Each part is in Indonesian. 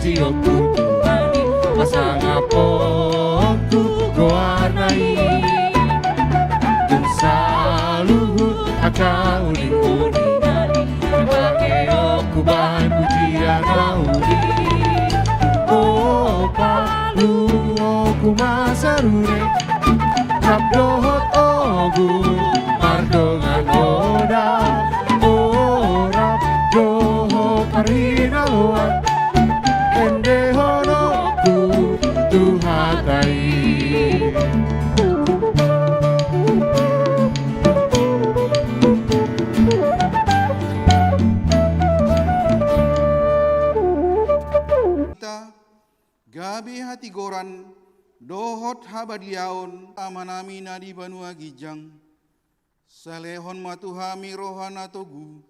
sioku Tuhani masangapoku goarnai saluhut aka uning-uningali pakeoku bahan pujian raudi oh palu oku masarure kapdohot ogu mardongan oda oh rap dohot parhinaloan ende honoku tuhatai. Gabi hati goran dohot habadiaon amanami nadi banua gijang salehon matuhami rohana togu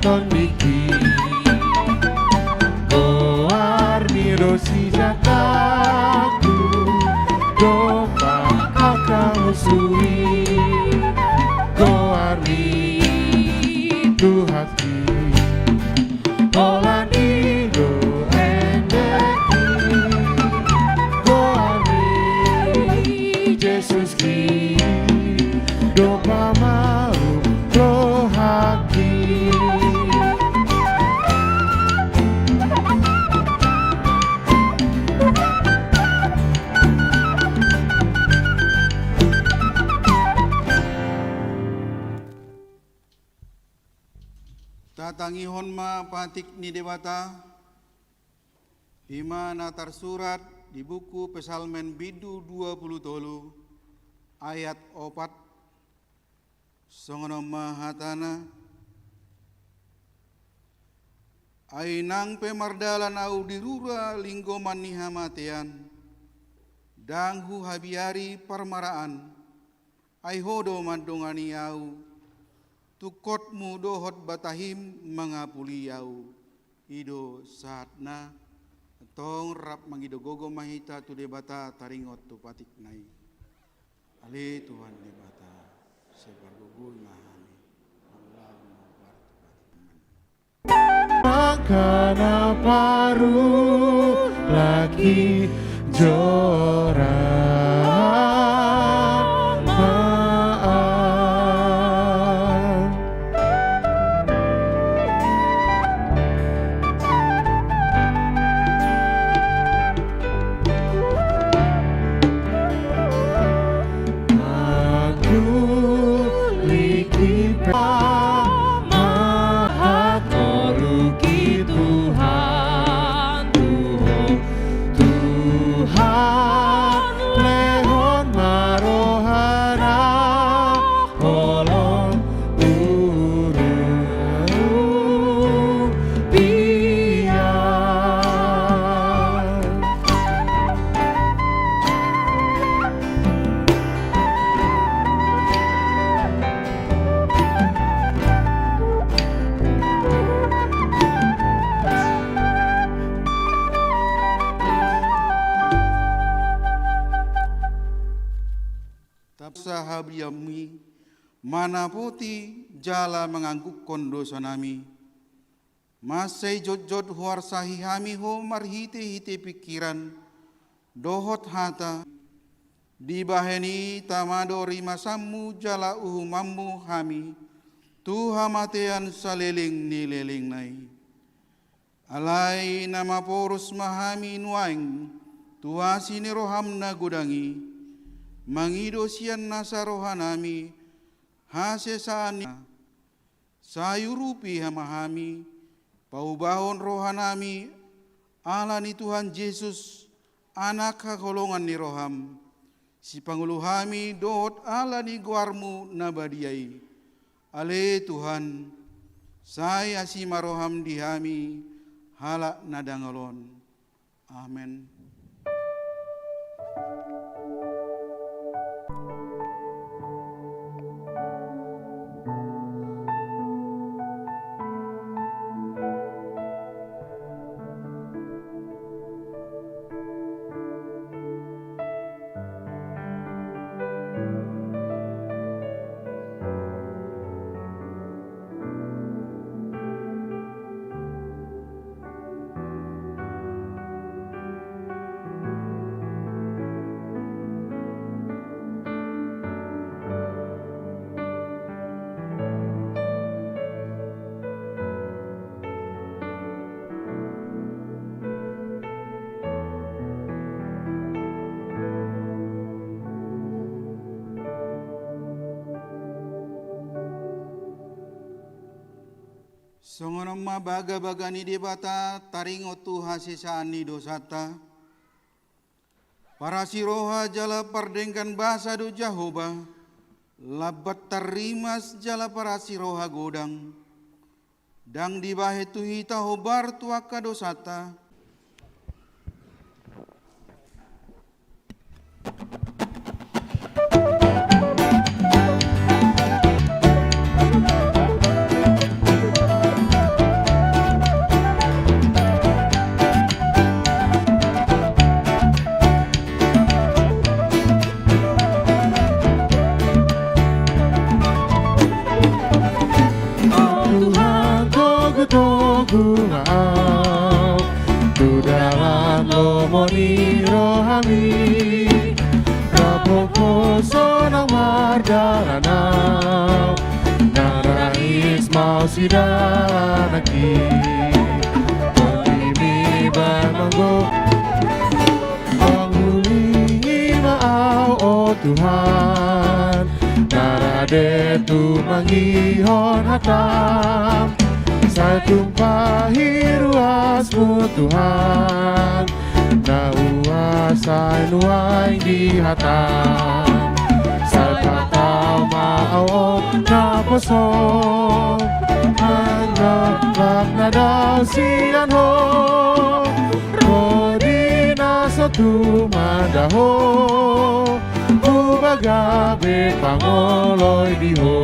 ton biki goar mirosi jataku dopa akal usui goar mi tuhati olan ido endeki goar mi Jesus ki dopa mau rohaki. Tatangi honma patik ni dewata Imana tersurat di buku Pesalmen Bidu 20 ayat 4 songono mahatana ainang pemardalan au dirura linggo maniha matean danghu habiari parmaraan aihodo mandongani au tukotmu dohot batahim mangapuli yau ido saatna tong rap mangido gogo mahita tu debata taringot tu patik nai ale Tuhan debata sebargugul mahani makana paru lagi jora sahabiami mana putih jala mengangguk kondo sonami masai jod huar sahihami ho marhite pikiran dohot hata dibaheni tamadori masamu jala mammu hami tuha matean saleling nileling nai alai nama porus mahami nuaing Tua sini rohamna gudangi, mangido sian nasa rohanami, hasesani, sayurupi hamahami, paubahon rohanami, alani Tuhan Yesus, anak hakolongan ni roham, si panguluhami dohot alani guarmu nabadiai. Ale Tuhan, saya si maroham dihami, halak nadangalon. Amin. Songonoma baga-bagani debata taringo tu hasisani dosata. Para siroha jala pardengkan bahasa do Jahoba. Labat tarimas jala para siroha godang. Dang dibahe tuhita hobar tuaka dosata. Moni rohami Rapopo sonang mardalanau Narais mau sidanaki Pemimi bamanggo Penghuli maau oh Tuhan Narade tu mangihon hatam Saya tumpahi ruasmu Tuhan na uasay nuay di hatam sa tataw maaot na pasok ang naglak na daw siyan ho o di na sa tumadaho ubagabe pangoloy di ho.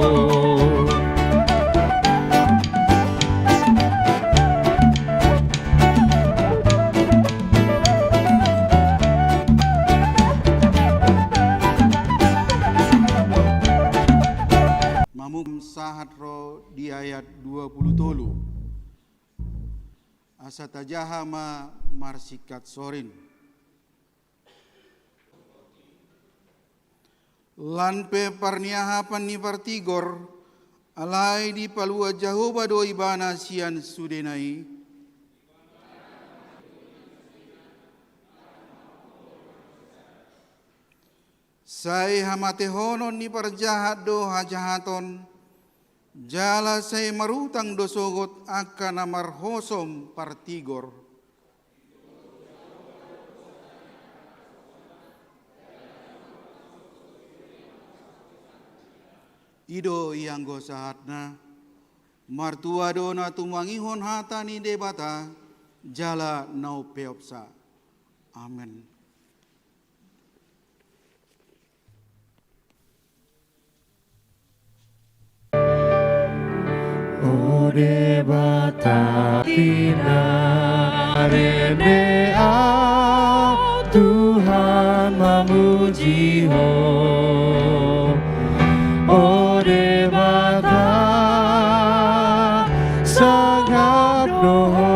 Sahat ro di ayat 20 asatajahama marsikat sorin lanpe parniahapan ni partigor alai di palua Jahoba do ibana sian sudenai sai hamate honon ni parjahat do hajahaton jala saya marutang dosogot akan amar hosom partigor. Ido yang gosahatna martua dona tumangihon hatani debata jala nau peopsa. Amin. O debata rene au Tuhan memuji ho. O debata sangat doho.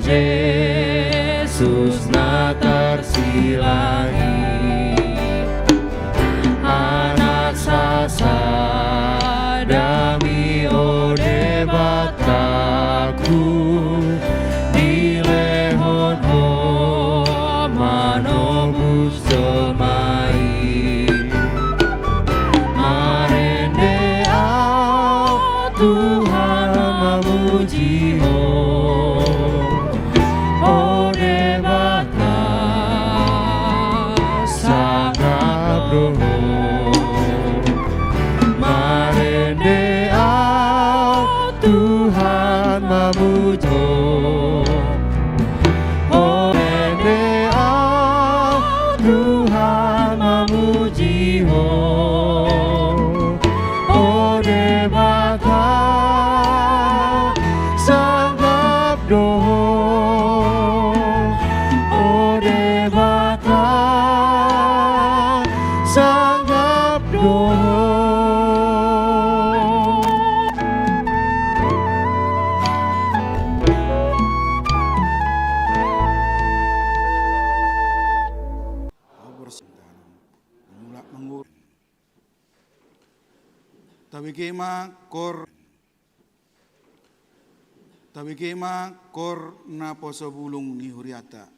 Yesus na tersilahi, anak sasadami ode bataku, dilehon ho manobus semai, marende au Tuhan memuji ho, ode bata sangat roho, marende au Tuhan memuji ho, ode au Tuhan memuji ho, ode bata sanggap doho, ode bata sanggap doho. Mulak mengur. Tawi kema kor na poso bulung ni huriata.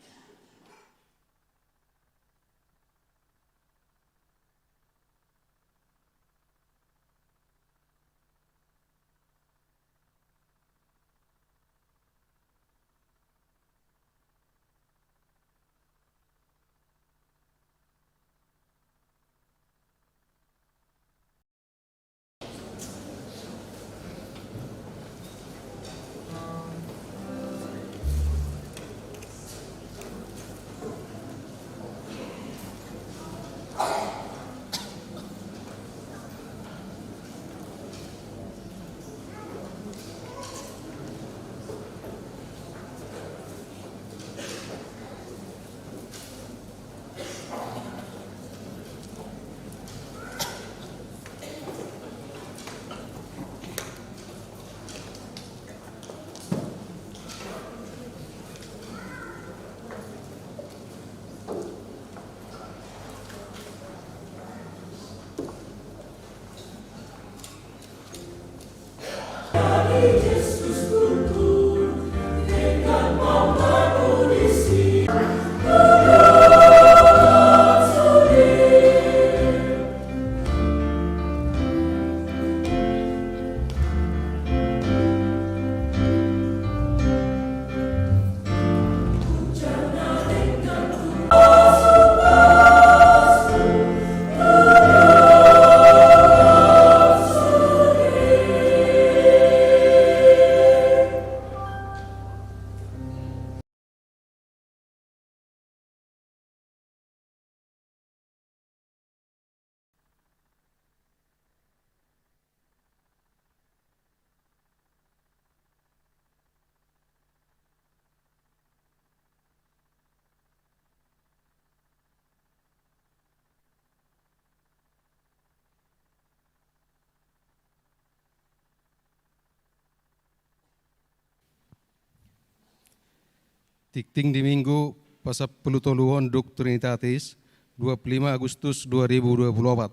Tikting di Minggu pasapuluh toluhon Duk Trinitatis 25 Agustus 2024.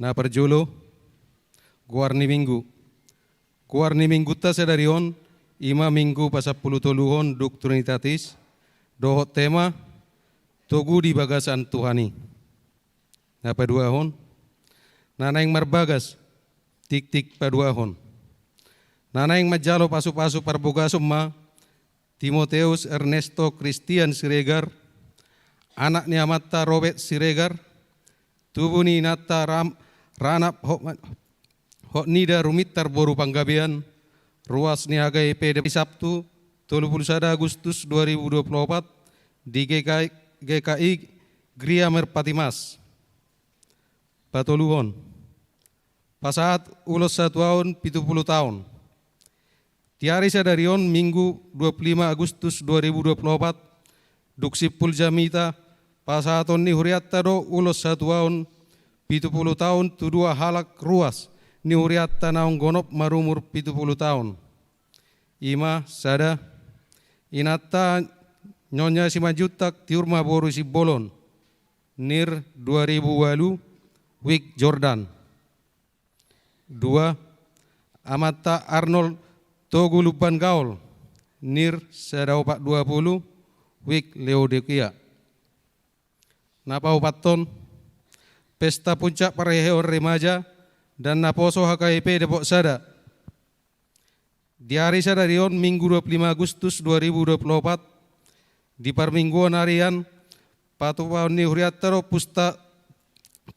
Na perjolo Guarni Minggu. Guarni Minggu ta sedarion 5 Minggu pasapuluh toluhon Duk Trinitatis dohot tema Togu di bagasan Tuhani. Na paduahon Nanaing marbagas tik-tik paduahon. Nanaing majalo pasu-pasu parbogasum ma Timoteus Ernesto Christian Siregar, anak ni Amata Robert Siregar, tubuh ni Nata Ranap Hok Nida Rumitar Boru Panggabean, ruas ni Hagai PD Sabtu 31 Agustus 2024 di GKI Gria Merpatimas, Patoluhon. Pasaat ulos 1 tahun 70 tahun. Tiari sadarion Minggu 25 Agustus 2024 Duksipul Jamita pasaton ni huriatta do ulos 1 tahun 70 tahun tu 2 halak ruas ni huriatta naung gonop marumur 70 tahun. Ima sada Inata Nyonya Simajutak Tiurma Boru Sibolon Nir 2008 Wik Jordan. 2. Amata Arnold Toguluban Gaul Nir 120 Wik Leodekia. Napa upaton Pesta Puncak Pareheon Remaja dan Naposo HKIP Depok Sada. Di hari sadarion Minggu 25 Agustus 2024 di Parmingguan harian Patupaon ni Huriataro Pusta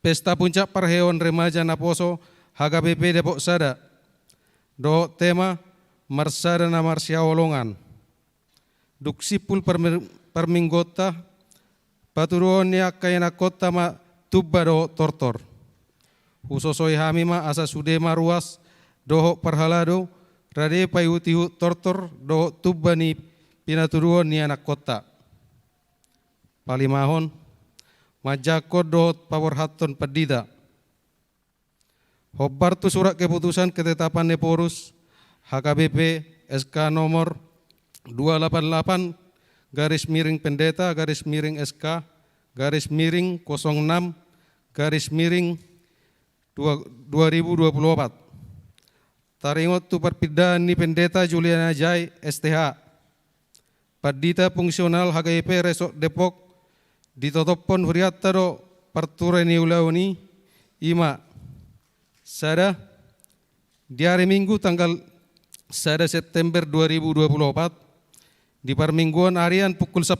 Pesta Puncak Pareheon Remaja Naposo HKBP Depok Sada. Do tema Marsada na Marsia Olongan. Duksipul Parminggota Paturuon ni Akayana Kota ma Tubba do Tortor. Usosoi hamima asa sudema ruas doho parhalado rade payutihu tortor doho Tubba ni pinaturuon ni anak kota. Palimahon majako doho pawarhaton pedida. Hobbartu surat keputusan ketetapan Neporus HKBP SK nomor 288 garis miring pendeta garis miring SK garis miring 06 garis miring 2024. Taringot tu perpindahan ni pendeta Juliana Jai STH. Padita fungsional HKIP Resort Depok ditotopon huriataro pertureni ulauni ima. Sada di hari Minggu tanggal 1 September 2024 di Parmingguan harian pukul 10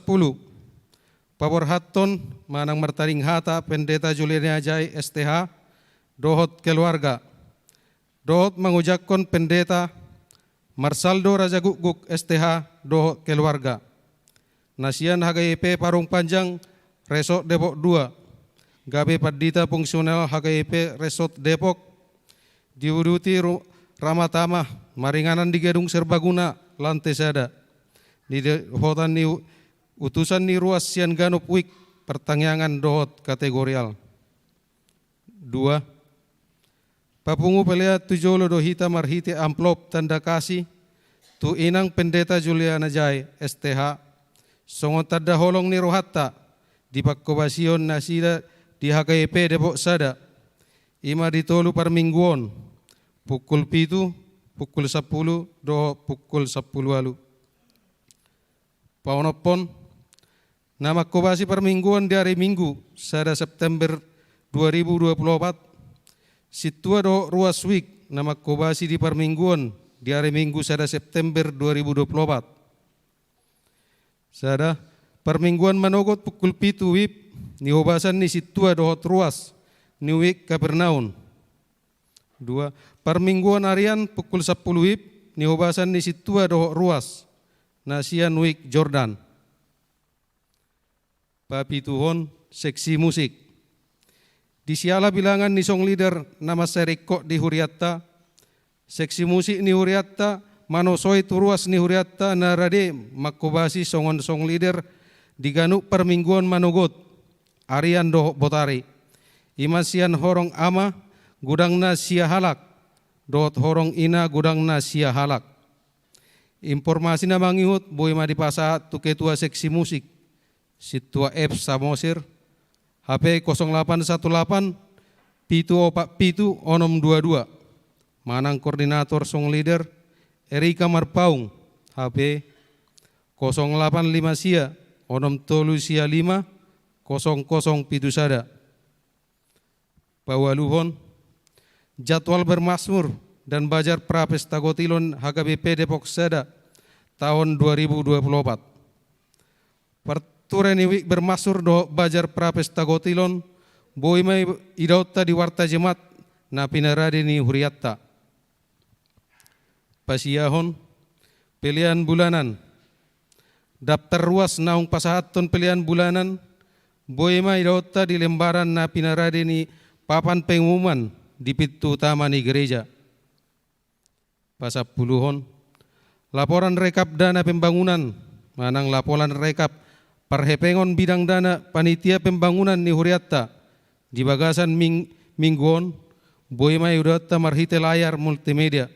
Pawarhaton manang mertaring hata pendeta Juliana Jai STH dohot keluarga. Dohot mengujakkan pendeta Marsaldo Raja Guguk STH dohot keluarga. Nasian HKIP Parung Panjang Resort Depok 2. Gabe Padita fungsional HKIP Resort Depok diuruti Ramatama Maringanan di Gedung Serbaguna lantai sada. Di hotan ni utusan ni ruas sian ganop wik pertangyangan dohot kategorial. 2. Papungu pelea tujolo dohita marhite amplop tanda kasih tu inang pendeta Juliana Jai STH songon tada holong ni rohatta di pakkobasion nasida di HKIP Depok Sada. Ima ditolu Parmingguon pukul 7 pukul 10 do pukul 10 walu. Paunopon nama kobasi Parmingguan di hari Minggu sada September 2024 situa do ruas wik nama kobasi di Parmingguan di hari Minggu sada September 2024. Sada Parmingguan manogot pukul 7 wip ni obasan ni situa dohot ruas ni wik Kapernaun. 2. Parmingguan harian pukul 10 wip ni obasan ni situa dohot ruas Nasian Wik Jordan. Papi Tuhon seksi musik. Di siala bilangan ni song leader nama Seriko di Huriatta. Seksi musik ni Huriatta manosoi turuas ni Huriatta narade makobasi songon song leader di ganuk Parmingguan manogot. Arian doh botari. Imasian horong ama gudangna sia halak. Dot horong ina gudangna sia halak. Informasi na mangihut boy madipasa tu ketua seksi musik situa F Samosir HP 0818 pitu opak pitu onom 22 manang koordinator song leader Erika Marpaung HP 085 sia onom tolu sia 5 00 pitu sada. Pawaluhon jadwal bermasmur dan Bajar Prapesta Gotilon HKBP Depok Sada tahun 2024. Pertureni wik bermasur do Bajar Prapesta Gotilon boy mai idauta di warta jemaat na pinarade ni Huriatta. Pasiyahon pilihan bulanan daftar ruas naung pasahaton pilihan bulanan boy mai idauta di lembaran na pinarade ni papan pengumuman di pintu utama ni gereja. Pasapuluhon laporan rekap dana pembangunan manang laporan rekap parhepengon bidang dana panitia pembangunan ni Huriatta di bagasan mingguon boy mai udatta marhite layar multimedia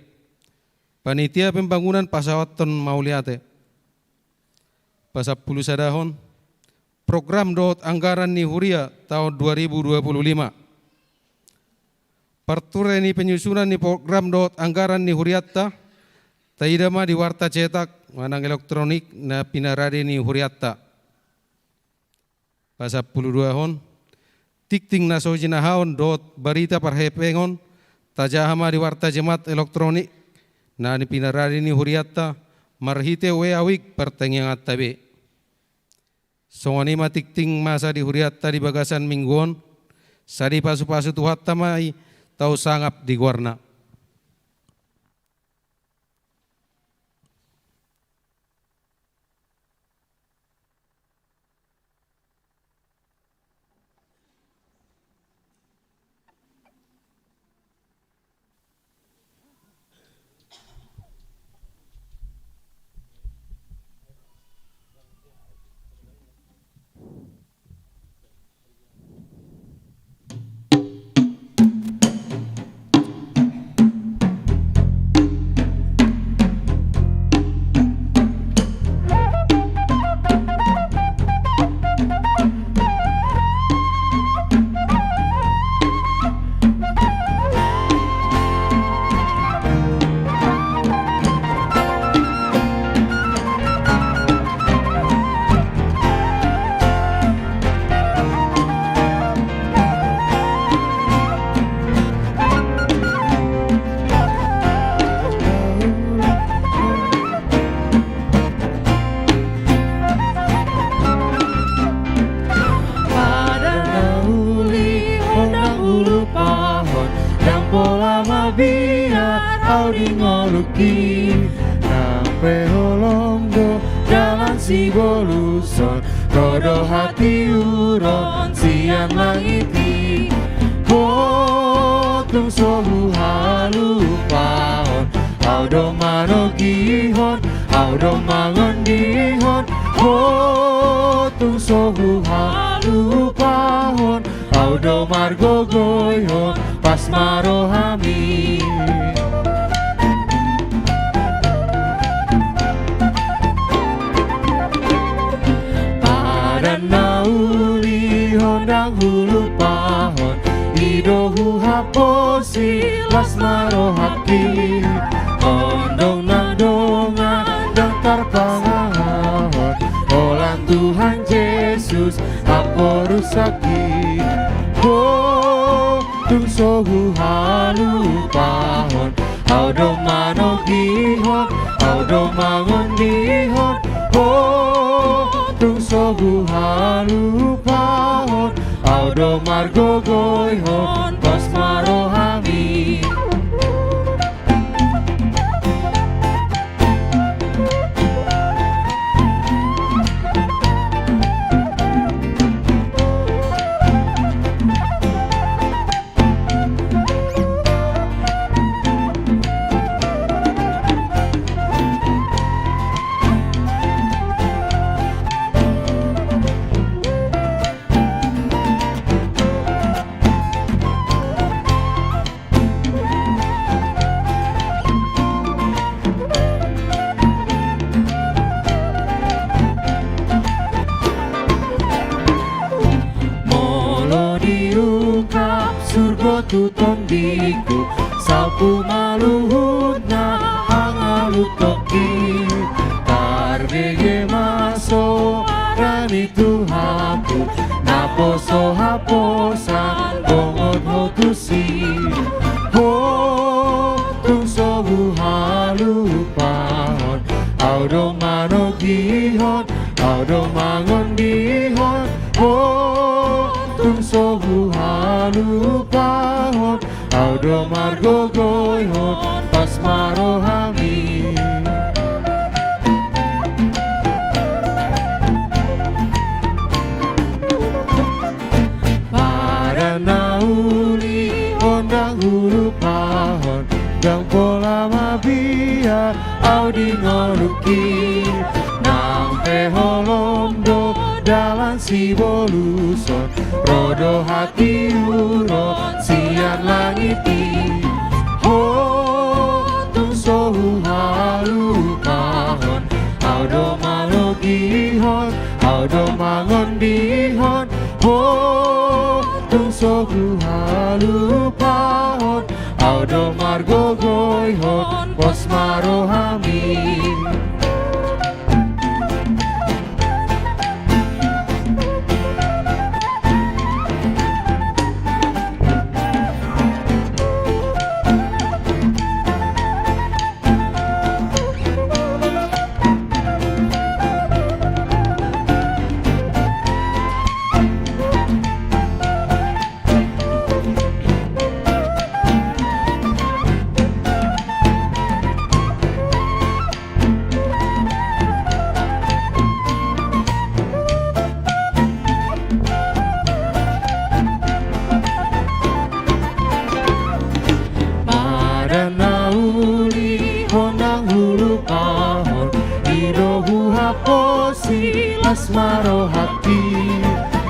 panitia pembangunan pasawaton mauliate. pasapuluh sadahon, program dot anggaran ni Huria tahun 2025. Perture ni penyusunan ni program dot anggaran ni Huriatta, taidama di warta cetak, manang elektronik na pinarade ni Huriatta. Pasapuluh duahon, tikting na sojinahaon dot berita parhepengon, tajahama di warta jemaat elektronik, na ni pinarade ni Huriatta, marhite weawik pertengiangat tabe. Songoni matikting masa di Huriatta di bagasan mingguon, sadi pasu-pasu tuhat tamai tau sangap di guarna. Audingoluki Nampe holonggo Dalam si boluson Rodo hati uron Siang langiti Hotung sohu halu pahon Audo mano gihon Audo mangon dihon Hotung sohu halu pahon Audo margo goyhon Pas marohami nauli hondang hulu pahon idohu haposi las marohaki ondong nang donga daftar pangahon olan Tuhan Yesus haporusaki tung sohu halu pahon audo mano gihon audo mangon dihon tung sohu halu pahon audo margo goyhon pas marohami tuton diku sapu maluhut na hangalut toki tarbege maso rani tuhaku naposo haposan bongot hotusi ho tung sohu halu pahon audo mano gihon audo mangon dihon ho tung sohu halu pahon audo margo goyhon pas marohami pada nauli ondang hulu pahon gang pola mabia audi ngoluki nang holomdo dalam si boluson rodo hati uron sian langiti ho tung sohu halu pahon audo malo gihon audo mangon dihon ho tungsoku halu pahon audo margo goihon pos marohami. Maranauli honang hulu pahon irohu haposi asmaro hati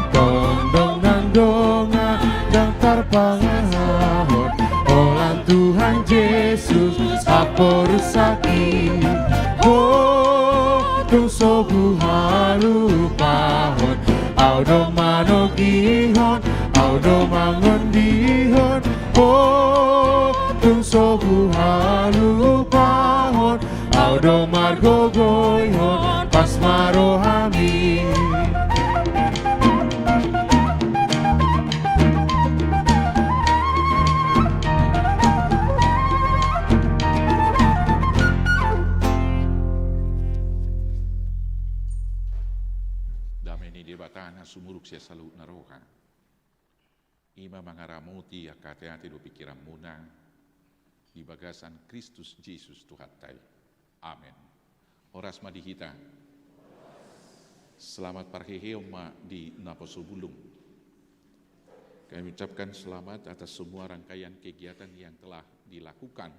dondong nandonga dan tarpangahon olan Tuhan Yesus aporusaki tungsohu halu pahon audo manogihon audo mangon dihon tungsoku halu pahon audo margo goihon pas marohami. Dameni di batana sumuruk sia salu naroha. Ima mangaramuti akate do pikiran muna di bagasan Kristus Yesus Tuhan tai. Amin. Horas madihita. Selamat parheheoma di Naposo Bulung. Kami ucapkan selamat atas semua rangkaian kegiatan yang telah dilakukan,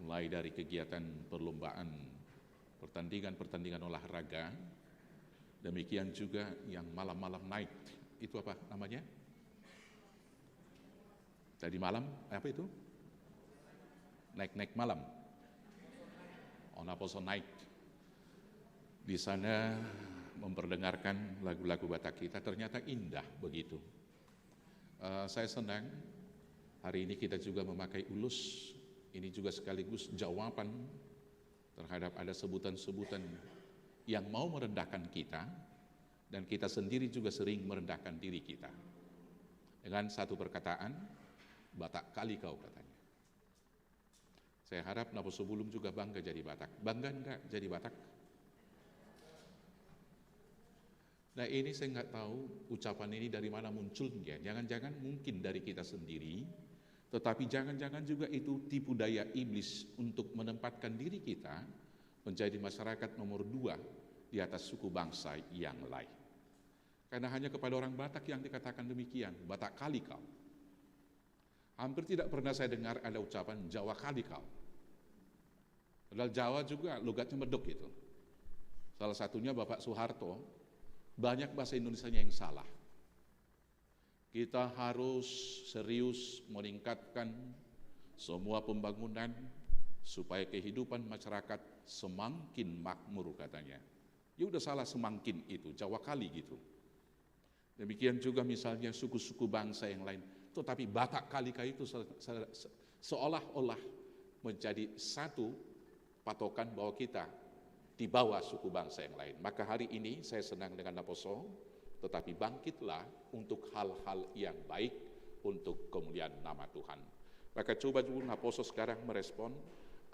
mulai dari kegiatan perlombaan, pertandingan olahraga, demikian juga yang malam-malam night. Itu apa namanya? Tadi malam, apa itu? Naik malam. Naposo Night. Di sana memperdengarkan lagu-lagu Batak kita, ternyata indah begitu. Saya senang hari ini kita juga memakai ulus. Ini juga sekaligus jawaban terhadap ada sebutan-sebutan yang mau merendahkan kita, dan kita sendiri juga sering merendahkan diri kita. Dengan satu perkataan, Batak kali kau katanya. Saya harap Naposo Bulung juga bangga jadi Batak. Bangga enggak jadi Batak? Nah ini saya nggak tahu ucapan ini dari mana munculnya. Jangan-jangan mungkin dari kita sendiri, tetapi jangan-jangan juga itu tipu daya iblis untuk menempatkan diri kita menjadi masyarakat nomor 2 di atas suku bangsa yang lain. Karena hanya kepada orang Batak yang dikatakan demikian, Batak kali kau. Hampir tidak pernah saya dengar ada ucapan Jawa kali kau. Padahal Jawa juga logatnya medok itu. Salah satunya Bapak Soeharto, banyak bahasa Indonesianya yang salah. Kita harus serius meningkatkan semua pembangunan supaya kehidupan masyarakat semakin makmur katanya. Ya udah salah semakin itu, Jawa kali gitu. Demikian juga misalnya suku-suku bangsa yang lain. Tetapi Batak Kalika itu seolah-olah menjadi satu patokan bahwa kita di bawah suku bangsa yang lain. Maka hari ini saya senang dengan Naposo, tetapi bangkitlah untuk hal-hal yang baik untuk kemuliaan nama Tuhan. Maka coba dulu Naposo sekarang merespon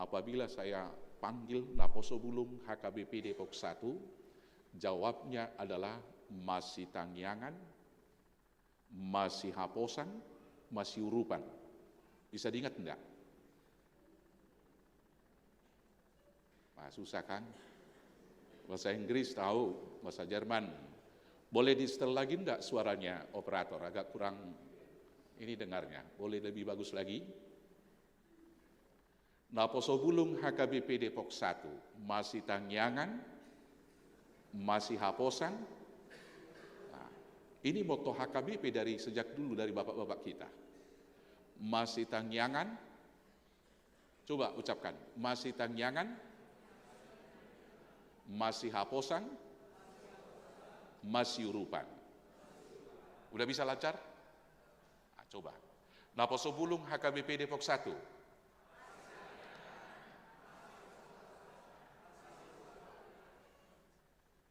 apabila saya panggil Naposo Bulung HKBP Depok 1, jawabnya adalah masih Tangyangan, masih Haposan, masih Urupan. Bisa diingat enggak? Susah kan? Bahasa Inggris tahu, bahasa Jerman. Boleh di-setel lagi enggak suaranya operator? Agak kurang ini dengarnya. Boleh lebih bagus lagi? Naposo Bulung HKBP Depok 1, masih Tangyangan, masih Haposan. Ini moto HKBP dari sejak dulu dari bapak-bapak kita. Masih Tangyangan, coba ucapkan, masih Tangyangan, masih Haposan, Masiurupan. Udah bisa lancar? Nah, coba. Naposo Bulung HKBP Depok 1.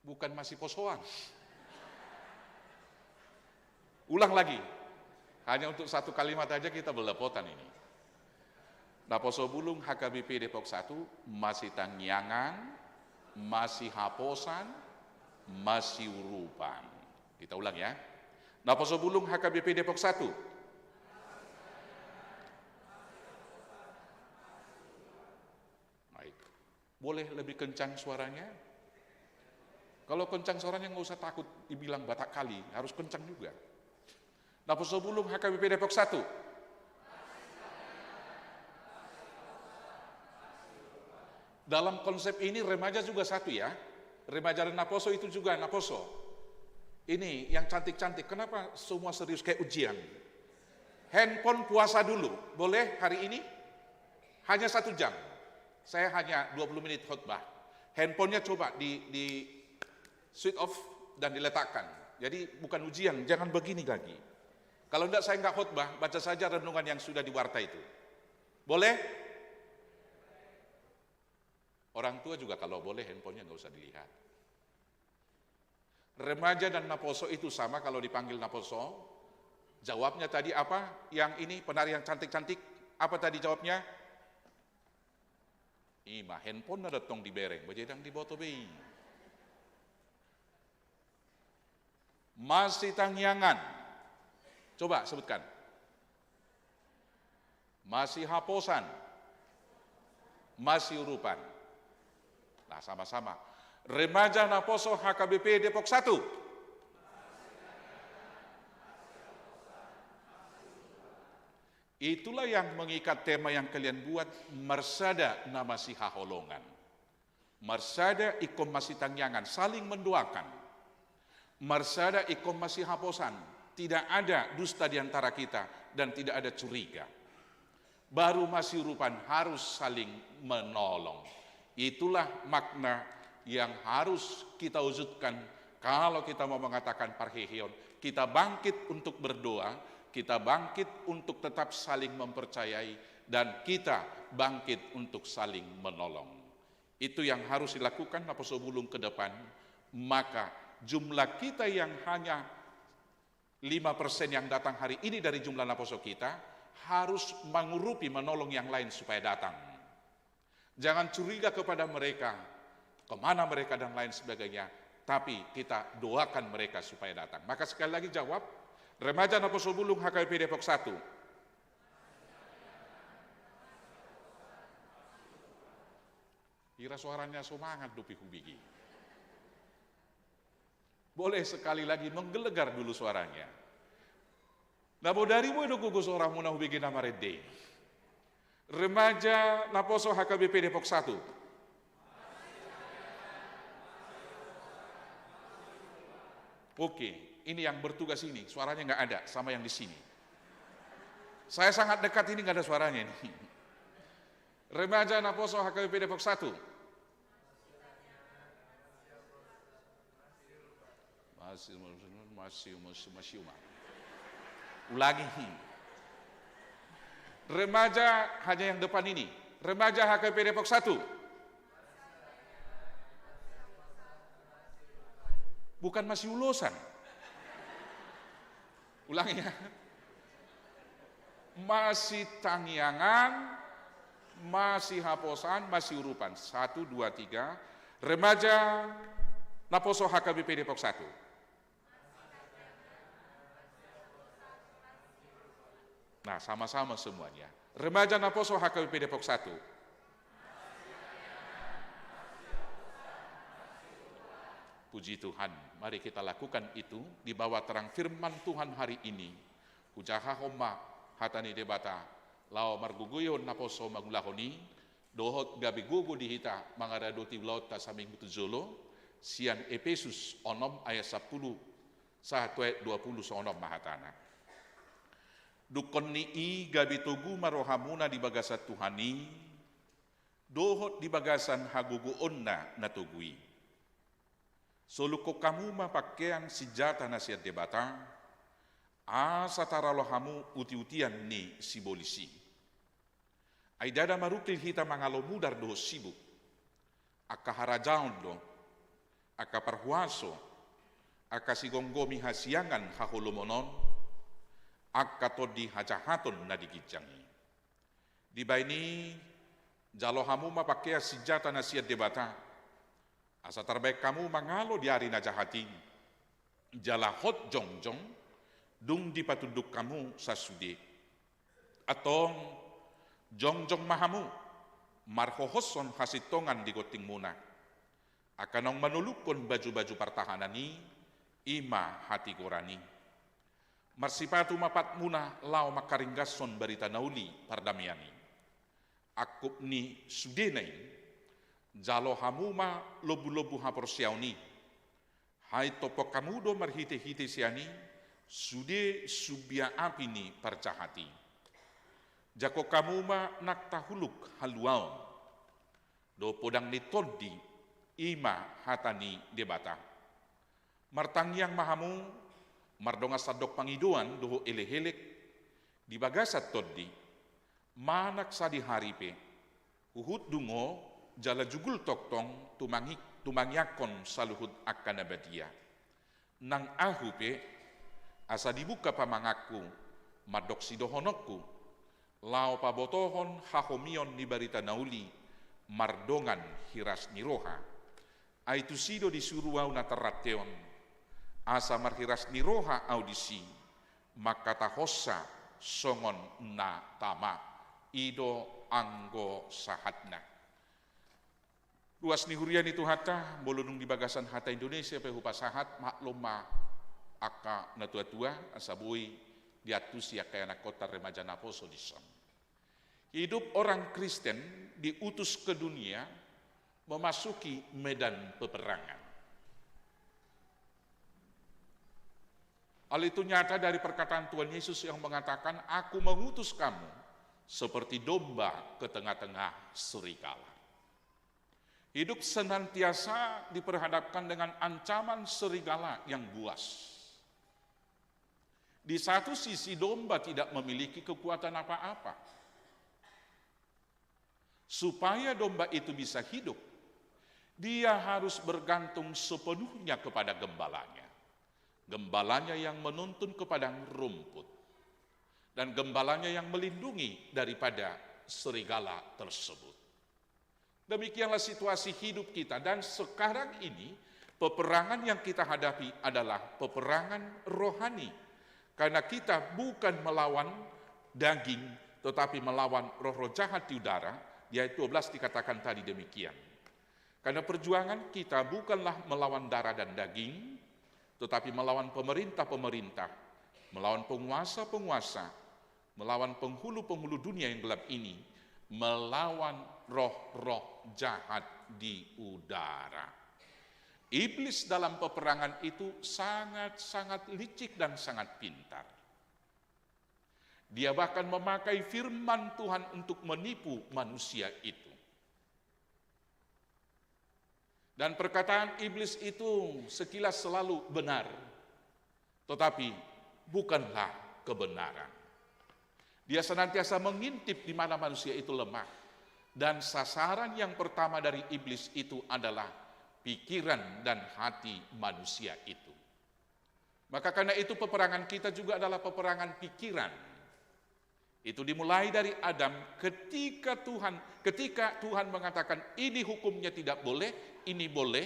Bukan masih posoan. Ulang lagi. Hanya untuk satu kalimat aja kita belepotan ini. Naposo Bulung HKBP Depok 1 masih Tangyangan, masih Haposan, masih Urupan. Kita ulang ya. Naposo Bulung HKBP Depok 1. Baik. Boleh lebih kencang suaranya? Kalau kencang suaranya nggak usah takut dibilang Batak Kali, harus kencang juga. Naposo Bulung HKBP Depok 1. Dalam konsep ini remaja juga satu ya. Remaja dan Naposo itu juga Naposo. Ini yang cantik-cantik. Kenapa semua serius kayak ujian? Handphone puasa dulu. Boleh hari ini? Hanya 1 jam. Saya hanya 20 menit khotbah. Handphonenya coba di switch off dan diletakkan. Jadi bukan ujian, jangan begini lagi. Kalau enggak saya enggak khotbah, baca saja renungan yang sudah di warta itu. Boleh? Orang tua juga kalau boleh handphonenya enggak usah dilihat. Remaja dan Naposo itu sama kalau dipanggil Naposo. Jawabnya tadi apa? Yang ini penari yang cantik-cantik, apa tadi jawabnya? Ima handphone ada tong di bereng, bajedang di boto bei. Masih Tangyangan. Coba sebutkan. Masih Haposan. Masih Urupan. Nah, sama-sama. Remaja Naposo HKBP Depok 1. Itulah yang mengikat tema yang kalian buat, Mersada Namasi Haholongan. Mersada ikom masih Tangyangan, saling mendoakan. Mersada ikom masih Haposan, tidak ada dusta di antara kita dan tidak ada curiga. Baru masih Urupan harus saling menolong. Itulah makna yang harus kita wujudkan kalau kita mau mengatakan parhehion. Kita bangkit untuk berdoa, kita bangkit untuk tetap saling mempercayai, dan kita bangkit untuk saling menolong. Itu yang harus dilakukan Naposo Bulung ke depan. Maka jumlah kita yang hanya 5% yang datang hari ini dari jumlah Naposo kita, harus mengurupi menolong yang lain supaya datang. Jangan curiga kepada mereka, kemana mereka dan lain sebagainya, tapi kita doakan mereka supaya datang. Maka sekali lagi jawab, Remaja Naposo Bulung HKBP Depok 1. Kira suaranya semangat dupi hubigi. Boleh sekali lagi menggelegar dulu suaranya. Nabo dari mo gugus orang muna hubigi nama redde. Remaja Naposo HKBP Depok 1. Oke, ini yang bertugas ini, suaranya nggak ada sama yang di sini. Saya sangat dekat ini nggak ada suaranya ini. Remaja Naposo HKBP Depok 1. Masih. Ulangi. Remaja hanya yang depan ini. Remaja HKBP Depok 1. Bukan masih ulosan. Ulangi ya. Masih Tangyangan, masih Haposan, masih Urupan. 1, 2, 3. Remaja Naposo HKBP Depok 1. Nah, sama-sama semuanya. Remaja Naposo HKBP Depok 1. Puji Tuhan, mari kita lakukan itu di bawah terang firman Tuhan hari ini. Hujaha homa hatani debata, lao marguguyon Naposo magulahoni, dohot gabi gugu dihita mangaradoti laut tasaming butuzolo, sian Efesus onom ayat 10 sahatuet 20 sonom mahatana. Dukon ni gabi tugu marohamuna di bagasat Tuhani, dohot di bagasan hagugu onna natugui. Soluko kamu mapakaian senjata nasihat debata, asa taralo hamu uti-utian ni sibolisi. Aidada marukil hita mangalo mudar do sibuk, aka harajaon do, aka parhuaso, aka sigonggomi hasiangan haholomonon, aka todi hajahaton nadigijangi. Di baini jalo hamu mapakaian senjata nasihat debata, asa terbaik kamu mangalo di hari najahati, jala hot jongjong, dung di patuduk kamu sasude, atong jongjong mahamu, marhohoson hasitongan di goting muna, akanong manulukon baju-baju pertahanani, ima hati korani. Marsipatu mapat muna lao makaringgason barita nauli pardamiani. Akup ni sudenain, jalo hamuma lobu-lobu haporsiauni, hai topok kamudo marhite-hite siani, sude subia api ni parcahati. Jako kamuma naktahuluk haluaon, do podang ni todi, ima hatani debata. Martangyang mahamu, mardonga sadok pangiduan doho elehelek, di bagasat todi, manak sadi haripe, uhut dungo, jala jugul toktong tumangyakon saluhud akan abadia. Nang ahupe asa dibuka pamangaku madok sidohonokku lao pabotohon hahomion ni barita nauli mardongan hiras niroha. Aitu sido disuruh au natarateon asa marhiras niroha audisi maka tahossa songon na tama ido anggo sahatna. Luas ni hurian itu hata, bolonung di bagasan hata Indonesia pehupa sahat, maklum ma aka na tua-tua, asabui diatus ya kaya na kota remaja naposo di sana. Hidup orang Kristen diutus ke dunia memasuki medan peperangan. Hal itu nyata dari perkataan Tuhan Yesus yang mengatakan, aku mengutus kamu seperti domba ke tengah-tengah serigala. Hidup senantiasa diperhadapkan dengan ancaman serigala yang buas. Di satu sisi domba tidak memiliki kekuatan apa-apa. Supaya domba itu bisa hidup, dia harus bergantung sepenuhnya kepada gembalanya. Gembalanya yang menuntun ke padang rumput. Dan gembalanya yang melindungi daripada serigala tersebut. Demikianlah situasi hidup kita, dan sekarang ini peperangan yang kita hadapi adalah peperangan rohani. Karena kita bukan melawan daging, tetapi melawan roh-roh jahat di udara, di ayat 12 dikatakan tadi demikian. Karena perjuangan kita bukanlah melawan darah dan daging, tetapi melawan pemerintah-pemerintah, melawan penguasa-penguasa, melawan penghulu-penghulu dunia yang gelap ini, melawan roh-roh jahat di udara. Iblis dalam peperangan itu sangat-sangat licik dan sangat pintar. Dia bahkan memakai firman Tuhan untuk menipu manusia itu. Dan perkataan iblis itu sekilas selalu benar, tetapi bukanlah kebenaran. Dia senantiasa mengintip di mana manusia itu lemah. Dan sasaran yang pertama dari iblis itu adalah pikiran dan hati manusia itu. Maka karena itu peperangan kita juga adalah peperangan pikiran. Itu dimulai dari Adam ketika Tuhan mengatakan ini hukumnya tidak boleh, ini boleh.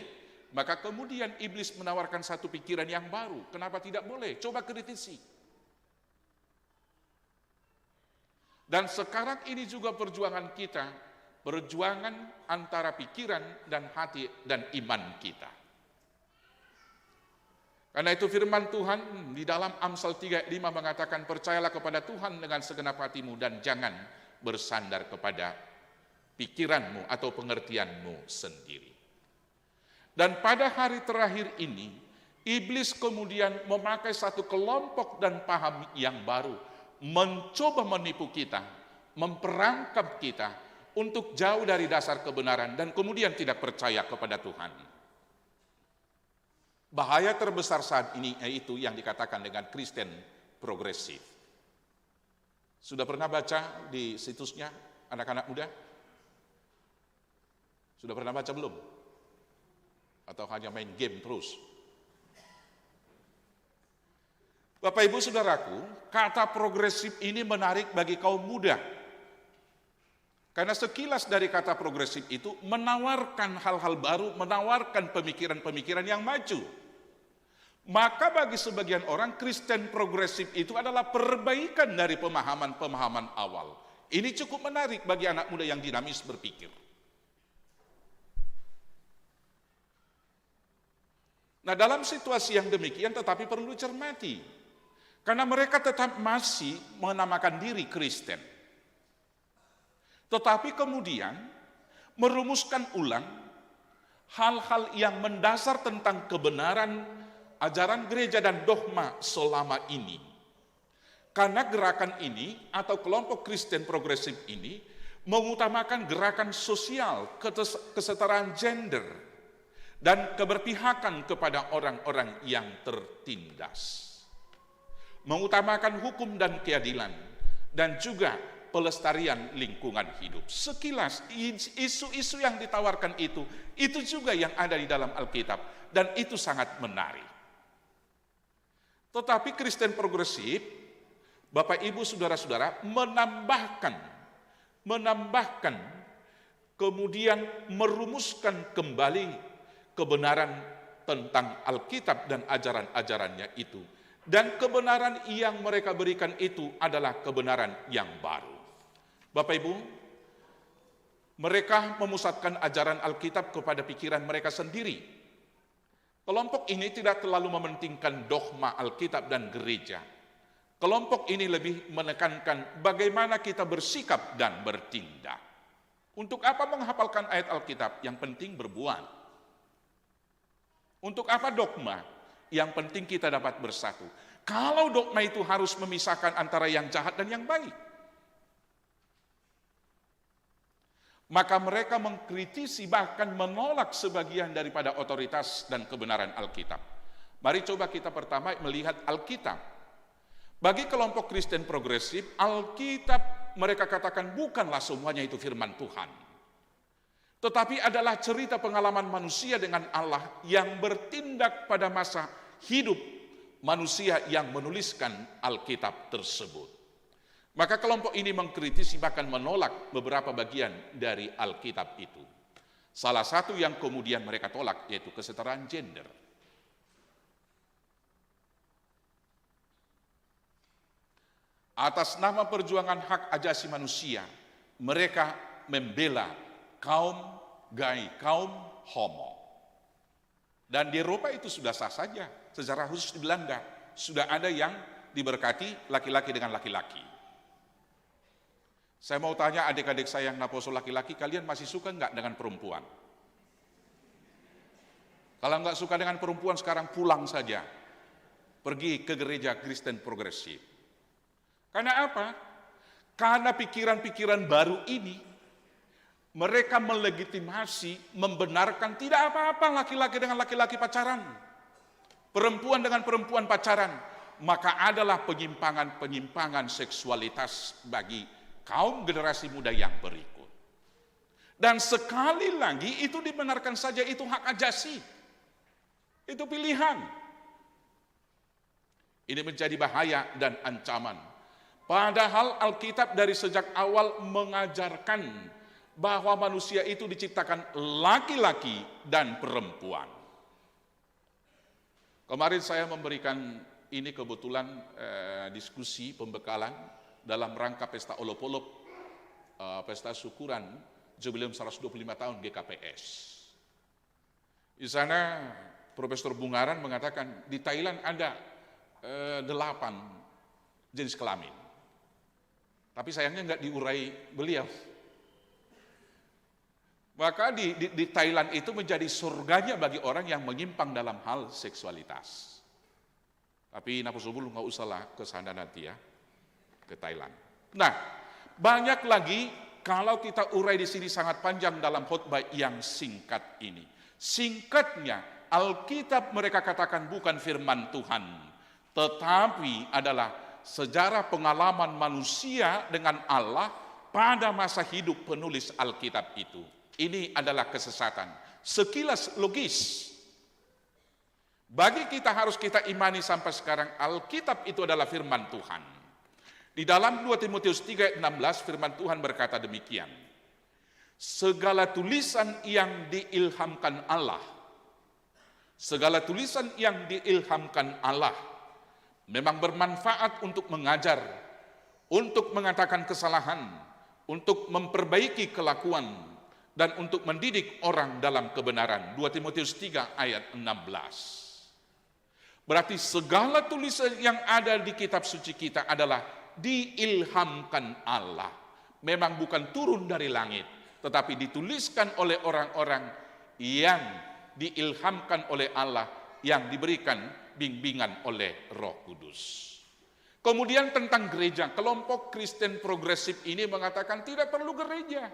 Maka kemudian iblis menawarkan satu pikiran yang baru. Kenapa tidak boleh? Coba kritisi. Dan sekarang ini juga perjuangan kita, perjuangan antara pikiran dan hati dan iman kita. Karena itu firman Tuhan di dalam Amsal 3:5 mengatakan, percayalah kepada Tuhan dengan segenap hatimu dan jangan bersandar kepada pikiranmu atau pengertianmu sendiri. Dan pada hari terakhir ini, iblis kemudian memakai satu kelompok dan paham yang baru, mencoba menipu kita, memperangkap kita untuk jauh dari dasar kebenaran dan kemudian tidak percaya kepada Tuhan. Bahaya terbesar saat ini yaitu yang dikatakan dengan Kristen progresif. Sudah pernah baca di situsnya anak-anak muda? Sudah pernah baca belum? Atau hanya main game terus? Bapak Ibu Saudaraku, kata progresif ini menarik bagi kaum muda. Karena sekilas dari kata progresif itu menawarkan hal-hal baru, menawarkan pemikiran-pemikiran yang maju. Maka bagi sebagian orang, Kristen progresif itu adalah perbaikan dari pemahaman-pemahaman awal. Ini cukup menarik bagi anak muda yang dinamis berpikir. Nah, dalam situasi yang demikian tetapi perlu dicermati. Karena mereka tetap masih menamakan diri Kristen. Tetapi kemudian merumuskan ulang hal-hal yang mendasar tentang kebenaran ajaran gereja dan dogma selama ini. Karena gerakan ini atau kelompok Kristen progresif ini mengutamakan gerakan sosial, kesetaraan gender, dan keberpihakan kepada orang-orang yang tertindas. Mengutamakan hukum dan keadilan, dan juga pelestarian lingkungan hidup. Sekilas isu-isu yang ditawarkan itu juga yang ada di dalam Alkitab, dan itu sangat menarik. Tetapi Kristen progresif, Bapak Ibu Saudara-saudara, menambahkan, kemudian merumuskan kembali kebenaran tentang Alkitab dan ajaran-ajarannya itu. Dan kebenaran yang mereka berikan itu adalah kebenaran yang baru. Bapak Ibu, mereka memusatkan ajaran Alkitab kepada pikiran mereka sendiri. Kelompok ini tidak terlalu mementingkan dogma Alkitab dan gereja. Kelompok ini lebih menekankan bagaimana kita bersikap dan bertindak. Untuk apa menghafalkan ayat Alkitab? Yang penting berbuat. Untuk apa dogma? Yang penting kita dapat bersatu. Kalau dogma itu harus memisahkan antara yang jahat dan yang baik, maka mereka mengkritisi bahkan menolak sebagian daripada otoritas dan kebenaran Alkitab. Mari coba kita pertama melihat Alkitab. Bagi kelompok Kristen progresif, Alkitab mereka katakan bukanlah semuanya itu firman Tuhan, tetapi adalah cerita pengalaman manusia dengan Allah yang bertindak pada masa hidup manusia yang menuliskan Alkitab tersebut. Maka kelompok ini mengkritisi bahkan menolak beberapa bagian dari Alkitab itu. Salah satu yang kemudian mereka tolak yaitu kesetaraan gender. Atas nama perjuangan hak asasi manusia, mereka membela kaum gay, kaum homo. Dan di Eropa itu sudah sah saja, secara khusus di Belanda sudah ada yang diberkati laki-laki dengan laki-laki. Saya mau tanya adik-adik saya yang naposo laki-laki, kalian masih suka enggak dengan perempuan? Kalau enggak suka dengan perempuan, sekarang pulang saja. Pergi ke gereja Kristen progresif. Karena apa? Karena pikiran-pikiran baru ini, mereka melegitimasi, membenarkan tidak apa-apa laki-laki dengan laki-laki pacaran. Perempuan dengan perempuan pacaran. Maka adalah penyimpangan seksualitas bagi kaum generasi muda yang berikut. Dan sekali lagi itu dibenarkan saja, itu hak asasi. Itu pilihan. Ini menjadi bahaya dan ancaman. Padahal Alkitab dari sejak awal mengajarkan bahwa manusia itu diciptakan laki-laki dan perempuan. Kemarin saya memberikan ini kebetulan diskusi pembekalan dalam rangka pesta olop-olop, pesta syukuran jubileum 125 tahun GKPS. Di sana Profesor Bungaran mengatakan di Thailand ada 8 jenis kelamin. Tapi sayangnya nggak diurai beliau. Maka di Thailand itu menjadi surganya bagi orang yang menyimpang dalam hal seksualitas. Tapi Naposobul nggak usahlah ke sana nanti ya, ke Thailand. Nah, banyak lagi kalau kita urai di sini sangat panjang dalam khotbah yang singkat ini. Singkatnya, Alkitab mereka katakan bukan firman Tuhan, tetapi adalah sejarah pengalaman manusia dengan Allah pada masa hidup penulis Alkitab itu. Ini adalah kesesatan. Sekilas logis. Bagi kita harus kita imani sampai sekarang, Alkitab itu adalah firman Tuhan. Di dalam 2 Timotius 3:16 firman Tuhan berkata demikian. Segala tulisan yang diilhamkan Allah, segala tulisan yang diilhamkan Allah memang bermanfaat untuk mengajar, untuk mengatakan kesalahan, untuk memperbaiki kelakuan, dan untuk mendidik orang dalam kebenaran. 2 Timotius 3 ayat 16. Berarti segala tulisan yang ada di kitab suci kita adalah diilhamkan Allah. Memang bukan turun dari langit, tetapi dituliskan oleh orang-orang yang diilhamkan oleh Allah, yang diberikan bimbingan oleh Roh Kudus. Kemudian tentang gereja, kelompok Kristen progresif ini mengatakan tidak perlu gereja.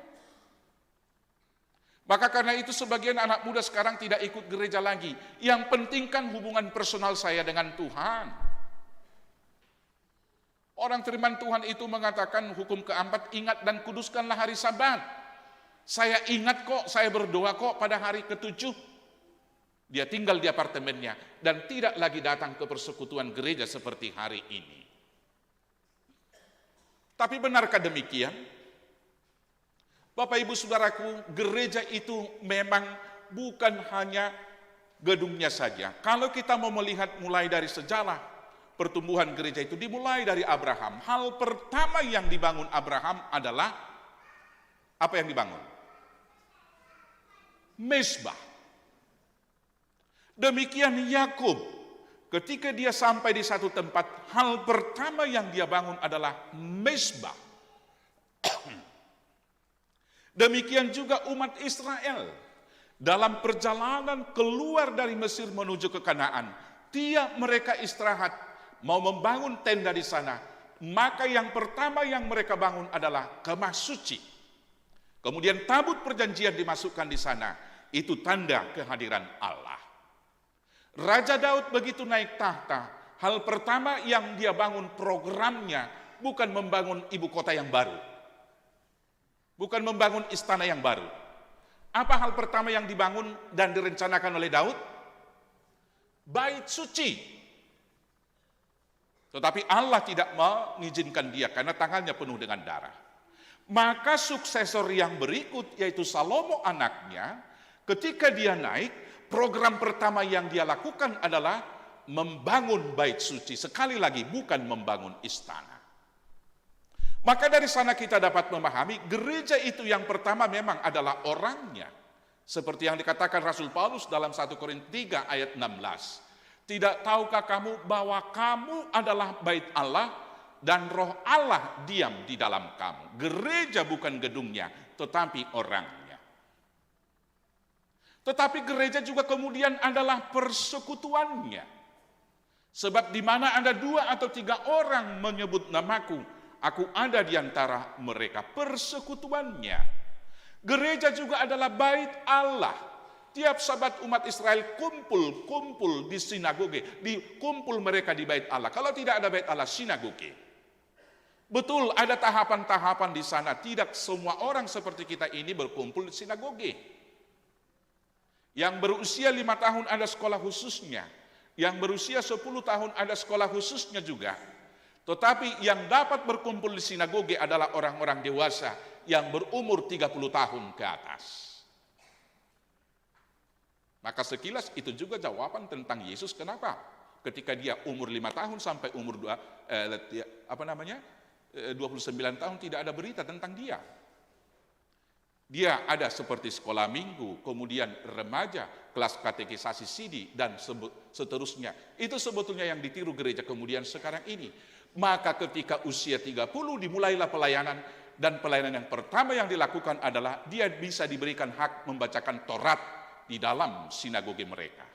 Maka karena itu sebagian anak muda sekarang tidak ikut gereja lagi. Yang penting kan hubungan personal saya dengan Tuhan. Orang firman Tuhan itu mengatakan hukum keempat, ingat dan kuduskanlah hari Sabat. Saya ingat kok, saya berdoa kok pada hari ke-7. Dia tinggal di apartemennya dan tidak lagi datang ke persekutuan gereja seperti hari ini. Tapi benarkah demikian? Bapak Ibu Saudaraku, gereja itu memang bukan hanya gedungnya saja. Kalau kita mau melihat mulai dari sejarah pertumbuhan gereja itu dimulai dari Abraham. Hal pertama yang dibangun Abraham adalah apa yang dibangun? Mezbah. Demikian Yakub, ketika dia sampai di satu tempat, hal pertama yang dia bangun adalah mezbah. Demikian juga umat Israel dalam perjalanan keluar dari Mesir menuju ke Kanaan. Tiap mereka istirahat mau membangun tenda di sana, maka yang pertama yang mereka bangun adalah kemah suci. Kemudian tabut perjanjian dimasukkan di sana. Itu tanda kehadiran Allah. Raja Daud begitu naik tahta, hal pertama yang dia bangun programnya bukan membangun ibu kota yang baru. Bukan membangun istana yang baru. Apa hal pertama yang dibangun dan direncanakan oleh Daud? Bait suci. Tetapi Allah tidak mengizinkan dia karena tangannya penuh dengan darah. Maka suksesor yang berikut, yaitu Salomo anaknya, ketika dia naik, program pertama yang dia lakukan adalah membangun bait suci. Sekali lagi, bukan membangun istana. Maka dari sana kita dapat memahami gereja itu yang pertama memang adalah orangnya. Seperti yang dikatakan Rasul Paulus dalam 1 Korintus 3 ayat 16. Tidak tahukah kamu bahwa kamu adalah bait Allah dan roh Allah diam di dalam kamu. Gereja bukan gedungnya, tetapi orangnya. Tetapi gereja juga kemudian adalah persekutuannya. Sebab di mana ada 2 atau 3 orang menyebut namaku, aku ada di antara mereka. Persekutuannya. Gereja juga adalah bait Allah. Tiap Sabat umat Israel kumpul di sinagoge. Kumpul mereka di bait Allah. Kalau tidak ada bait Allah, sinagoge. Betul, ada tahapan-tahapan di sana. Tidak semua orang seperti kita ini berkumpul di sinagoge. Yang berusia 5 tahun ada sekolah khususnya. Yang berusia 10 tahun ada sekolah khususnya juga. Tetapi yang dapat berkumpul di sinagoge adalah orang-orang dewasa yang berumur 30 tahun ke atas. Maka sekilas itu juga jawaban tentang Yesus kenapa ketika dia umur 5 tahun sampai umur 29 tahun tidak ada berita tentang dia. Dia ada seperti sekolah minggu, kemudian remaja, kelas katekisasi sidi, dan seterusnya. Itu sebetulnya yang ditiru gereja kemudian sekarang ini. Maka ketika usia 30 dimulailah pelayanan, dan pelayanan yang pertama yang dilakukan adalah dia bisa diberikan hak membacakan Taurat di dalam sinagoge mereka.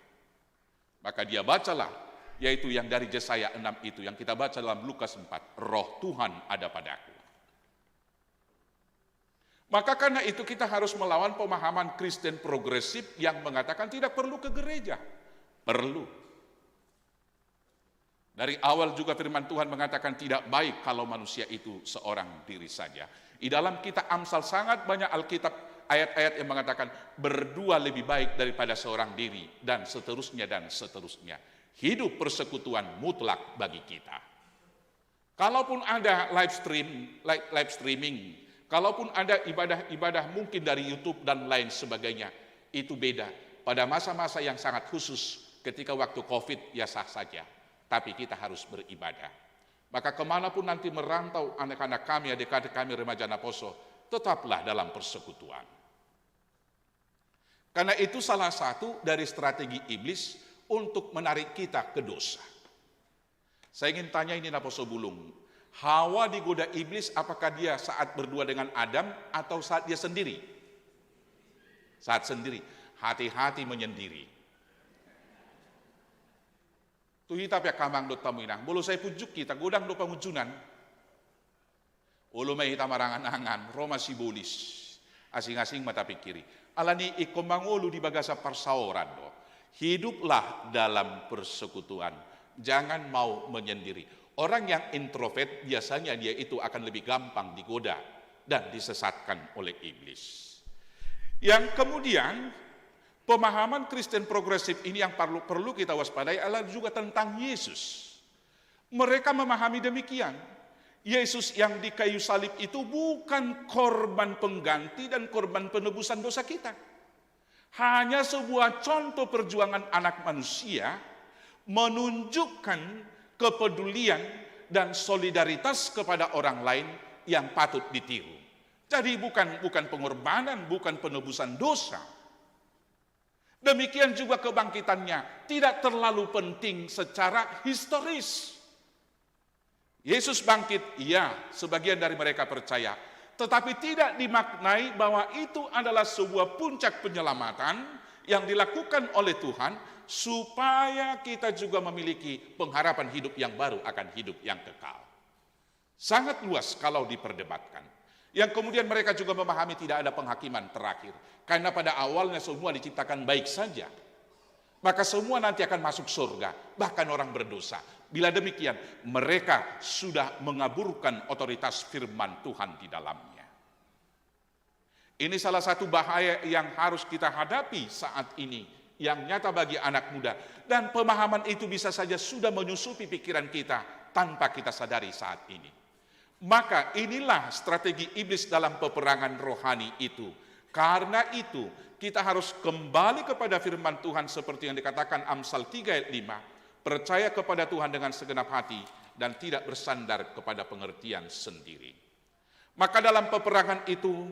Maka dia bacalah, yaitu yang dari Yesaya 6 itu, yang kita baca dalam Lukas 4, roh Tuhan ada padaku. Maka karena itu kita harus melawan pemahaman Kristen progresif yang mengatakan tidak perlu ke gereja. Perlu. Dari awal juga firman Tuhan mengatakan tidak baik kalau manusia itu seorang diri saja. Di dalam kitab Amsal sangat banyak Alkitab ayat-ayat yang mengatakan berdua lebih baik daripada seorang diri dan seterusnya dan seterusnya. Hidup persekutuan mutlak bagi kita. Kalaupun ada live streaming, kalaupun ada ibadah-ibadah mungkin dari YouTube dan lain sebagainya, itu beda. Pada masa-masa yang sangat khusus ketika waktu COVID ya sah saja. Tapi kita harus beribadah. Maka kemanapun nanti merantau anak-anak kami, adik-adik kami remaja Naposo, tetaplah dalam persekutuan. Karena itu salah satu dari strategi iblis untuk menarik kita ke dosa. Saya ingin tanya ini Naposo Bulung, Hawa digoda iblis apakah dia saat berdua dengan Adam atau saat dia sendiri? Saat sendiri, hati-hati menyendiri. Tuhi tapi kamang dot tamuinang, bolo saya pujuk kita godang do pamujunan. Ulu may hita marangan-angan, Roma sibolis, asing-asing mata pikiri. Alani ikomangulu di bagasa parsaoran do. Hiduplah dalam persekutuan, jangan mau menyendiri. Orang yang introvert biasanya dia itu akan lebih gampang digoda dan disesatkan oleh iblis. Yang kemudian pemahaman Kristen progresif ini yang perlu kita waspadai adalah juga tentang Yesus. Mereka memahami demikian. Yesus yang di kayu salib itu bukan korban pengganti dan korban penebusan dosa kita. Hanya sebuah contoh perjuangan anak manusia menunjukkan kepedulian dan solidaritas kepada orang lain yang patut ditiru. Jadi bukan pengorbanan, bukan penebusan dosa. Demikian juga kebangkitannya tidak terlalu penting secara historis. Yesus bangkit, iya, sebagian dari mereka percaya. Tetapi tidak dimaknai bahwa itu adalah sebuah puncak penyelamatan yang dilakukan oleh Tuhan supaya kita juga memiliki pengharapan hidup yang baru akan hidup yang kekal. Sangat luas kalau diperdebatkan. Yang kemudian mereka juga memahami tidak ada penghakiman terakhir. Karena pada awalnya semua diciptakan baik saja. Maka semua nanti akan masuk surga, bahkan orang berdosa. Bila demikian, mereka sudah mengaburkan otoritas firman Tuhan di dalamnya. Ini salah satu bahaya yang harus kita hadapi saat ini, yang nyata bagi anak muda. Dan pemahaman itu bisa saja sudah menyusupi pikiran kita tanpa kita sadari saat ini. Maka inilah strategi iblis dalam peperangan rohani itu. Karena itu kita harus kembali kepada firman Tuhan seperti yang dikatakan Amsal 3 ayat 5. Percaya kepada Tuhan dengan segenap hati dan tidak bersandar kepada pengertian sendiri. Maka dalam peperangan itu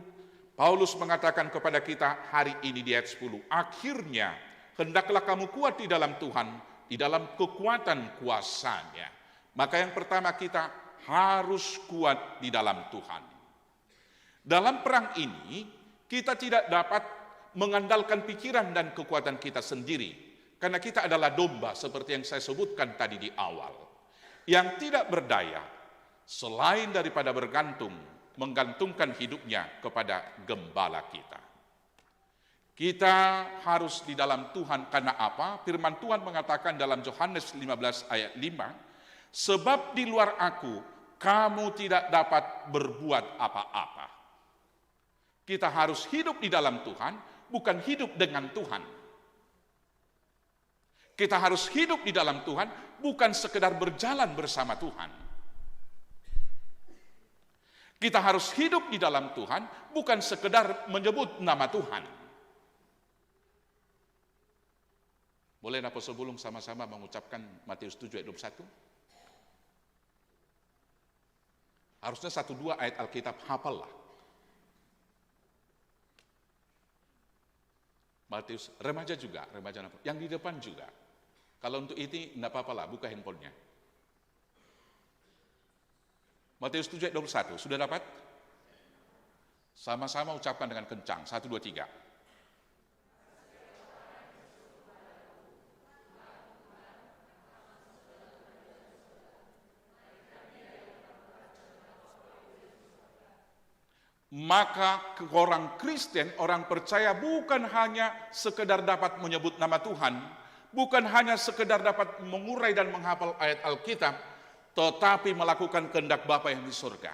Paulus mengatakan kepada kita hari ini di ayat 10. Akhirnya hendaklah kamu kuat di dalam Tuhan, di dalam kekuatan kuasa-Nya. Maka yang pertama kita harus kuat di dalam Tuhan. Dalam perang ini, kita tidak dapat mengandalkan pikiran dan kekuatan kita sendiri. Karena kita adalah domba seperti yang saya sebutkan tadi di awal. Yang tidak berdaya, selain daripada menggantungkan hidupnya kepada gembala kita. Kita harus di dalam Tuhan karena apa? Firman Tuhan mengatakan dalam Yohanes 15 ayat 5, sebab di luar aku, kamu tidak dapat berbuat apa-apa. Kita harus hidup di dalam Tuhan, bukan hidup dengan Tuhan. Kita harus hidup di dalam Tuhan, bukan sekedar berjalan bersama Tuhan. Kita harus hidup di dalam Tuhan, bukan sekedar menyebut nama Tuhan. Boleh Napa sebelum sama-sama mengucapkan Matius 7 ayat 21? Harusnya 1-2 ayat Alkitab hafal lah. Matius, remaja juga, remaja Napa. Yang di depan juga. Kalau untuk ini, tidak apa-apa lah, buka handphonenya. Matius 7 ayat 21, sudah dapat? Sama-sama ucapkan dengan kencang, 1, 2, 3. Maka orang Kristen, orang percaya bukan hanya sekedar dapat menyebut nama Tuhan, bukan hanya sekedar dapat mengurai dan menghafal ayat Alkitab, tetapi melakukan kehendak Bapa yang di surga.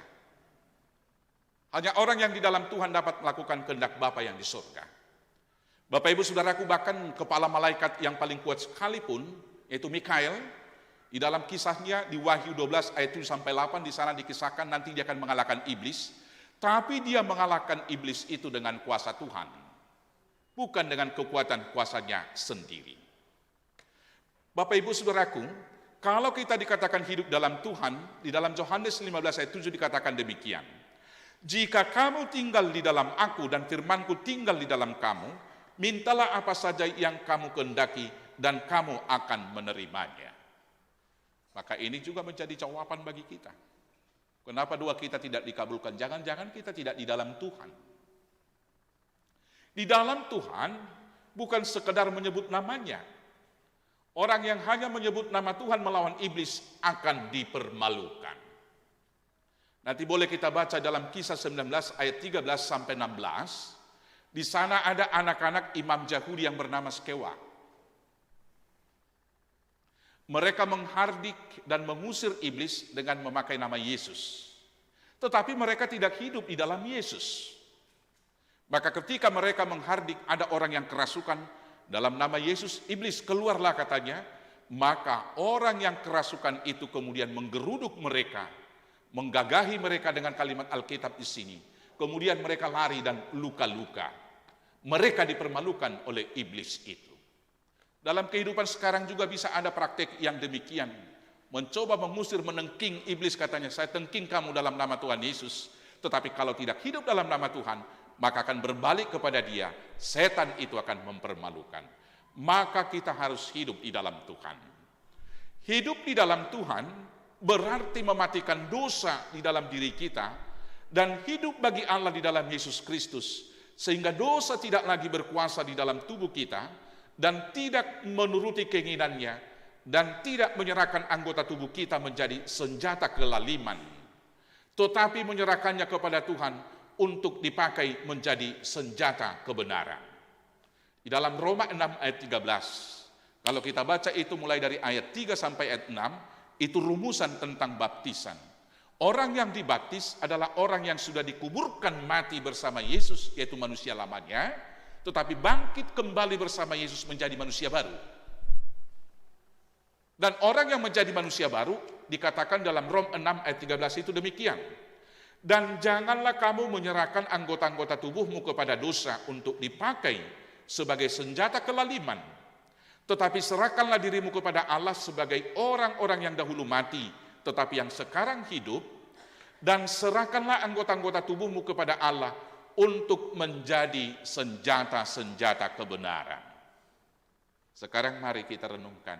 Hanya orang yang di dalam Tuhan dapat melakukan kehendak Bapa yang di surga. Bapak Ibu Saudaraku, bahkan kepala malaikat yang paling kuat sekalipun, yaitu Mikael, di dalam kisahnya di Wahyu 12 ayat 7 sampai 8, di sana dikisahkan nanti dia akan mengalahkan iblis, tapi dia mengalahkan iblis itu dengan kuasa Tuhan, bukan dengan kekuatan kuasanya sendiri. Bapak Ibu Saudaraku, kalau kita dikatakan hidup dalam Tuhan, di dalam Yohanes 15 ayat 7 dikatakan demikian. Jika kamu tinggal di dalam aku dan firmanku tinggal di dalam kamu, mintalah apa saja yang kamu kehendaki dan kamu akan menerimanya. Maka ini juga menjadi jawaban bagi kita. Kenapa doa kita tidak dikabulkan? Jangan-jangan kita tidak di dalam Tuhan. Di dalam Tuhan bukan sekedar menyebut namanya. Orang yang hanya menyebut nama Tuhan melawan iblis akan dipermalukan. Nanti boleh kita baca dalam Kisah 19 ayat 13 sampai 16. Di sana ada anak-anak imam Yahudi yang bernama Skewa. Mereka menghardik dan mengusir iblis dengan memakai nama Yesus. Tetapi mereka tidak hidup di dalam Yesus. Maka ketika mereka menghardik ada orang yang kerasukan dalam nama Yesus, iblis keluarlah katanya. Maka orang yang kerasukan itu kemudian menggeruduk mereka, menggagahi mereka dengan kalimat Alkitab di sini. Kemudian mereka lari dan luka-luka. Mereka dipermalukan oleh iblis itu. Dalam kehidupan sekarang juga bisa ada praktek yang demikian. Mencoba mengusir, menengking iblis, katanya, saya tengking kamu dalam nama Tuhan Yesus. Tetapi kalau tidak hidup dalam nama Tuhan, maka akan berbalik kepada dia. Setan itu akan mempermalukan. Maka kita harus hidup di dalam Tuhan. Hidup di dalam Tuhan berarti mematikan dosa di dalam diri kita dan hidup bagi Allah di dalam Yesus Kristus. Sehingga dosa tidak lagi berkuasa di dalam tubuh kita dan tidak menuruti keinginannya, dan tidak menyerahkan anggota tubuh kita menjadi senjata kelaliman, tetapi menyerahkannya kepada Tuhan untuk dipakai menjadi senjata kebenaran. Di dalam Roma 6 ayat 13, kalau kita baca itu mulai dari ayat 3 sampai ayat 6, itu rumusan tentang baptisan. Orang yang dibaptis adalah orang yang sudah dikuburkan mati bersama Yesus, yaitu manusia lamanya, tetapi bangkit kembali bersama Yesus menjadi manusia baru. Dan orang yang menjadi manusia baru dikatakan dalam Rom 6 ayat 13 itu demikian. Dan janganlah kamu menyerahkan anggota-anggota tubuhmu kepada dosa untuk dipakai sebagai senjata kelaliman, tetapi serahkanlah dirimu kepada Allah sebagai orang-orang yang dahulu mati, tetapi yang sekarang hidup, dan serahkanlah anggota-anggota tubuhmu kepada Allah untuk menjadi senjata-senjata kebenaran. Sekarang mari kita renungkan.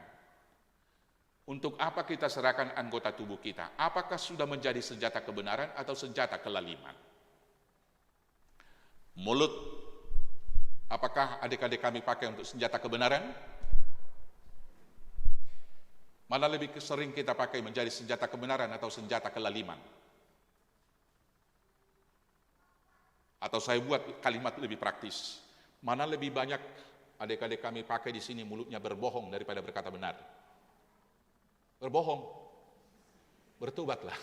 Untuk apa kita serahkan anggota tubuh kita? Apakah sudah menjadi senjata kebenaran atau senjata kelaliman? Mulut, apakah adik-adik kami pakai untuk senjata kebenaran? Mana lebih sering kita pakai menjadi senjata kebenaran atau senjata kelaliman? Atau saya buat kalimat lebih praktis. Mana lebih banyak adik-adik kami pakai di sini mulutnya berbohong daripada berkata benar? Berbohong. Bertobatlah.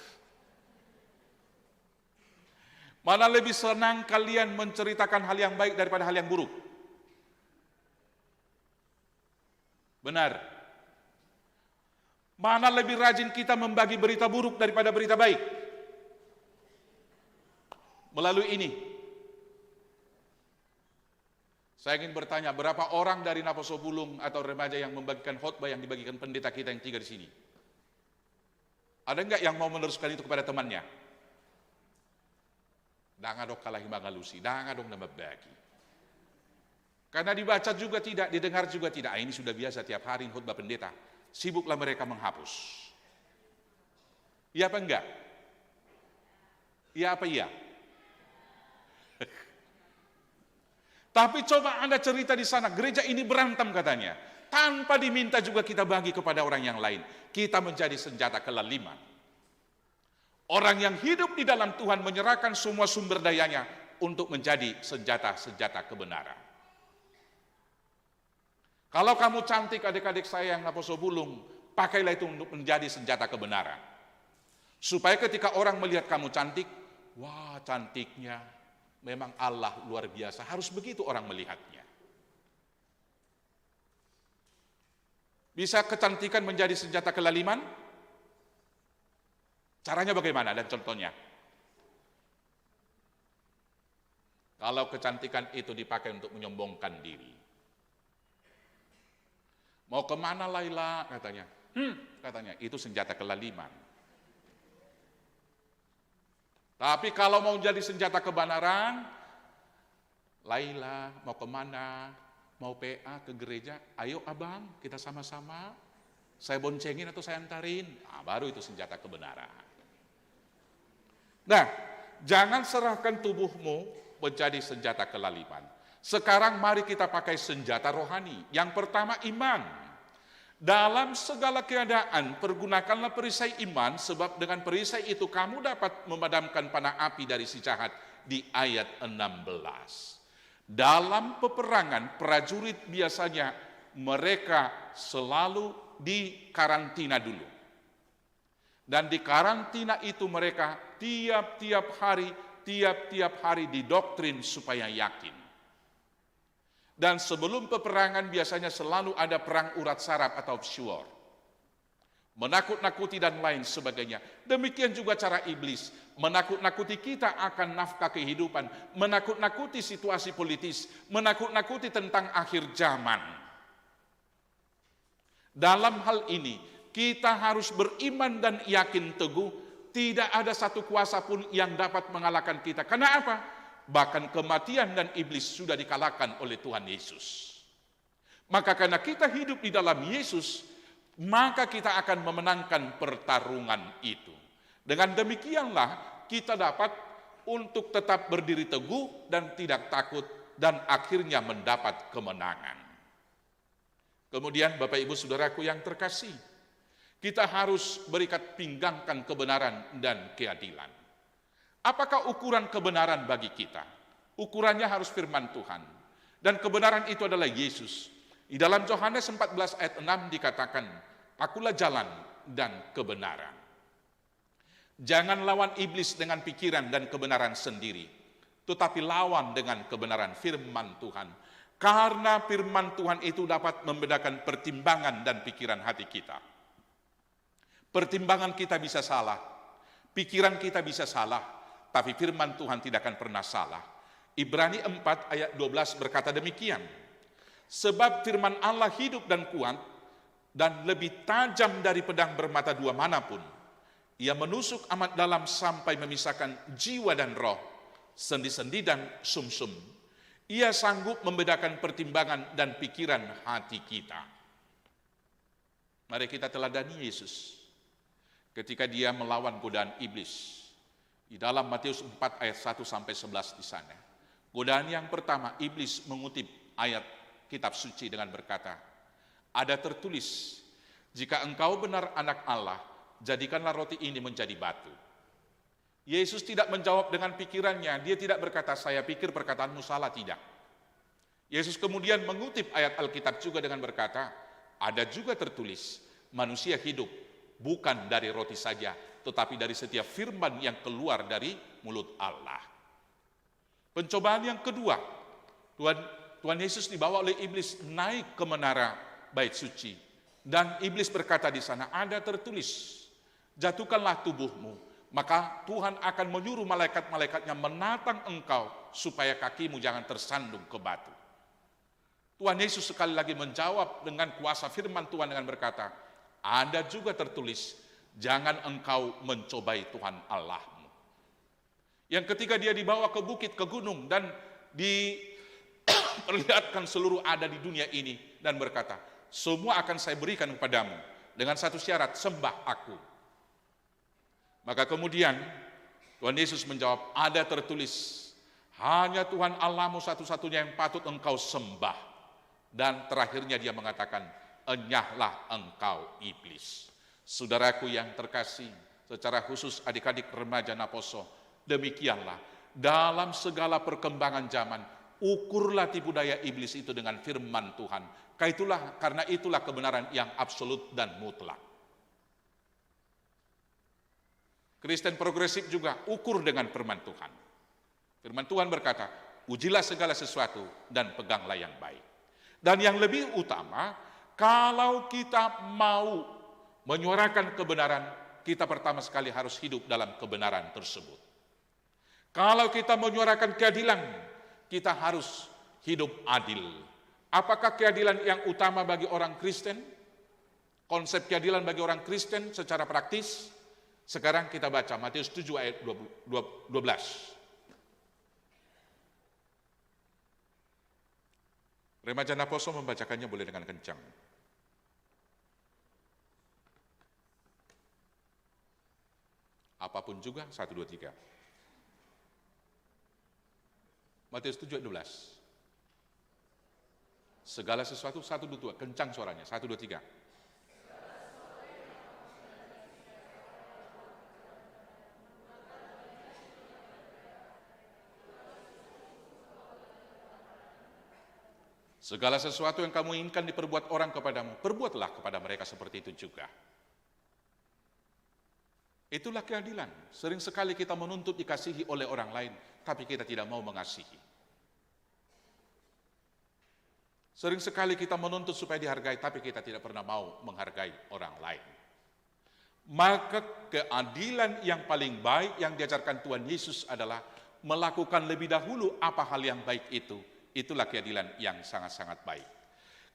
Mana lebih senang kalian menceritakan hal yang baik daripada hal yang buruk? Benar. Mana lebih rajin kita membagi berita buruk daripada berita baik? Melalui ini, saya ingin bertanya, berapa orang dari Naposo Bulung atau remaja yang membagikan khotbah yang dibagikan pendeta kita yang 3 di sini? Ada enggak yang mau meneruskan itu kepada temannya? Dangadok kalah himagalusi, dangadok nama bagi. Karena dibaca juga tidak, didengar juga tidak. Ini sudah biasa tiap hari khotbah pendeta. Sibuklah mereka menghapus. Iya apa enggak? Iya apa iya? Tapi coba Anda cerita di sana, gereja ini berantem katanya. Tanpa diminta juga kita bagi kepada orang yang lain. Kita menjadi senjata kelaliman. Orang yang hidup di dalam Tuhan menyerahkan semua sumber dayanya untuk menjadi senjata-senjata kebenaran. Kalau kamu cantik adik-adik saya yang Apostle Bulung, pakailah itu untuk menjadi senjata kebenaran. Supaya ketika orang melihat kamu cantik, wah cantiknya, memang Allah luar biasa. Harus begitu orang melihatnya. Bisa kecantikan menjadi senjata kelaliman? Caranya bagaimana dan contohnya? Kalau kecantikan itu dipakai untuk menyombongkan diri. Mau kemana Laila? Katanya. Katanya, itu senjata kelaliman. Tapi kalau mau jadi senjata kebenaran, Laila mau kemana? Mau PA ke gereja? Ayo abang, kita sama-sama. Saya boncengin atau saya antarin? Nah, baru itu senjata kebenaran. Nah, jangan serahkan tubuhmu menjadi senjata kelaliman. Sekarang mari kita pakai senjata rohani. Yang pertama iman. Dalam segala keadaan pergunakanlah perisai iman, sebab dengan perisai itu kamu dapat memadamkan panah api dari si jahat, di ayat 16. Dalam peperangan prajurit biasanya mereka selalu dikarantina dulu. Dan di karantina itu mereka tiap-tiap hari didoktrin supaya yakin. Dan sebelum peperangan biasanya selalu ada perang urat saraf atau syuor. Menakut-nakuti dan lain sebagainya. Demikian juga cara iblis. Menakut-nakuti kita akan nafkah kehidupan. Menakut-nakuti situasi politis. Menakut-nakuti tentang akhir zaman. Dalam hal ini, kita harus beriman dan yakin teguh, tidak ada satu kuasa pun yang dapat mengalahkan kita. Karena apa? Bahkan kematian dan iblis sudah dikalahkan oleh Tuhan Yesus. Maka karena kita hidup di dalam Yesus, maka kita akan memenangkan pertarungan itu. Dengan demikianlah kita dapat untuk tetap berdiri teguh dan tidak takut, dan akhirnya mendapat kemenangan. Kemudian Bapak Ibu Saudaraku yang terkasih, kita harus berikat pinggangkan kebenaran dan keadilan. Apakah ukuran kebenaran bagi kita? Ukurannya harus firman Tuhan. Dan kebenaran itu adalah Yesus. Di dalam Yohanes 14 ayat 6 dikatakan, akulah jalan dan kebenaran. Jangan lawan iblis dengan pikiran dan kebenaran sendiri, tetapi lawan dengan kebenaran firman Tuhan. Karena firman Tuhan itu dapat membedakan pertimbangan dan pikiran hati kita. Pertimbangan kita bisa salah, pikiran kita bisa salah, tapi firman Tuhan tidak akan pernah salah. Ibrani 4 ayat 12 berkata demikian. Sebab firman Allah hidup dan kuat, dan lebih tajam dari pedang bermata dua manapun. Ia menusuk amat dalam sampai memisahkan jiwa dan roh, sendi-sendi dan sumsum. Ia sanggup membedakan pertimbangan dan pikiran hati kita. Mari kita teladani Yesus ketika dia melawan godaan iblis. Di dalam Matius 4 ayat 1 sampai 11 di sana. Godaan yang pertama, iblis mengutip ayat kitab suci dengan berkata, ada tertulis, jika engkau benar anak Allah, jadikanlah roti ini menjadi batu. Yesus tidak menjawab dengan pikirannya, dia tidak berkata, saya pikir perkataanmu salah, tidak. Yesus kemudian mengutip ayat Alkitab juga dengan berkata, ada juga tertulis, manusia hidup bukan dari roti saja, tetapi dari setiap firman yang keluar dari mulut Allah. Pencobaan yang kedua, Tuhan Yesus dibawa oleh iblis naik ke menara bait suci. Dan iblis berkata di sana, ada tertulis, jatuhkanlah tubuhmu, maka Tuhan akan menyuruh malaikat-malaikatnya menatang engkau, supaya kakimu jangan tersandung ke batu. Tuhan Yesus sekali lagi menjawab dengan kuasa firman Tuhan dengan berkata, ada juga tertulis, jangan engkau mencobai Tuhan Allahmu. Yang ketiga dia dibawa ke bukit, ke gunung, dan diperlihatkan seluruh ada di dunia ini, dan berkata, semua akan saya berikan kepadamu, dengan satu syarat, sembah aku. Maka kemudian Tuhan Yesus menjawab, ada tertulis, hanya Tuhan Allahmu satu-satunya yang patut engkau sembah. Dan terakhirnya dia mengatakan, enyahlah engkau iblis. Saudaraku yang terkasih, secara khusus adik-adik remaja Naposo, demikianlah dalam segala perkembangan zaman, ukurlah tipu daya iblis itu dengan firman Tuhan. Karena itulah kebenaran yang absolut dan mutlak. Kristen progresif juga ukur dengan firman Tuhan. Firman Tuhan berkata, ujilah segala sesuatu dan peganglah yang baik. Dan yang lebih utama, kalau kita mau menyuarakan kebenaran, kita pertama sekali harus hidup dalam kebenaran tersebut. Kalau kita menyuarakan keadilan, kita harus hidup adil. Apakah keadilan yang utama bagi orang Kristen? Konsep keadilan bagi orang Kristen secara praktis, sekarang kita baca Matius 7 ayat 12. Remaja Naposo membacakannya boleh dengan kencang. Apapun juga, 1, 2, 3. Matius 7 ayat 12. Segala sesuatu, 1, 2, 3. Kencang suaranya, 1, 2, 3. Segala sesuatu yang kamu inginkan diperbuat orang kepadamu, perbuatlah kepada mereka seperti itu juga. Itulah keadilan. Sering sekali kita menuntut dikasihi oleh orang lain, tapi kita tidak mau mengasihi. Sering sekali kita menuntut supaya dihargai, tapi kita tidak pernah mau menghargai orang lain. Maka keadilan yang paling baik yang diajarkan Tuhan Yesus adalah melakukan lebih dahulu apa hal yang baik itu. Itulah keadilan yang sangat-sangat baik.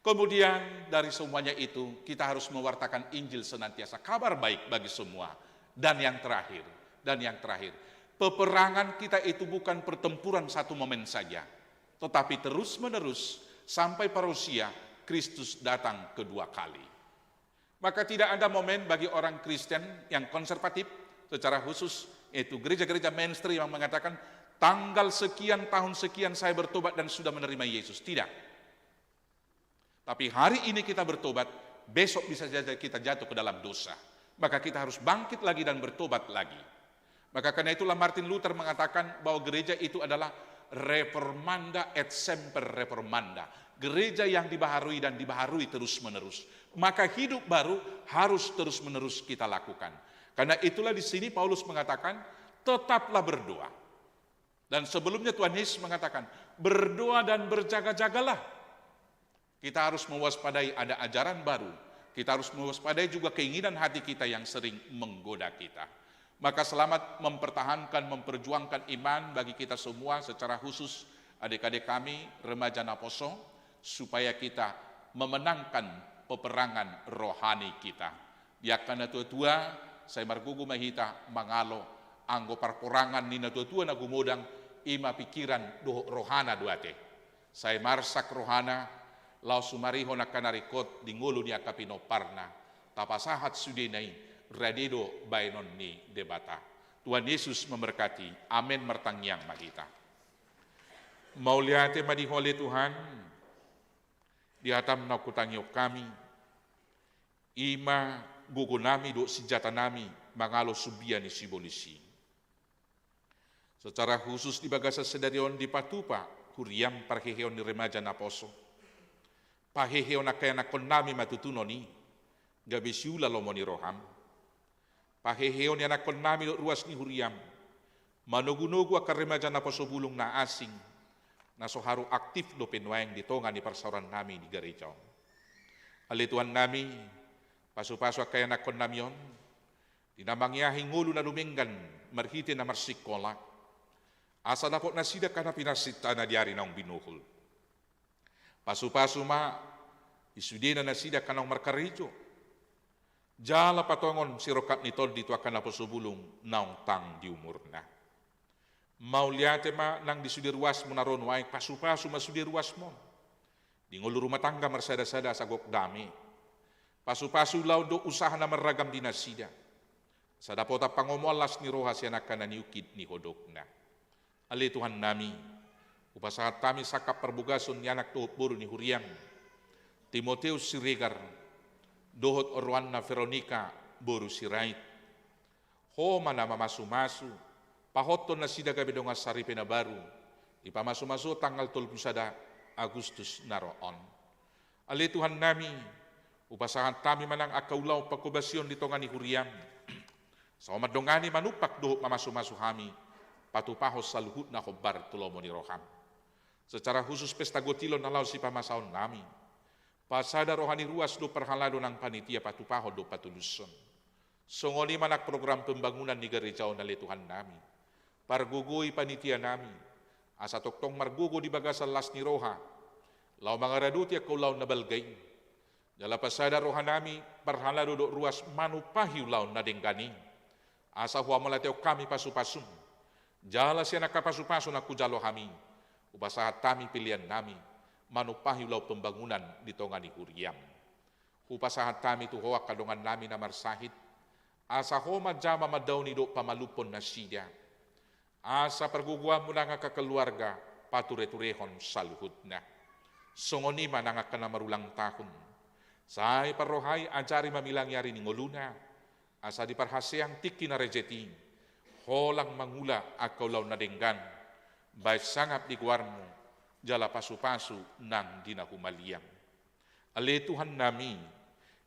Kemudian dari semuanya itu, kita harus mewartakan Injil senantiasa, kabar baik bagi semua. Dan yang terakhir, peperangan kita itu bukan pertempuran satu momen saja, tetapi terus-menerus sampai parousia Kristus datang kedua kali. Maka tidak ada momen bagi orang Kristen yang konservatif, secara khusus yaitu gereja-gereja mainstream yang mengatakan tanggal sekian, tahun sekian saya bertobat dan sudah menerima Yesus. Tidak. Tapi hari ini kita bertobat, besok bisa saja kita jatuh ke dalam dosa. Maka kita harus bangkit lagi dan bertobat lagi. Maka karena itulah Martin Luther mengatakan bahwa gereja itu adalah reformanda et semper reformanda. Gereja yang dibaharui dan dibaharui terus-menerus. Maka hidup baru harus terus-menerus kita lakukan. Karena itulah di sini Paulus mengatakan, tetaplah berdoa. Dan sebelumnya Tuhan Yesus mengatakan, berdoa dan berjaga-jagalah. Kita harus mewaspadai ada ajaran baru. Kita harus mewaspadai juga keinginan hati kita yang sering menggoda kita. Maka selamat mempertahankan, memperjuangkan iman bagi kita semua, secara khusus adik-adik kami, remaja Naposo, supaya kita memenangkan peperangan rohani kita. Diakan na tua-tua, saya margugu mahita, mangalo, anggo parporangan ni na tua-tua na gumodang, ima pikiran do rohana duate. Saya marsak rohana, lau sumariho na kanarikot di ngulu ni akapino parna, tapasahat sudenai, radedo bainon ni debata. Tuhan Yesus memberkati. Amin mertangyang magita. Mauliate madihole Tuhan, dihatam na kutangyok kami, ima gugu nami do senjata nami, mangalo subia ni sibolisi. Secara khusus di bagasa sedarion di patupa, huriam parheheon ni remaja Naposo. Paheheon na kaya nakon nami matutuno ni, gabisiula lomo ni roham. Paheheon na nakon nami ruas ni huriam, manugunugu akar remaja Naposo bulong na asing, na soharu aktif do penwaeng di tonga ni parsauran nami di gereja. Alituan nami, pasu-pasu kaya nakon nami yon, dinamangyahin ngulu na luminggan, marhiti na marsikola, asa na po nasida ka na pinasita na diari na binuhol. Pasu-pasu ma, isudina na sida kanang markarijo. Jala patongon sirokat ni tol dito akan na po subulong naong tang di umur na. Mauliate ma nang disudirwas mo na ron, waing pasu-pasu masudirwas mo. Di ngulu rumah tangga marsada-sada sa gok dami. Pasu-pasu law do usaha na maragam dinasida. Sa dapota pangomolas ni roha siya nakan na niukid ni hodok na. Ali Tuhan nami, upasahat kami sakap perbugason ni anak tuh buru ni huriang, Timoteus Siregar, dohot orwan na Veronica buru sirait, Homa na mamasu-masu, pahoton na sida gabi donga saripe na baru, ipamasu-masu tanggal 31 Agustus naroon. Ali Tuhan nami, upasahan kami manang akaulaw pagkubasyon dito nga ni Huriam. Sa umadongani manupak doh mamasu-masu kami, patupahos sa luhut na khobar tulomo ni Roham. Secara khusus pesta gotilon nalaw si pamasaon nami. Pasada rohani ruas do perhalado ng panitia patupaho do patuluson. Songoni manak program pembangunan ni gereja na Tuhan nami. Pargugoy panitia nami. Asa toktong margugo di bagasan las ni Roha. Law mga raduti ako law nabalgay. Dala pasada roha nami perhalado do ruas manupahiw law na denggani. Asa huwa malateo kami pasu-pasum. Jala siya nakapasu-pasu na kujalo kami. Upasahat kami pilihan nami, manupahiw law pembangunan dito nga ni Huriam. Upasahat kami tuhoak kadongan nami na marsahit, asa homa jama madaw ni do pamalupon na siya. Asa perguguan mo na nga kakeluarga, pature-turehon sa luhod na. Songoni man nga ka na marulang tahon. Say parohay, anjari mamilang yari ni ngoluna, asa di parhaseang tiki na rejeti, holang mangula akaw law na denggan, baik sangat di guarmu, jala pasu-pasu nang dinahumaliyang. Ali Tuhan nami,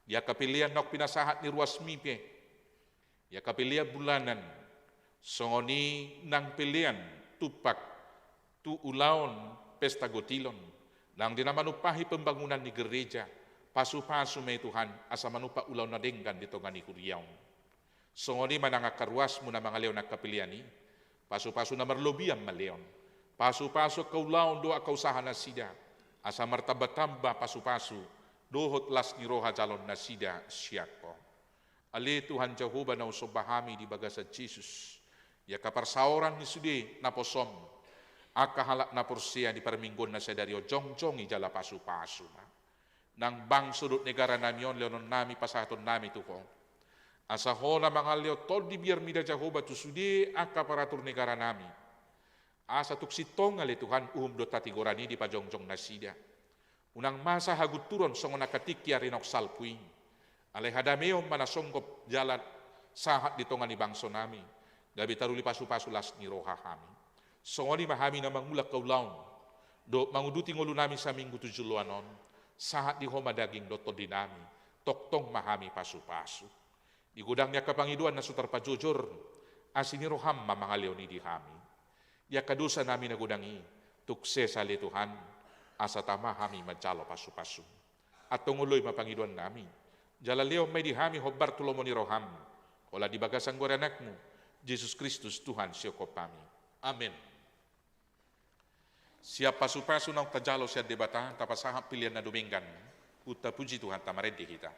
ya kapilian nok pinasahat ni ruas mipe, ya kapilian bulanan, songoni nang pilian tupak, tu ulaon pesta gotilon, nang dinamanupahi pembangunan ni gereja, pasu-pasu may Tuhan, asa manupa ulaw na denggan dito nga ni Huriam. Songoni manangakaruas mo na mga leon na kapilian ni, pasu-pasu na marlobiang maleon. Pasu-pasu kaulaon doa kausahan na sida. Asa martaba-tamba pasu-pasu. Dohot las ni Roha jalon na sida siyako. Ali Tuhan Jehovah na usobahami di bagasad Jesus. Ya kaparsauran ni sudi na posom. Akahalak na porsiya di parminggon na siya dari ojong-jong ijala pasu-pasu. Nang bang sudut negara namion leonon nami pasahaton nami tuko. Asa ho na mga leo tol di biar mida Jehovah tu sudi akaparatur negara nami. Asa tuksitong ali Tuhan do tatigorani di pajongjong nasida. Unang masa haguturon songo nakatikya rinok salpuing. Ale hadameo manasonggop jalan sahat di tongan ni bangso nami. Gabi taruli pasu-pasu las ni Roha kami. Songo ni mahami na mangulak kaulaon. Do manguduti ngulu nami sa minggu 7 luanon. Sahat di homa daging doto dinami. Toktong mahami pasu-pasu. Di gudangnya kapangiduan na sutar pajujur. Asini Roham mamangaliw ni di kami. Ya kadusa namin na gudangi, tukse sa Tuhan, asa tama kami mancalo pasu-pasu. At tunguloy mapangiduan namin, jalaleo may dihami hobar tulomo ni Roham, wala di bagasang gorenak mo, Jesus Kristus Tuhan siyoko kami. Amen. Siap pasu-pasu ng tajalo siya debata, tapasahap pilihan na duminggan, uta puji Tuhan tamaredi kita.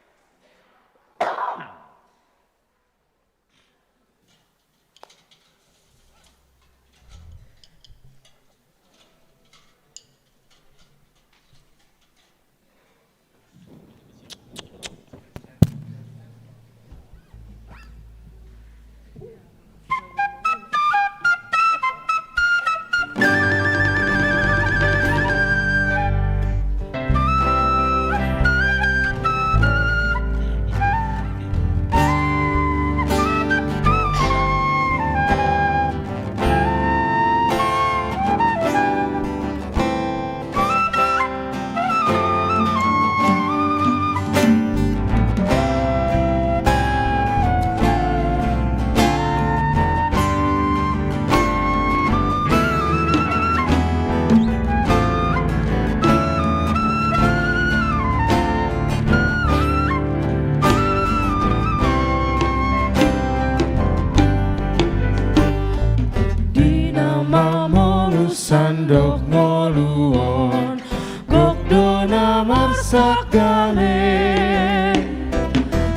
sandok ngoluon Gokdo namar sakale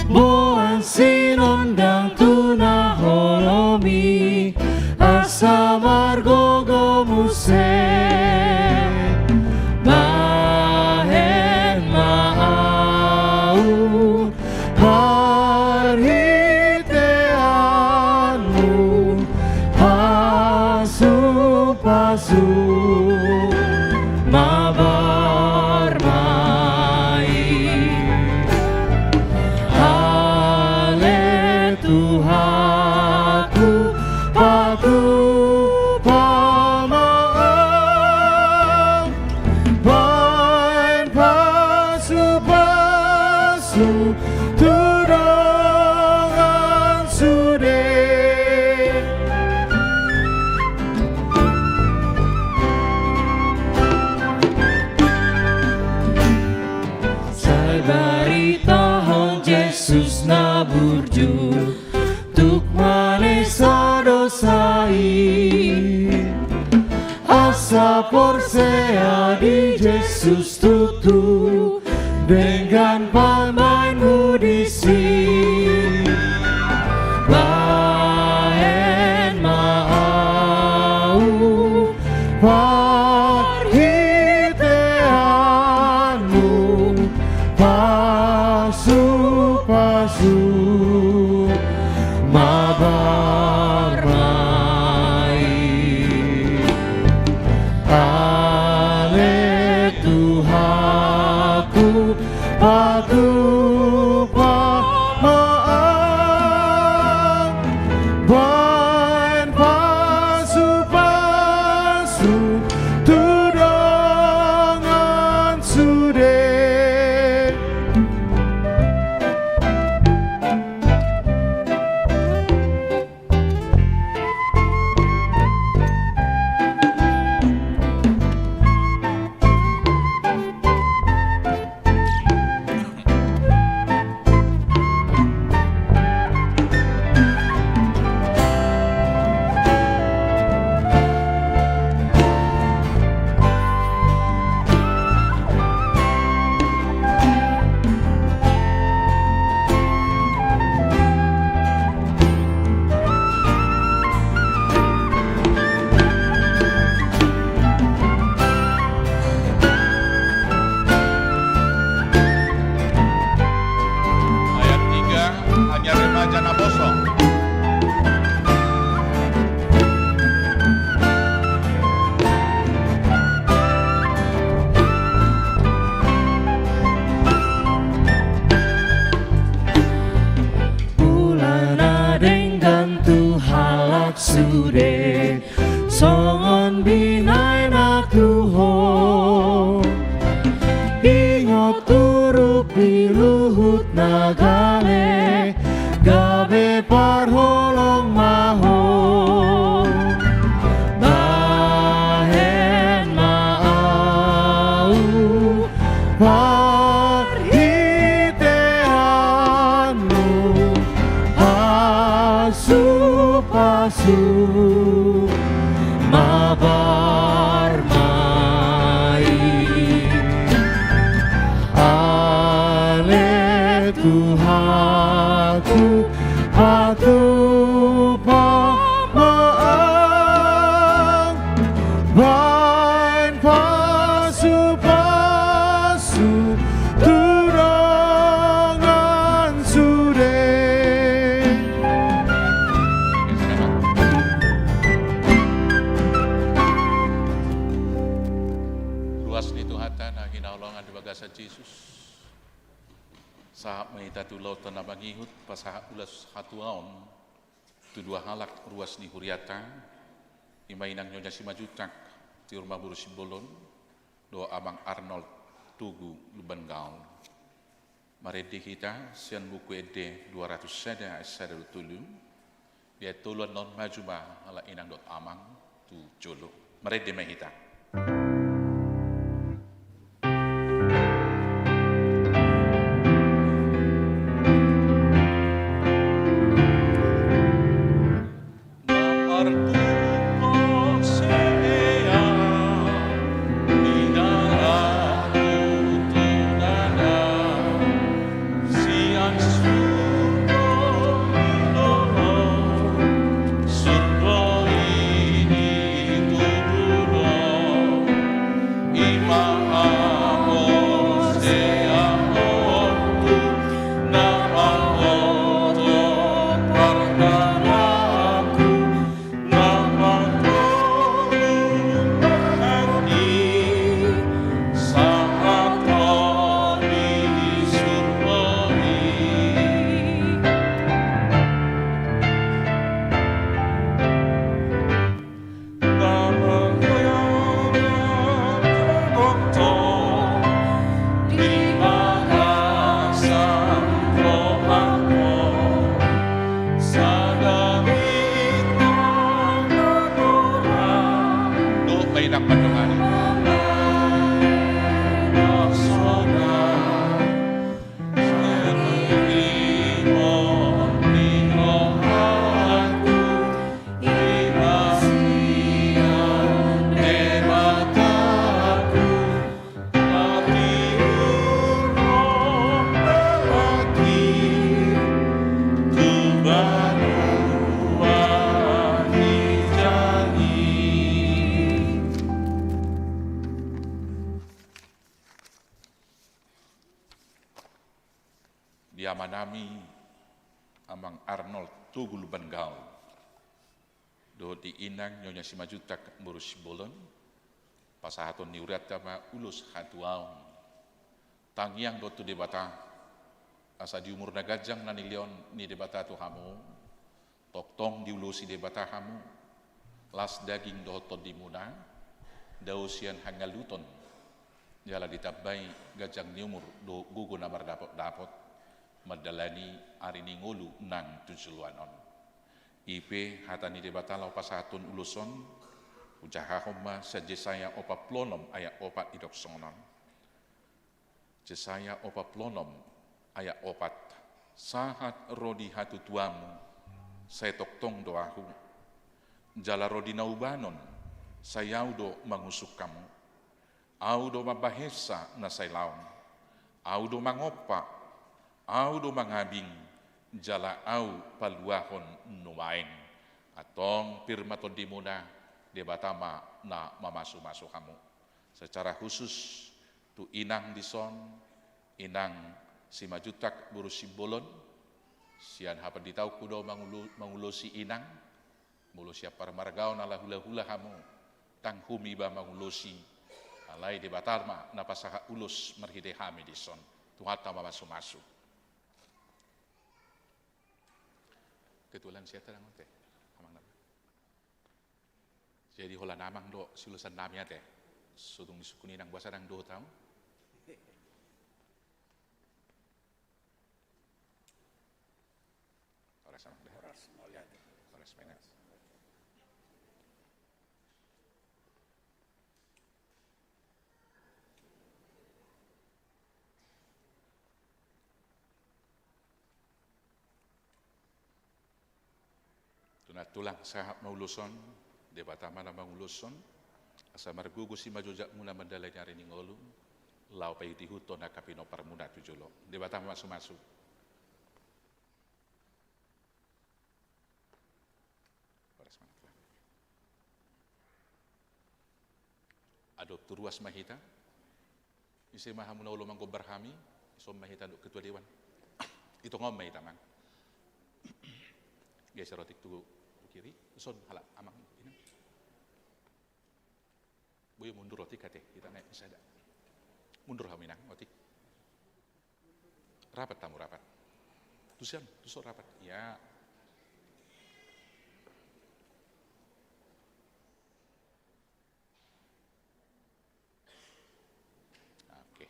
Boan sinondang tuna holomi Asa margo gomuse Bahen maau Harhiteanmu Pasu mabarmai Ale Tuhan tudongan sude sai barita Jesus na burju tuk manesa dosai asa porsea di Jesus tutu dengan pamanmu di sini baen mau parhiteanmu pasu mabar mai ale Tuhanku patu pamaang baen pasu tudongan sude Ayat 3, hanya remaja Naboso. Bulana dengan Tuhalak sude songon binai nak tuho ingot turuk biluhut nagale gabe parholong maho bahen mau parhiteanmu pasu mabar mai ale Tuhanku patu pamaang baen pasu tudongan sude Ruas ni Tuhatan na kinaulungan di bagasa Jesus. Sahap may tatulo na mangihut pasaha ulas hatuaon tu dua halak ruas ni Huriata imainang nyonya si majutak ti rumah buru si bolon do abang Arnold Tugu Lubangaon maredi kita sian buku ede 200 sada sada tulu dia tulun non majuma ala inang dot amang tu jolo maredi mahita dia manami amang Arnold Tugul Bangau do di inang nyonya si majutak murus bolon pasahaton niurat tama ulus hatuaun tangiang do tu debata asa di umur nagajang nani leon ni debata tu hamu toktong diulusi debata hamu las daging do to dimuna dausian hangaluton jala ditabai gajang ni umur do gugu namar dapot madalani arini ngolu nang tujuanon IP hatani debata lau pasatun uluson ujaha homa sajesaya opa plonom aya opat idok sonon jesaya opa plonom aya opat sahat rodi hatu tuamu saya toktong doahu jala rodi naubanon sayau do mangusuk kamu au do mabahesa na saylaon au do mangopa au do mangabing jala au paluahon numain atong pirmaton dimuna debatama na mamasu-masu kamu secara khusus tu inang dison inang si majutak burusi bolon sian hapa ditau kudo mangulosi inang mulo siapa margao na hula-hula kamu tang humiba mangulosi alai debatama na pasaha ulus marhide hami dison tuhata mamasu-masu ketulan siya terang teh amang nabi jadi hola namang do silusan namanya teh sudung disukuni nang bahasa nang do tahu oras amang deh oras mengat tulang sahab mauluson debata mana mauluson asa margugu si majojak muna mandalai nyari ningolu lau pai dihuto na kapino parmuna tujulo debata masuk-masuk adop turuas mahita isi maha munaulo mangko berhami isom mahita do ketua dewan itu ngom mahita mang geser rotik tu kiri, son halak amang ini. Boyo mundur rotik kate, kita naik bisa ada. Mundur haminang rotik. Rapat tamu rapat. Tusian, tusuk rapat. Ya. Oke.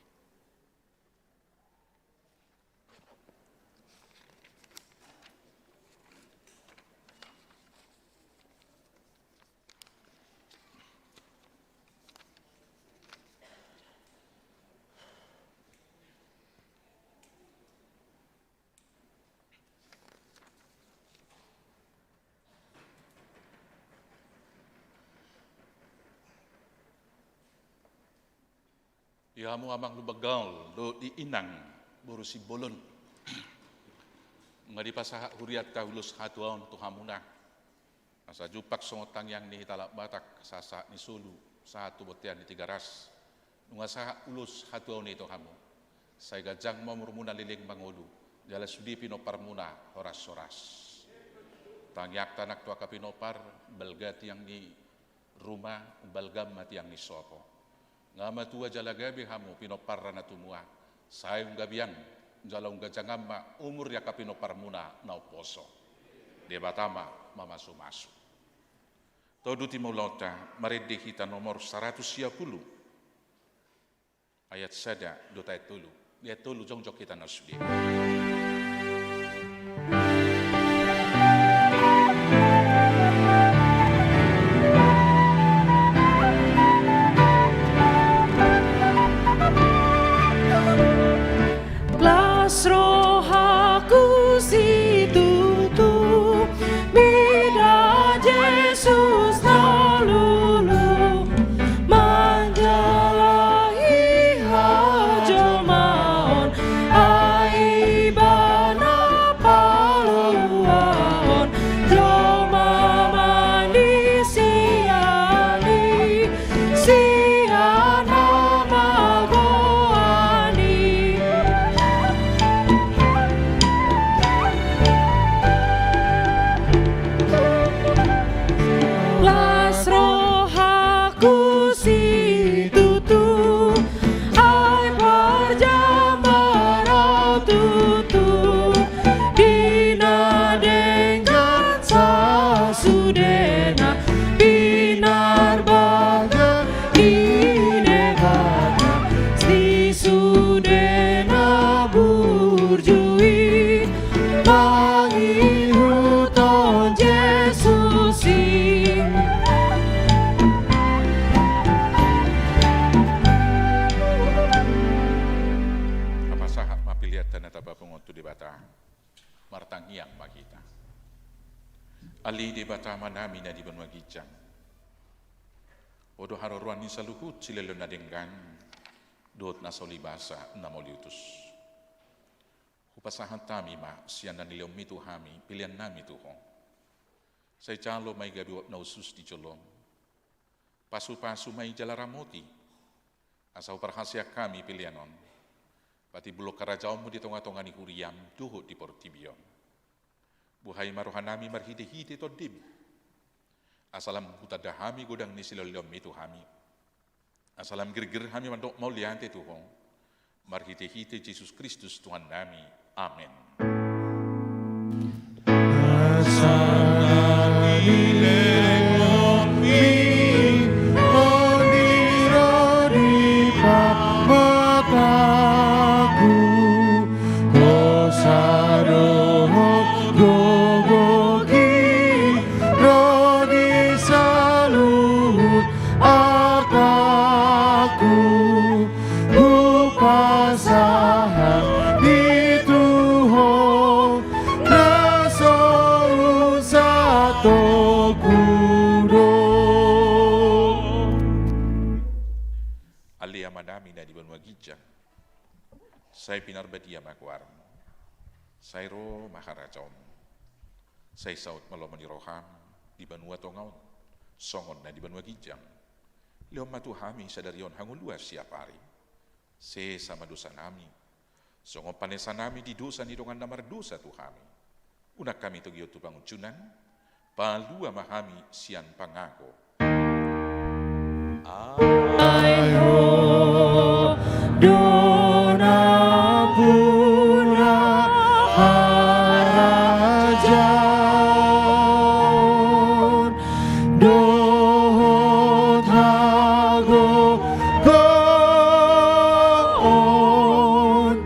Ya mu amang lu begal do di inang borusi bolon ngadi pasaha huriat kaulus hatuaun tu hamuna asa jupak songotang yang ni talak batak sasa ni sulu satu botian di tiga ras nungasaha ulus hatuaun itu hamu saya gajang mamurmuna liling mangodu jala sudi pino parmuna horas-horas tangyak tanak tua kapinopar belgat yang di rumah balgam mati yang di sopo ngama tua jala gabi hamu pinopar rana tumua sayung gabian jala unga jangama umur ya kapinopar muna nau poso debatama mamasu-masu toduti maulota marede kita nomor 110 ayat sada dota tulu dia tulu jongjok kita nasudi Iba martangiang makita. Ali di batama nami na di banwa gijang. Odo haroruan ni saluhut silelo na denggan, dot na solibasa na moliutus. Upasahan tami ma siyan na nilom mitu hami, pilihan nami tuhong. Say calo may gabi na usus di jolong. Pasu-pasu may jalaramoti. Asaw perhasia kami pilihanon. Pati bulok karajaon mo di tonga-tonga ni huriyam, duhut di portibion. Buhay maruhan nami marhite-hite to dim. Asalam hutadahami godang ni silolom itu hami. Asalam gerger hami mandok mau liante tuhong. Marhite-hite Yesus Kristus Tuhan nami. Amin. Saya pinarbadia makwarm, saya ro maharajom, saya saut malomani roham di banua tongaun, songon na di banua gijang, leom matu hami sadarion hangun luas siap hari, se sama dosa nami, songon panesa nami di dosa ni dongan namar dosa tu hami, unak kami tu giotu bangucunan, palua mahami sian pangako. Ayo dona pura harajan dohot hago goon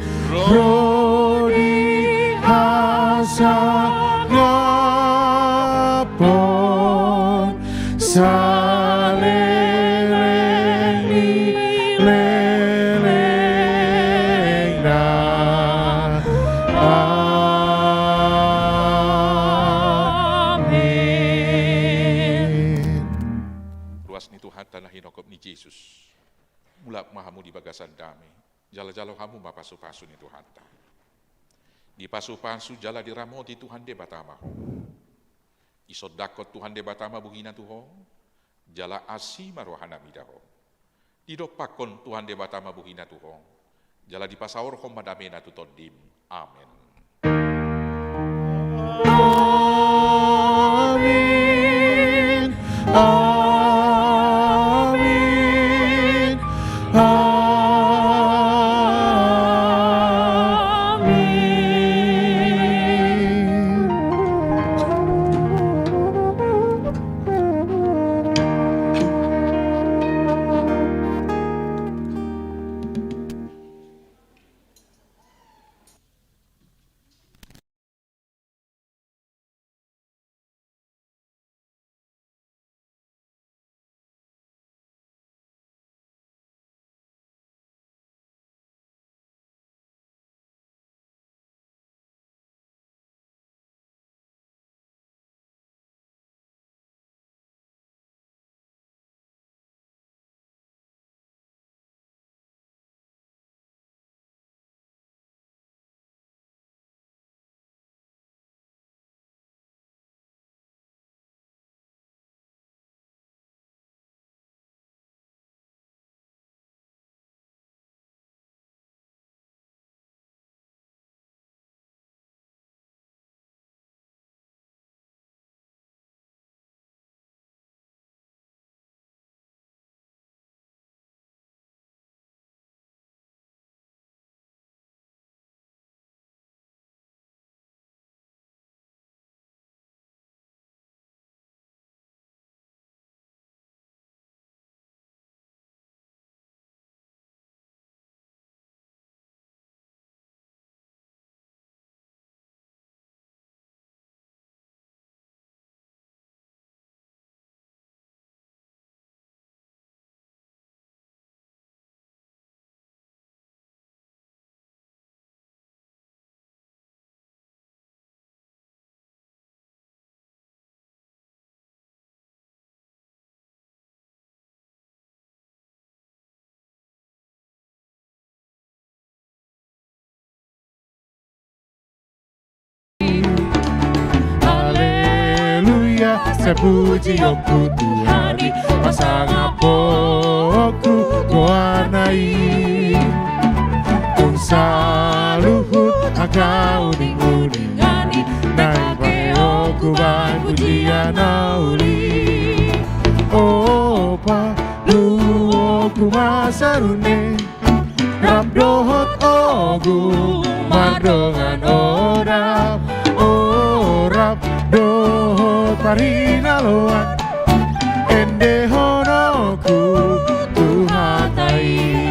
rodi hasa ngapon Yesus, mulak mahamu di bagasan dami, jala-jala hamu mapasu-pasu ni Tuhan ta. Di pasu-pasu jala diramoti Tuhan de batama ho. Isod dakot Tuhan de batama bugina tuho, jala asi marohana midaho. Di dopakon Tuhan de batama bugina tuho, jala di pasaur hom madamena tutodim. Amin. Amin. Amin. sepuji oku Tuhani pasang apoku goarnai tung saluhut akau dinguni naik oku ban pujian auli opa lu oku masarune rap dohot ogu mardongan orap orap dohot parinaloan ende honoku tuhatai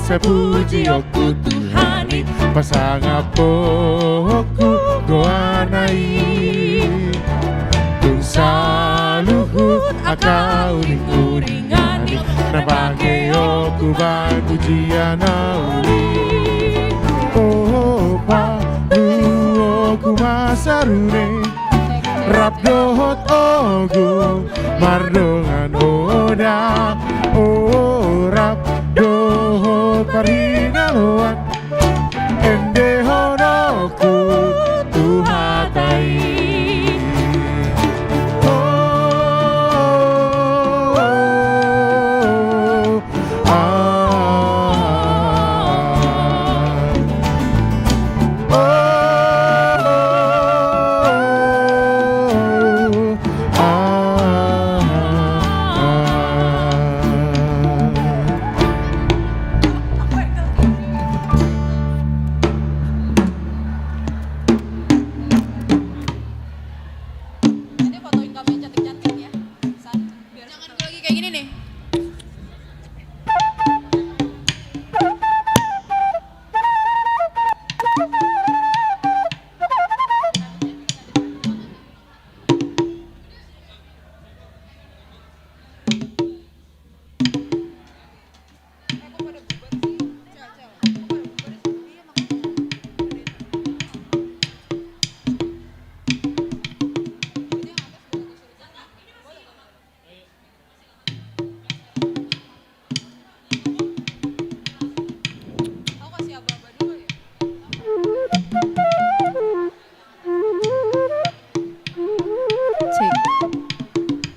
sepuji oku Tuhani pasang apoku goanai tung saluhut akau dikuringani nabage oku ban pujian auli oh pa oku masarune rap dohot ogu mardongan oda oh rap dohot parinaloan ende honoku tuhatai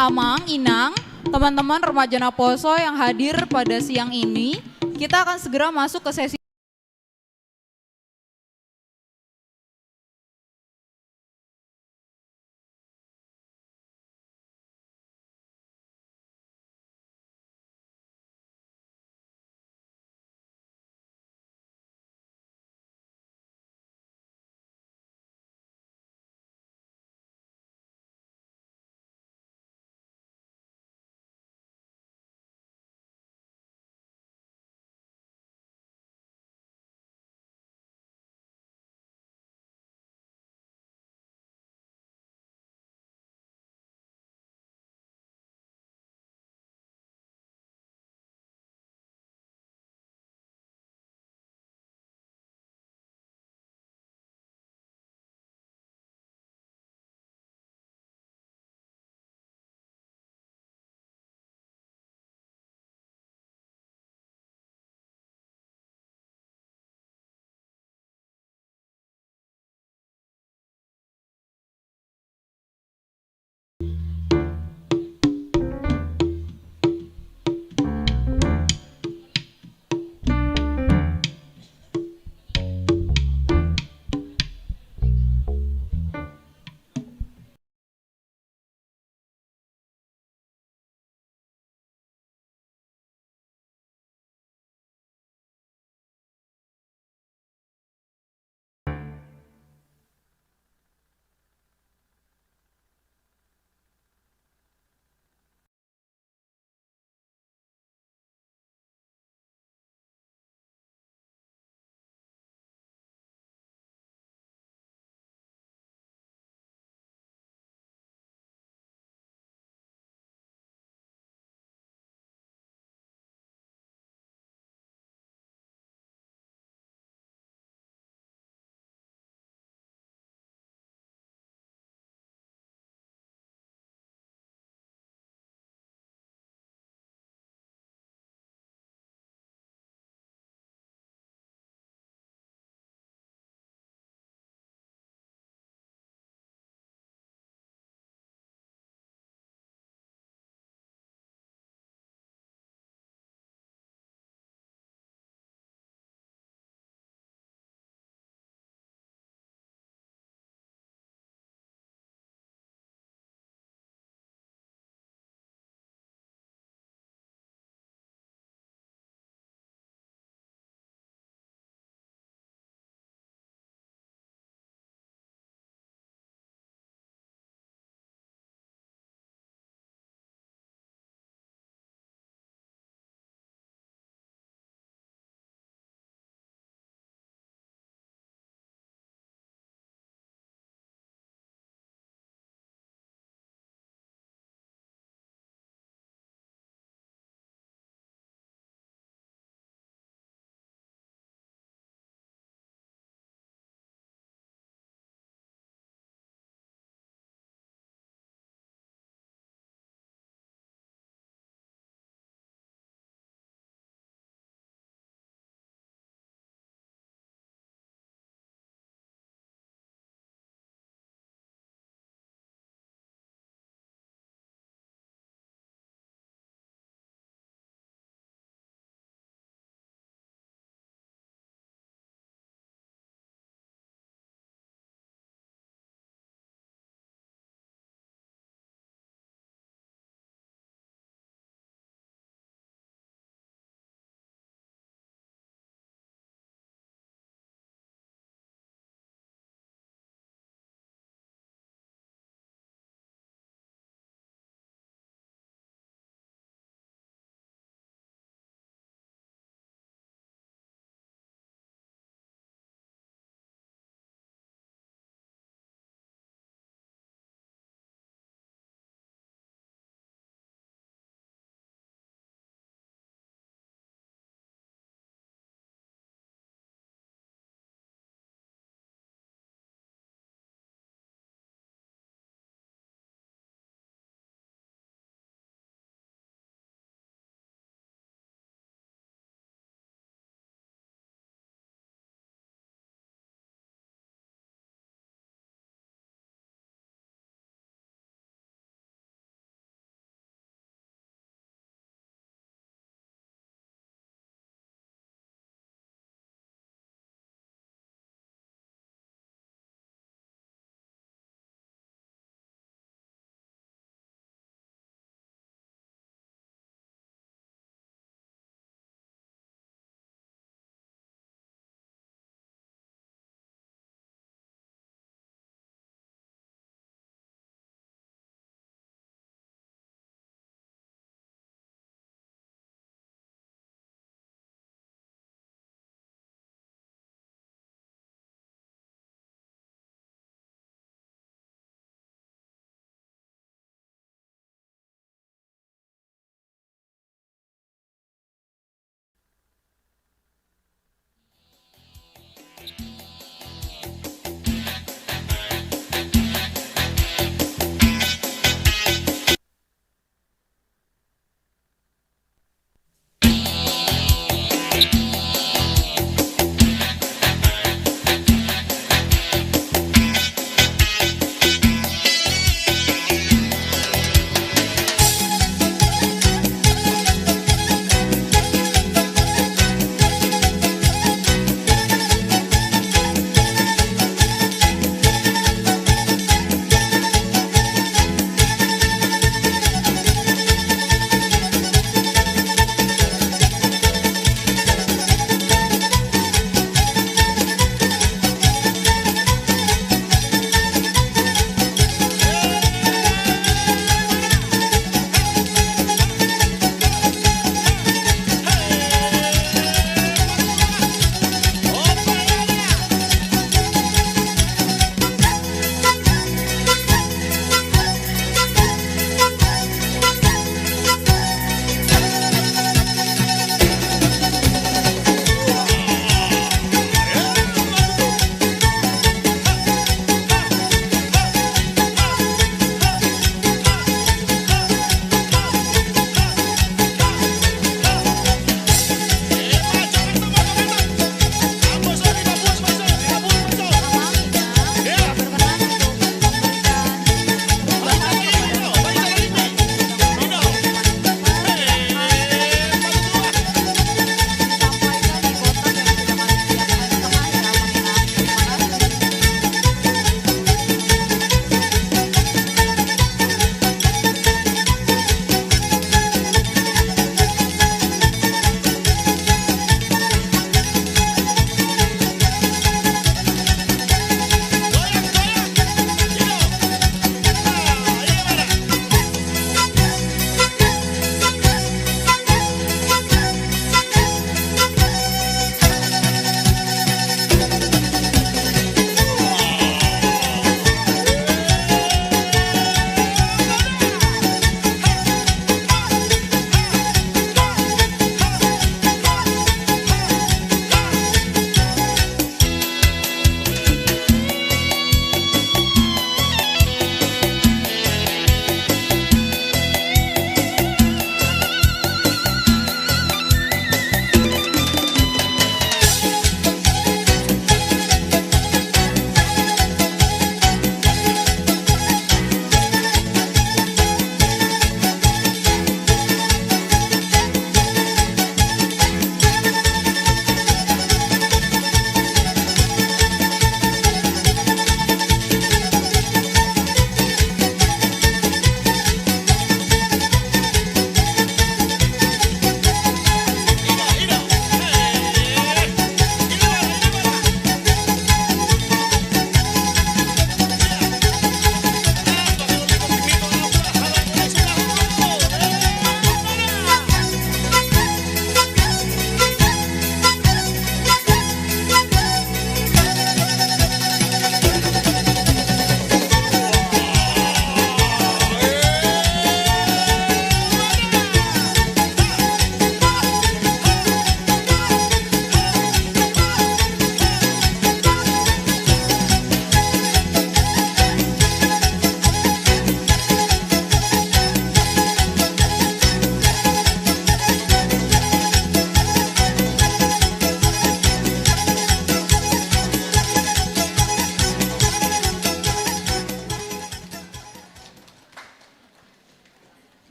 Amang, Inang, teman-teman remaja Naposo yang hadir pada siang ini, kita akan segera masuk ke sesi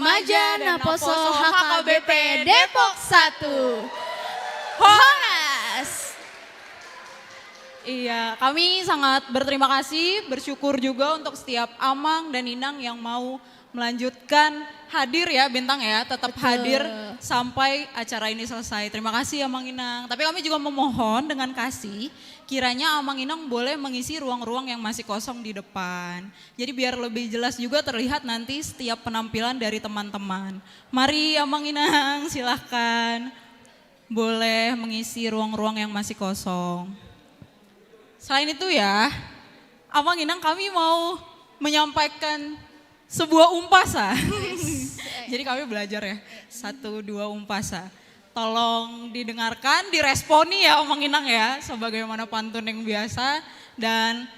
Remaja Naposo HKBP Depok 1. Horas. Iya, kami sangat berterima kasih, bersyukur juga untuk setiap Amang dan Inang yang mau melanjutkan hadir ya Bintang ya, tetap hadir sampai acara ini selesai. Terima kasih Amang Inang. Tapi kami juga memohon dengan kasih, kiranya Amang Inang boleh mengisi ruang-ruang yang masih kosong di depan. Jadi biar lebih jelas juga terlihat nanti setiap penampilan dari teman-teman. Mari Amang Inang, silahkan boleh mengisi ruang-ruang yang masih kosong. Selain itu ya, Amang Inang kami mau menyampaikan sebuah umpasa. Jadi kami belajar ya, 1, 2 umpasa. Tolong didengarkan, diresponi ya Amang Inang ya, sebagaimana pantun yang biasa. Dan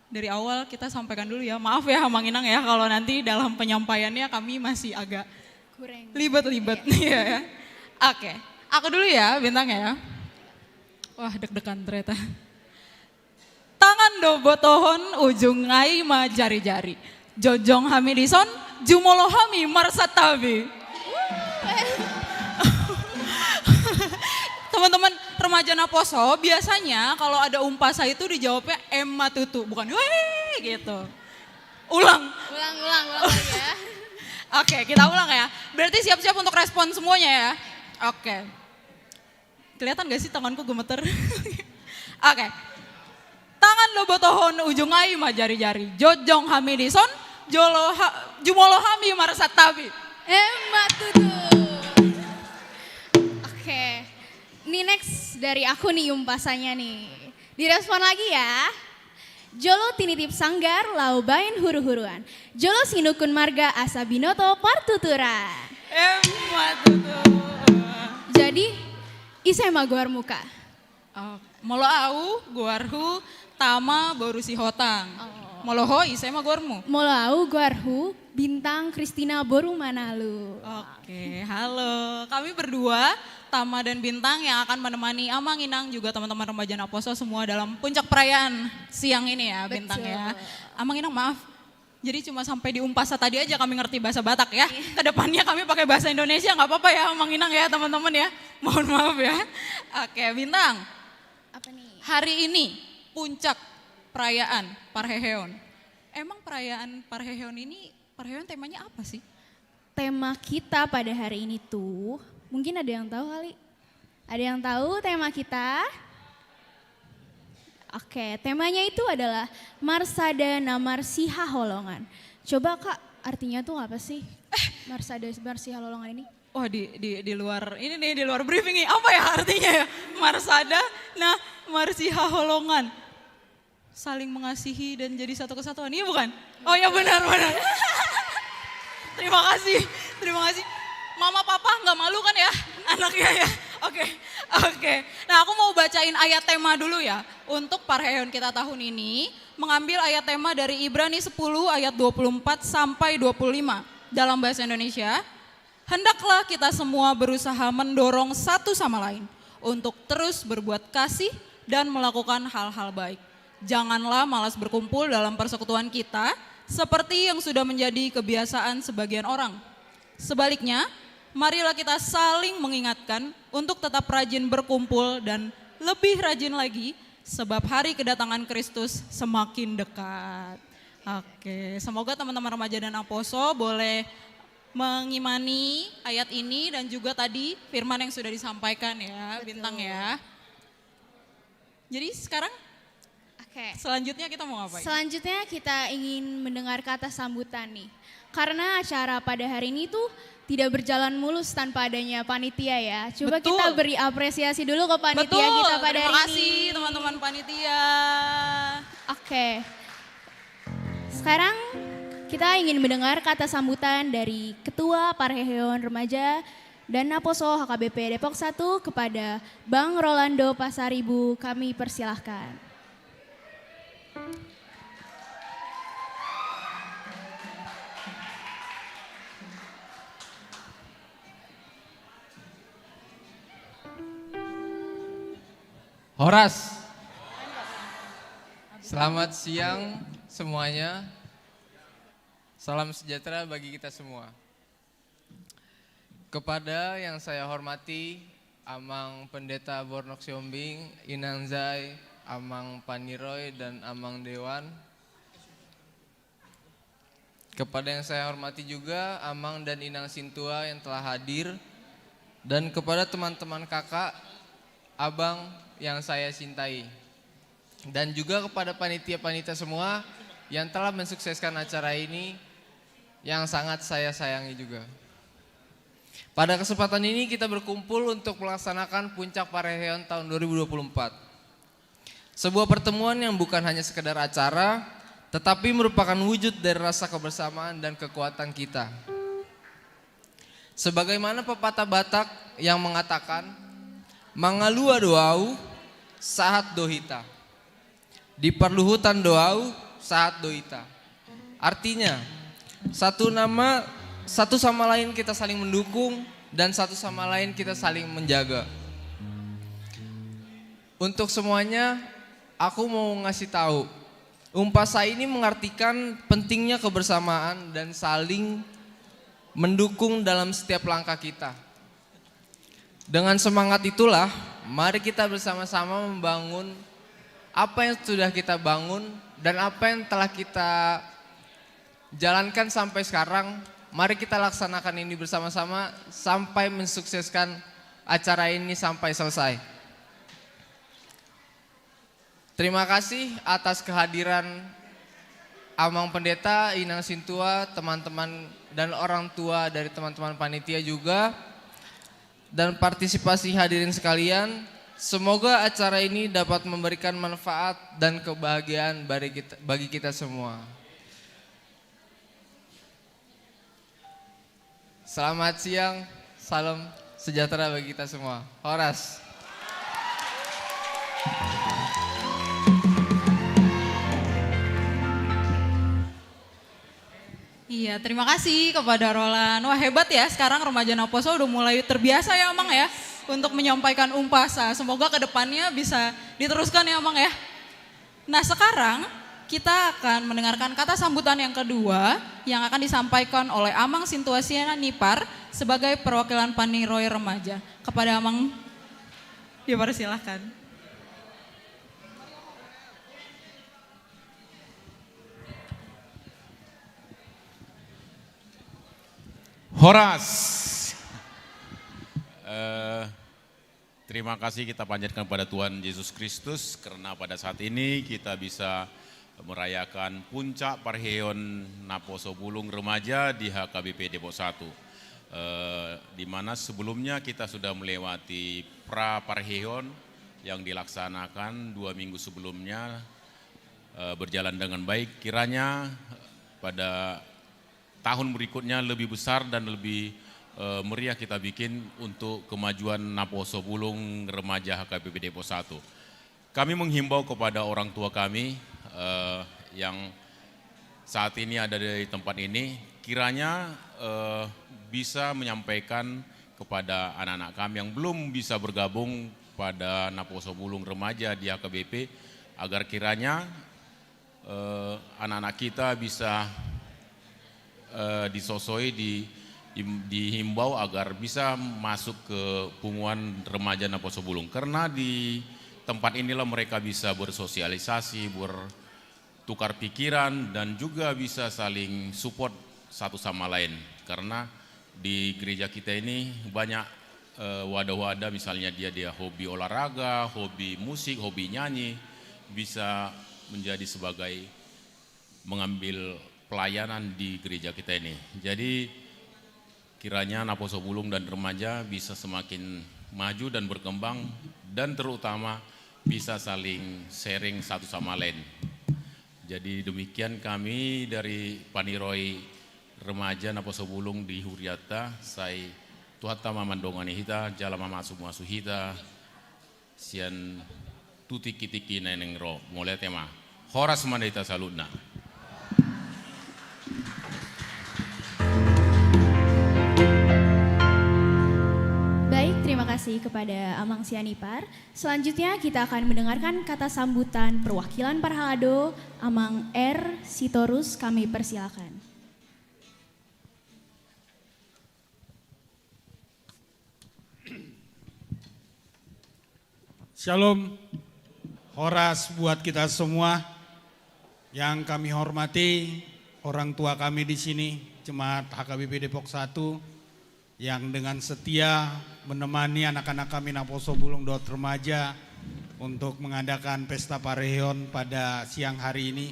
dari awal kita sampaikan dulu ya, maaf ya Amang Inang ya kalau nanti dalam penyampaiannya kami masih agak libet-libet ya. Oke, aku dulu ya Bintang ya. Wah deg-degan ternyata. Tangan do botohon ujung ngai ma jari-jari. Jojong Hamidison, Jumoloh Hami Marsatabi. Teman-teman remaja Naposo biasanya kalau ada umpasa itu dijawabnya Emma Tutu, bukan weh gitu. Ulang Ulang ya. Oke, kita ulang ya. Berarti siap-siap untuk respon semuanya ya. Oke. Kelihatan gak sih tanganku gemeter? Oke. Tangan lo botohon ujung ai ma jari-jari. Jojong Hamidison, Jumoloh Hami Marsatabi. Hemat tuh. Oke. Ini next dari aku nih umpasannya nih. Direspon lagi ya. Jolo tinitip sanggar laubain huru-huruan. Jolo sinukun marga asa binoto partuturan. Hemat tuh. Jadi isema guar muka. Molo au guarhu tama baru si hotang. Moloho isema guarmu. Molau guarhu bintang Kristina Boru Manalu. Oke, halo. Kami berdua, Tama dan Bintang yang akan menemani Amang Inang juga teman-teman remaja Naposo semua dalam puncak perayaan siang ini ya Bintang ya. Amang Inang maaf, jadi cuma sampai di umpasa tadi aja kami ngerti bahasa Batak ya. Kedepannya kami pakai bahasa Indonesia nggak apa-apa ya Amang Inang ya teman-teman ya. Mohon maaf ya. Oke Bintang, Apa nih? hari ini puncak perayaan Parheheon. Emang perayaan Parheheon ini, Parheheon temanya apa sih? Tema kita pada hari ini tuh, mungkin ada yang tahu kali? Ada yang tahu tema kita? Oke, temanya itu adalah Marsada Namarsiha Holongan. Coba Kak, artinya tuh apa sih? Marsada Namarsiha Holongan ini? Oh di luar ini nih, di luar briefing nih, apa ya artinya ya? Marsada, nah Marsiha Holongan. Saling mengasihi dan jadi satu kesatuan, iya bukan? Oh ya benar. Terima kasih. Mama papa nggak malu kan ya anaknya ya? Oke. Nah aku mau bacain ayat tema dulu ya. Untuk Parheheon kita tahun ini, mengambil ayat tema dari Ibrani 10 ayat 24 sampai 25. Dalam bahasa Indonesia, hendaklah kita semua berusaha mendorong satu sama lain untuk terus berbuat kasih dan melakukan hal-hal baik. Janganlah malas berkumpul dalam persekutuan kita seperti yang sudah menjadi kebiasaan sebagian orang. Sebaliknya, marilah kita saling mengingatkan untuk tetap rajin berkumpul dan lebih rajin lagi sebab hari kedatangan Kristus semakin dekat. Oke, semoga teman-teman remaja dan Naposo boleh mengimani ayat ini dan juga tadi firman yang sudah disampaikan ya, Bintang ya. Jadi sekarang selanjutnya kita mau ngapain? Selanjutnya kita ingin mendengar kata sambutan nih. Karena acara pada hari ini tuh tidak berjalan mulus tanpa adanya panitia ya. Coba Betul. kita beri apresiasi dulu ke panitia kita pada hari ini. Terima kasih teman-teman panitia. Oke. Sekarang kita ingin mendengar kata sambutan dari Ketua Parheheon Remaja dan Naposo HKBP Depok 1 kepada Bang Rolando Pasaribu. Kami persilahkan. Horas. Selamat siang semuanya. Salam sejahtera bagi kita semua. Kepada yang saya hormati Amang Pendeta Bornok Siombing, Inang Zai, Amang Paniroy, dan Amang Dewan. Kepada yang saya hormati juga Amang dan Inang Sintua yang telah hadir. Dan kepada teman-teman kakak, abang yang saya cintai. Dan juga kepada panitia-panitia semua yang telah mensukseskan acara ini yang sangat saya sayangi juga. Pada kesempatan ini kita berkumpul untuk melaksanakan Puncak Parahyangan tahun 2024. Sebuah pertemuan yang bukan hanya sekedar acara, tetapi merupakan wujud dari rasa kebersamaan dan kekuatan kita. Sebagaimana pepatah Batak yang mengatakan, mangalua doau saat dohita, diperluhutan doau saat dohita. Artinya, satu sama lain kita saling mendukung dan satu sama lain kita saling menjaga. Untuk semuanya, aku mau ngasih tahu, Umpasa ini mengartikan pentingnya kebersamaan dan saling mendukung dalam setiap langkah kita. Dengan semangat itulah, mari kita bersama-sama membangun apa yang sudah kita bangun dan apa yang telah kita jalankan sampai sekarang. Mari kita laksanakan ini bersama-sama sampai mensukseskan acara ini sampai selesai. Terima kasih atas kehadiran Amang Pendeta, Inang Sintua, teman-teman dan orang tua dari teman-teman panitia juga. Dan partisipasi hadirin sekalian, semoga acara ini dapat memberikan manfaat dan kebahagiaan bagi kita semua. Selamat siang, salam sejahtera bagi kita semua. Horas. Iya, terima kasih kepada Roland. Wah, hebat ya, sekarang remaja Naposo udah mulai terbiasa ya Amang ya untuk menyampaikan umpasa. Semoga kedepannya bisa diteruskan ya Amang ya. Nah, sekarang kita akan mendengarkan kata sambutan yang kedua yang akan disampaikan oleh Amang Sintuasiana Nipar sebagai perwakilan Paniroy Remaja. Kepada Amang, dipersilahkan. Horas. Terima kasih kita panjatkan pada Tuhan Yesus Kristus karena pada saat ini kita bisa merayakan Puncak Parahyangan Naposo Bulung Remaja di HKBP Depok 1. Di mana sebelumnya kita sudah melewati pra Parahyangan yang dilaksanakan 2 minggu sebelumnya berjalan dengan baik. Kiranya pada tahun berikutnya lebih besar dan lebih meriah kita bikin untuk kemajuan Naposo Bulung Remaja HKBP Depok 1. Kami menghimbau kepada orang tua kami yang saat ini ada di tempat ini, kiranya bisa menyampaikan kepada anak-anak kami yang belum bisa bergabung pada Naposo Bulung Remaja di HKBP, agar kiranya anak-anak kita bisa disosoi, dihimbau agar bisa masuk ke Punguan Remaja Naposo Bulung. Karena di tempat inilah mereka bisa bersosialisasi, bertukar pikiran dan juga bisa saling support satu sama lain. Karena di gereja kita ini banyak wadah-wadah, misalnya dia hobi olahraga, hobi musik, hobi nyanyi, bisa menjadi sebagai mengambil pelayanan di gereja kita ini. Jadi kiranya Naposo Bulung dan remaja bisa semakin maju dan berkembang dan terutama bisa saling sharing satu sama lain. Jadi demikian kami dari Paniroy Remaja Naposo Bulung di Huriata, saya Tuhatta Mamandongani hita, jalama masuk hita, sian tutik-tiki neneng ro, mulai tema, horas mandita salutna. Terima kasih kepada Amang Sianipar. Selanjutnya kita akan mendengarkan kata sambutan perwakilan Parhalado, Amang R. Sitorus, kami persilakan. Shalom, Horas buat kita semua yang kami hormati, orang tua kami di sini, Jemaat HKBP Depok 1 yang dengan setia menemani anak-anak kami Naposo Bulung Dot Remaja untuk mengadakan pesta Pareheon pada siang hari ini.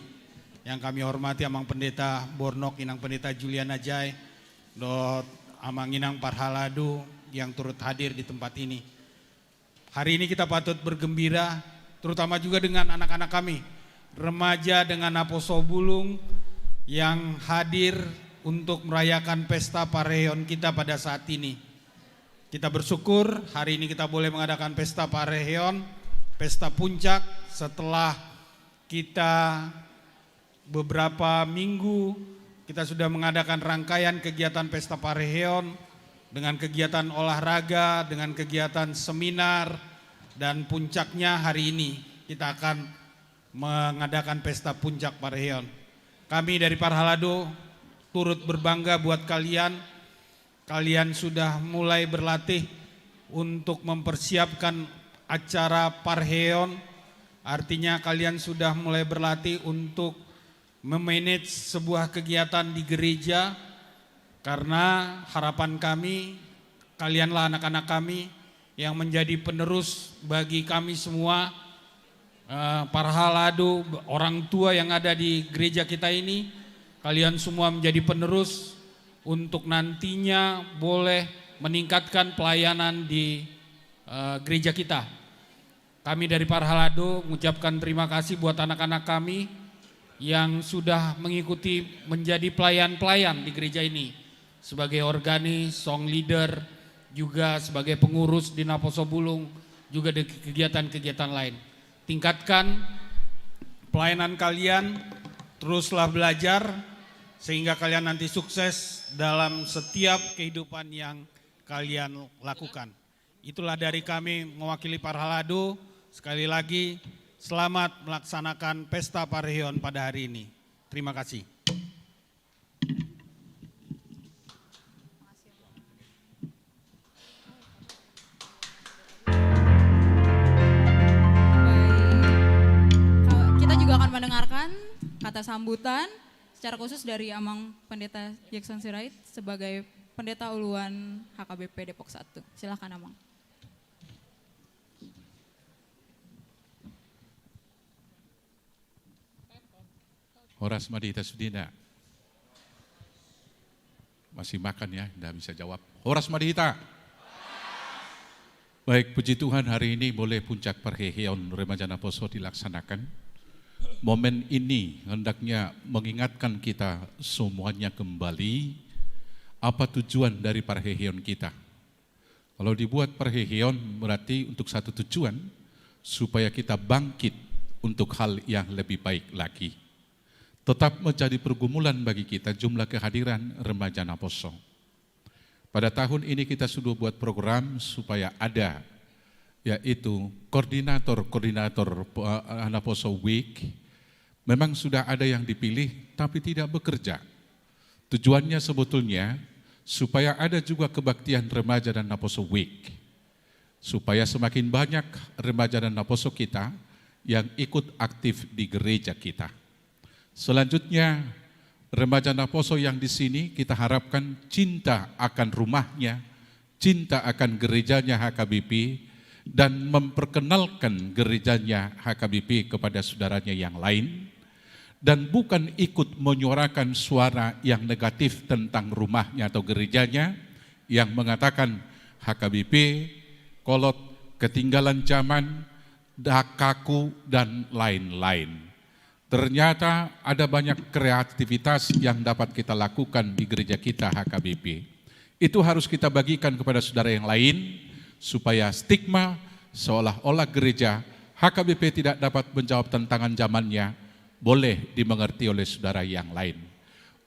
Yang kami hormati Amang Pendeta Bornok, Inang Pendeta Juliana Jai, Dot Amang Inang Parhaladu yang turut hadir di tempat ini. Hari ini kita patut bergembira, terutama juga dengan anak-anak kami, remaja dengan Naposo Bulung yang hadir untuk merayakan pesta Pareheon kita pada saat ini. Kita bersyukur hari ini kita boleh mengadakan pesta Pareheon, pesta puncak setelah kita beberapa minggu kita sudah mengadakan rangkaian kegiatan pesta Pareheon dengan kegiatan olahraga, dengan kegiatan seminar, dan puncaknya hari ini kita akan mengadakan pesta puncak Pareheon. Kami dari Parhalado turut berbangga buat kalian. Kalian sudah mulai berlatih untuk mempersiapkan acara Pareheon. Artinya kalian sudah mulai berlatih untuk memanage sebuah kegiatan di gereja. Karena harapan kami, kalianlah anak-anak kami yang menjadi penerus bagi kami semua, Parhalado, orang tua yang ada di gereja kita ini. Kalian semua menjadi penerus untuk nantinya boleh meningkatkan pelayanan di gereja kita. Kami dari Parhalado mengucapkan terima kasih buat anak-anak kami yang sudah mengikuti menjadi pelayan-pelayan di gereja ini. Sebagai organis, song leader, juga sebagai pengurus di Naposo Bulung, juga di kegiatan-kegiatan lain. Tingkatkan pelayanan kalian, teruslah belajar sehingga kalian nanti sukses dalam setiap kehidupan yang kalian lakukan. Itulah dari kami mewakili Parhalado. Sekali lagi selamat melaksanakan pesta Pareheon pada hari ini. Terima kasih. Mendengarkan kata sambutan secara khusus dari Amang Pendeta Jackson Sirait sebagai Pendeta Uluan HKBP Depok 1. Silakan Amang. Horas Madita Sudina. Masih makan ya, enggak bisa jawab. Horas Madita. Baik, puji Tuhan hari ini boleh puncak Pareheon Remaja Naposo dilaksanakan. Momen ini hendaknya mengingatkan kita semuanya kembali apa tujuan dari Pareheon kita. Kalau dibuat Pareheon berarti untuk satu tujuan, supaya kita bangkit untuk hal yang lebih baik lagi. Tetap menjadi pergumulan bagi kita jumlah kehadiran remaja Naposo. Pada tahun ini kita sudah buat program supaya ada, yaitu koordinator Naposo Week. Memang sudah ada yang dipilih tapi tidak bekerja. Tujuannya sebetulnya supaya ada juga kebaktian remaja dan Naposo Week. Supaya semakin banyak remaja dan Naposo kita yang ikut aktif di gereja kita. Selanjutnya remaja Naposo yang di sini kita harapkan cinta akan rumahnya, cinta akan gerejanya HKBP, dan memperkenalkan gerejanya HKBP kepada saudaranya yang lain, dan bukan ikut menyuarakan suara yang negatif tentang rumahnya atau gerejanya yang mengatakan HKBP kolot, ketinggalan zaman, kaku, dan lain-lain. Ternyata ada banyak kreativitas yang dapat kita lakukan di gereja kita HKBP. Itu harus kita bagikan kepada saudara yang lain, supaya stigma seolah-olah gereja HKBP tidak dapat menjawab tantangan zamannya boleh dimengerti oleh saudara yang lain.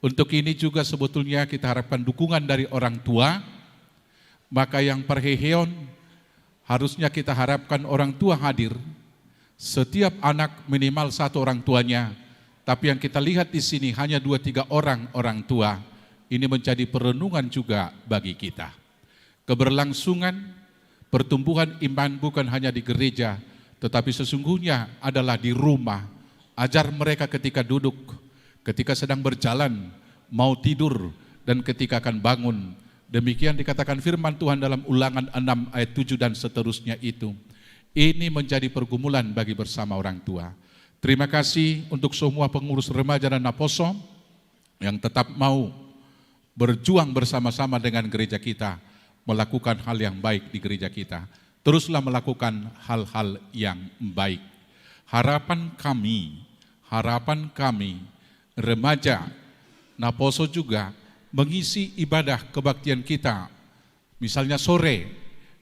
Untuk ini juga sebetulnya kita harapkan dukungan dari orang tua. Maka yang Pareheon harusnya kita harapkan orang tua hadir. Setiap anak minimal satu orang tuanya. Tapi yang kita lihat di sini hanya 2-3 orang tua. Ini menjadi perenungan juga bagi kita. Keberlangsungan pertumbuhan iman bukan hanya di gereja, tetapi sesungguhnya adalah di rumah. Ajar mereka ketika duduk, ketika sedang berjalan, mau tidur, dan ketika akan bangun. Demikian dikatakan firman Tuhan dalam Ulangan 6 ayat 7 dan seterusnya itu. Ini menjadi pergumulan bagi bersama orang tua. Terima kasih untuk semua pengurus remaja dan Aposo yang tetap mau berjuang bersama-sama dengan gereja kita, melakukan hal yang baik di gereja kita. Teruslah melakukan hal-hal yang baik. Harapan kami, remaja, Naposo juga mengisi ibadah kebaktian kita. Misalnya sore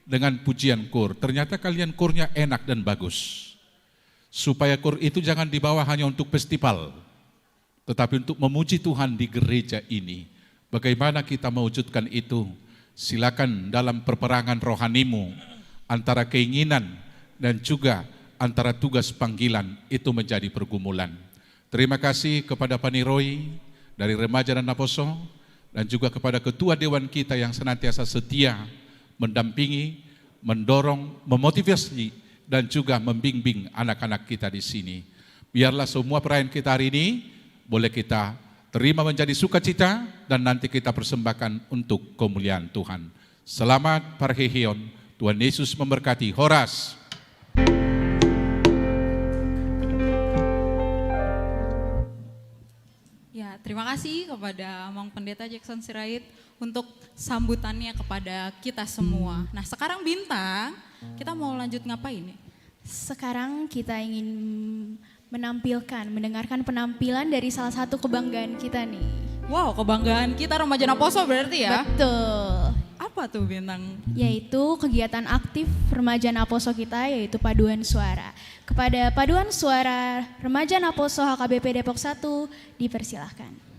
dengan pujian kur, ternyata kalian kurnya enak dan bagus. Supaya kur itu jangan dibawa hanya untuk festival, tetapi untuk memuji Tuhan di gereja ini. Bagaimana kita mewujudkan itu? Silakan dalam perperangan rohanimu, antara keinginan dan juga antara tugas panggilan itu menjadi pergumulan. Terima kasih kepada Paniroi dari Remaja dan Naposo, dan juga kepada ketua dewan kita yang senantiasa setia mendampingi, mendorong, memotivasi, dan juga membimbing anak-anak kita di sini. Biarlah semua perayaan kita hari ini boleh kita terima menjadi sukacita dan nanti kita persembahkan untuk kemuliaan Tuhan. Selamat Parhehion, Tuhan Yesus memberkati. Horas. Ya, terima kasih kepada Amang Pendeta Jackson Sirait untuk sambutannya kepada kita semua. Nah, sekarang Bintang, kita mau lanjut ngapain nih? Sekarang kita ingin mendengarkan penampilan dari salah satu kebanggaan kita nih. Wow, kebanggaan kita Remaja Naposo berarti ya? Betul. Apa tuh Bintang? Yaitu kegiatan aktif Remaja Naposo kita, yaitu paduan suara. Kepada paduan suara Remaja Naposo HKBP Depok 1 dipersilahkan.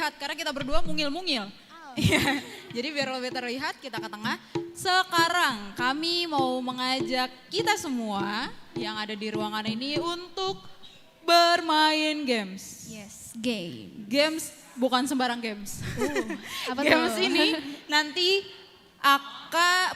terlihat karena kita berdua mungil-mungil. Iya, jadi biar lebih terlihat kita ke tengah. Sekarang kami mau mengajak kita semua yang ada di ruangan ini untuk bermain games. Yes, game. Games bukan sembarang games. Apa Games tuh? ini nanti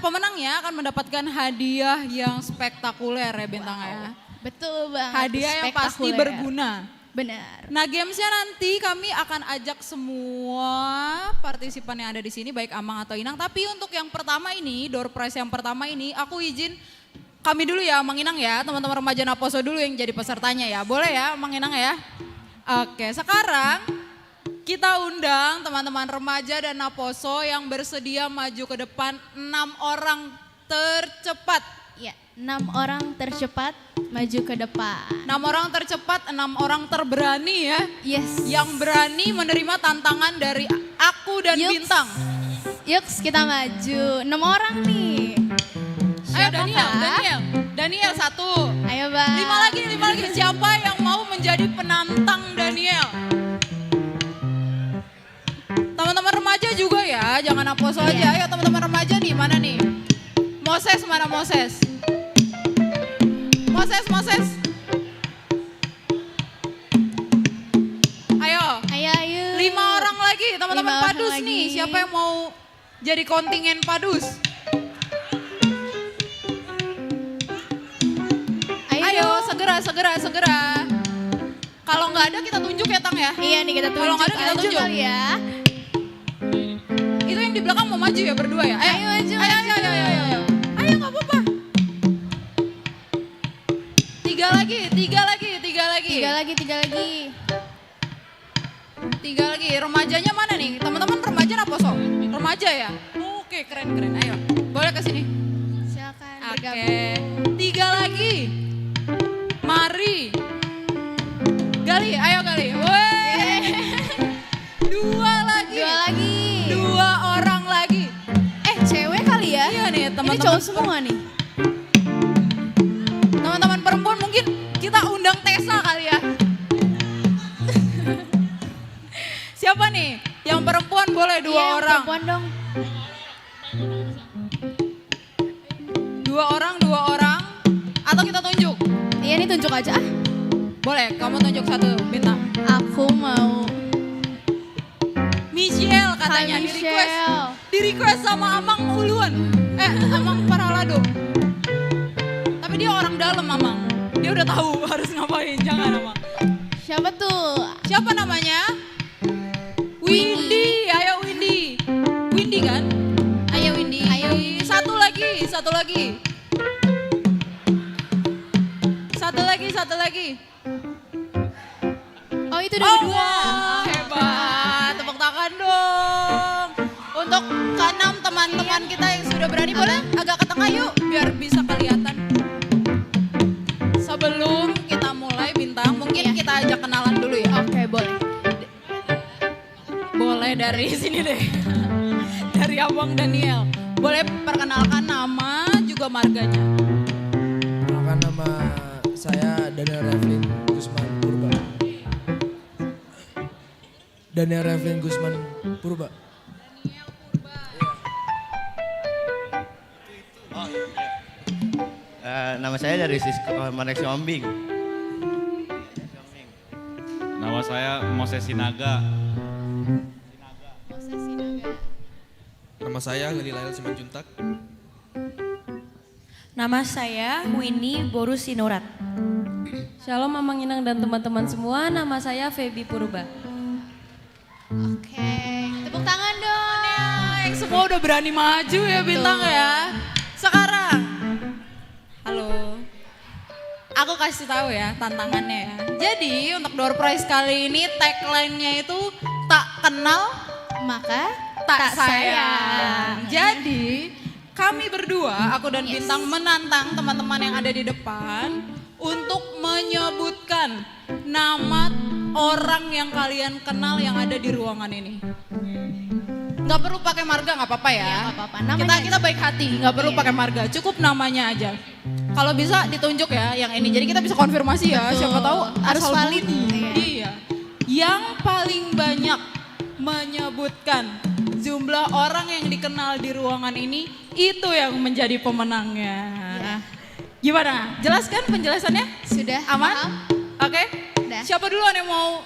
pemenangnya akan mendapatkan hadiah yang spektakuler ya Bintang ya. Betul banget. Hadiah yang pasti spektakuler. berguna. Benar. Nah gamesnya nanti kami akan ajak semua partisipan yang ada di sini baik Amang atau Inang. Tapi untuk yang pertama ini, door prize yang pertama ini aku izin kami dulu ya Amang Inang ya. Teman-teman remaja Naposo dulu yang jadi pesertanya ya. Boleh ya Amang Inang ya? Oke sekarang kita undang teman-teman remaja dan Naposo yang bersedia maju ke depan 6 orang tercepat. Ya, 6 orang tercepat maju ke depan. 6 orang tercepat, 6 orang terberani ya. Yes. Yang berani menerima tantangan dari aku dan Yuks. Bintang. Yuks, kita maju. 6 orang nih. Ayo Siapakah? Daniel 1. Ayo Bang. 5 lagi. Siapa yang mau menjadi penantang Daniel? Teman-teman remaja juga ya, jangan Naposo aja. Ayo teman-teman remaja nih, mana nih? Moses, mana Moses? Moses. Ayo. 5 orang lagi, teman-teman 5 orang Padus lagi. nih. Siapa yang mau jadi kontingen Padus? Ayo, segera. Kalau nggak ada kita tunjuk ya Tang ya. Iya nih kita tunjuk. Kalau nggak ada kita tunjuk kali ya. Itu yang di belakang mau maju ya berdua ya? Ayo maju. Ayo nggak apa-apa. 3 lagi. 3 lagi. Remajanya mana nih? Teman-teman remaja Naposo? Remaja ya? Oke, keren. Ayo, boleh ke sini. Silakan Oke. 3 lagi. Mari. Gali, ayo Gali. Woi. 2 lagi. 2 orang lagi. Cewek kali ya? Iya nih Ini teman-teman. cowok semua nih. Teman-teman perempuan mungkin kita undang Tessa kali ya. Siapa nih? Yang perempuan boleh 2 Iya, orang. perempuan dong. 2 orang. Atau kita tunjuk? Iya nih tunjuk aja. Boleh, kamu tunjuk 1 Bintang. Aku mau. Michelle katanya Hai, di request. Michelle. Di request sama Amang Uluan. Amang Paralado. Tapi dia orang dalam Amang. Dia udah tahu harus ngapain, jangan Amang. Siapa tuh? Siapa namanya? Windy, ayo Windy. Windy kan? Ayo Windy. Satu lagi. Satu lagi. Oh itu udah berdua. Wah, hebat. Tepuk tangan dong. Untuk ke-6 teman-teman kita yang sudah berani, boleh agak ke tengah yuk biar bisa kelihatan. Sebelum kita mulai Bintang, mungkin kita ajak kenalan dulu ya. Oke boleh. Boleh dari sini deh. Dari Abang Daniel. Boleh perkenalkan nama juga marganya. Perkenalkan nama saya Daniel Revlin Gusman Purba. Daniel Revlin Gusman Purba. Nama saya dari Maneksi Ombing. Nama saya Moses Sinaga. Nama saya Galilael Simanjuntak. Nama saya Winnie Borus Sinurat. Shalom Mamang Inang dan teman-teman semua, nama saya Feby Purba. Oke, tepuk tangan dong. Yang semua udah berani maju ya Bintang ya. Sekarang, halo. Aku kasih tahu ya tantangannya ya. Jadi untuk door prize kali ini tagline-nya itu tak kenal maka tak sayang. Jadi kami berdua, aku dan Bintang menantang teman-teman yang ada di depan untuk menyebutkan nama orang yang kalian kenal yang ada di ruangan ini. Nggak perlu pakai marga, nggak apa-apa ya. Nggak apa-apa. Kita baik hati, nggak perlu pakai marga, cukup namanya aja. Kalau bisa ditunjuk ya yang ini, jadi kita bisa konfirmasi ya. Betul. Siapa tahu Harus asal valid. bunyi. Iya. Yang paling banyak menyebutkan jumlah orang yang dikenal di ruangan ini, itu yang menjadi pemenangnya. Gimana? Jelaskan penjelasannya? Sudah. Aman? Paham? Oke. Udah. Siapa duluan yang mau?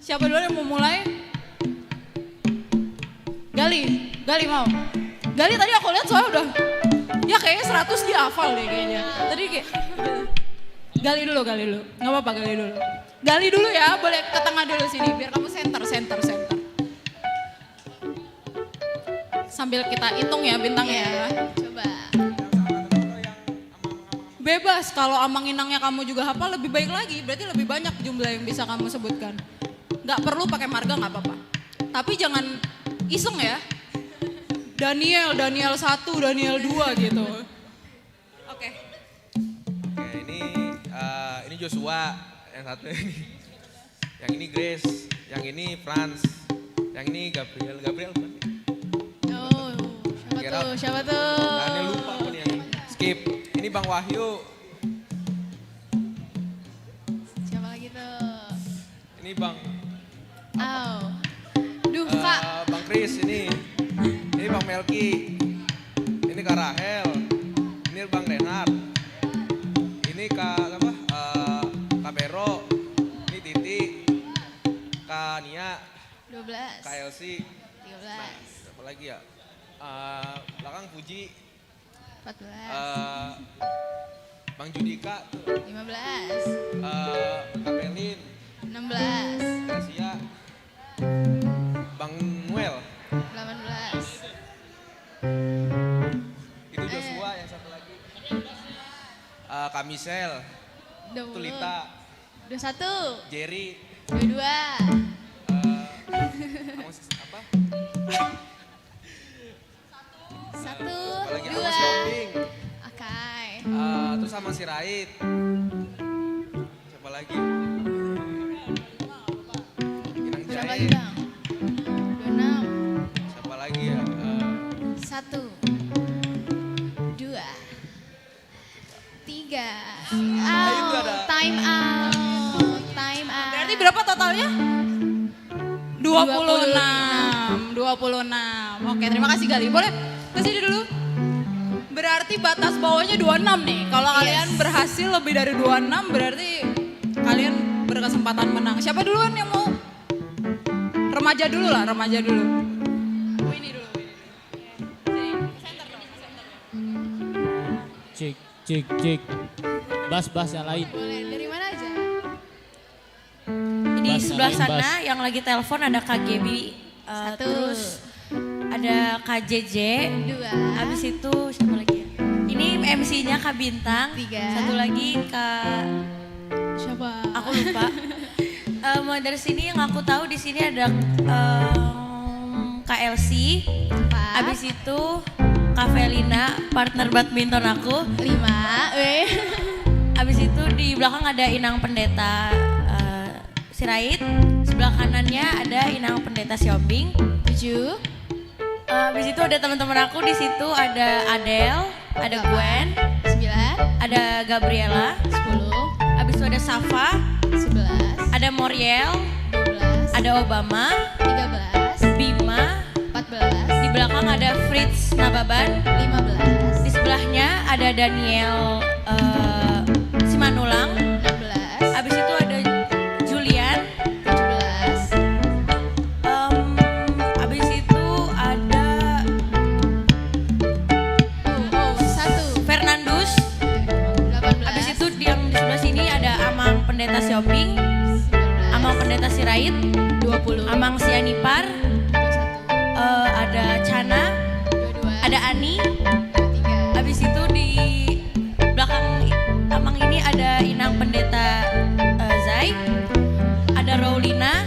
Siapa duluan yang mau mulai? Gali mau. Gali tadi aku lihat soalnya udah, ya kayaknya 100 dia hafal deh kayaknya. Tadi kayak, Gali dulu. Nggak apa-apa Gali dulu. Gali dulu ya, boleh ke tengah dulu sini biar kamu center. Sambil kita hitung ya bintangnya. Coba. Bebas, kalau amang inangnya kamu juga hafal lebih baik lagi, berarti lebih banyak jumlah yang bisa kamu sebutkan. Nggak perlu pakai marga nggak apa-apa. Tapi jangan iseng ya. Daniel 1, Daniel 2 gitu. Oke. Oke, ini Joshua yang satu ini. Yang ini Grace, yang ini Franz, yang ini Gabriel bukan? Oh, siapa tuh? Nah, lupa aku nih yang ini. Skip. Ini Bang Wahyu. Siapa lagi tuh? Ini Bang Duh, Kak. Bang Kris ini. Ini Bang Melki. Ini Kak Rahel. Ini Bang Renard. Ini Kak apa? Kak Bero. Ini Titi. Kak Nia. 12. Kak Elsie. 13. Nah, siapa lagi ya? Belakang Puji. 14. Bang Judika tuh. 15. Kak Pelin. 16. Gracia. Bang Noel. 18. Itu Joshua yang satu lagi. Kak Michelle. 20. Itu Lita. 21. Jerry. 22. Apa? 1, Lagi 2. Amos Yombing. Oke. Terus sama si Rait. Siapa lagi? Inang Berapa Jahe. lagi Bang? 26. Siapa lagi ya? 1, 2, 3. itu ada. Time out. Berarti berapa totalnya? 26. Oke, terima kasih Gali. Boleh ke sini dulu. Berarti batas bawahnya 26 nih. Kalau kalian berhasil lebih dari 26 berarti kalian berkesempatan menang. Siapa duluan yang mau? Remaja dulu lah, remaja dulu. Winnie dulu. Cek. Bas yang lain. Boleh dari mana aja? Ini Bas, sebelah Bas. sana yang lagi telepon ada Kak Gebi, Satu. terus ada Kak JJ, 2. habis itu siapa lagi ya? Ini MC-nya Kak Bintang, 3. satu lagi Kak, Siapa? aku lupa. Dari sini yang aku tahu di sini ada Kak Elsie, 4. habis itu Kak Felina, partner badminton aku, 5. habis itu di belakang ada Inang Pendeta Sirait, sebelah kanannya ada Inang Pendeta Siombing. 7. Habis itu ada teman-teman aku di situ ada Adele, ada Gwen, 9. ada Gabriela, 10. habis itu ada Safa, 11. ada Moriel, 12. ada Obama, 13. Bima, 14. di belakang ada Fritz Nababan, 15. di sebelahnya ada Daniel Simanulang, 16. habis itu ada Julian, 17. habis itu ada 1. Fernandus, 18. habis itu yang di sebelah sini ada Amang Pendeta Siombing, Amang Pendeta Sirait, 20. Amang Sianipar, 21. ada Chana, 22. ada Ani, 23. habis itu di belakang Amang ini ada Inang Pendeta Zai, ada Raulina,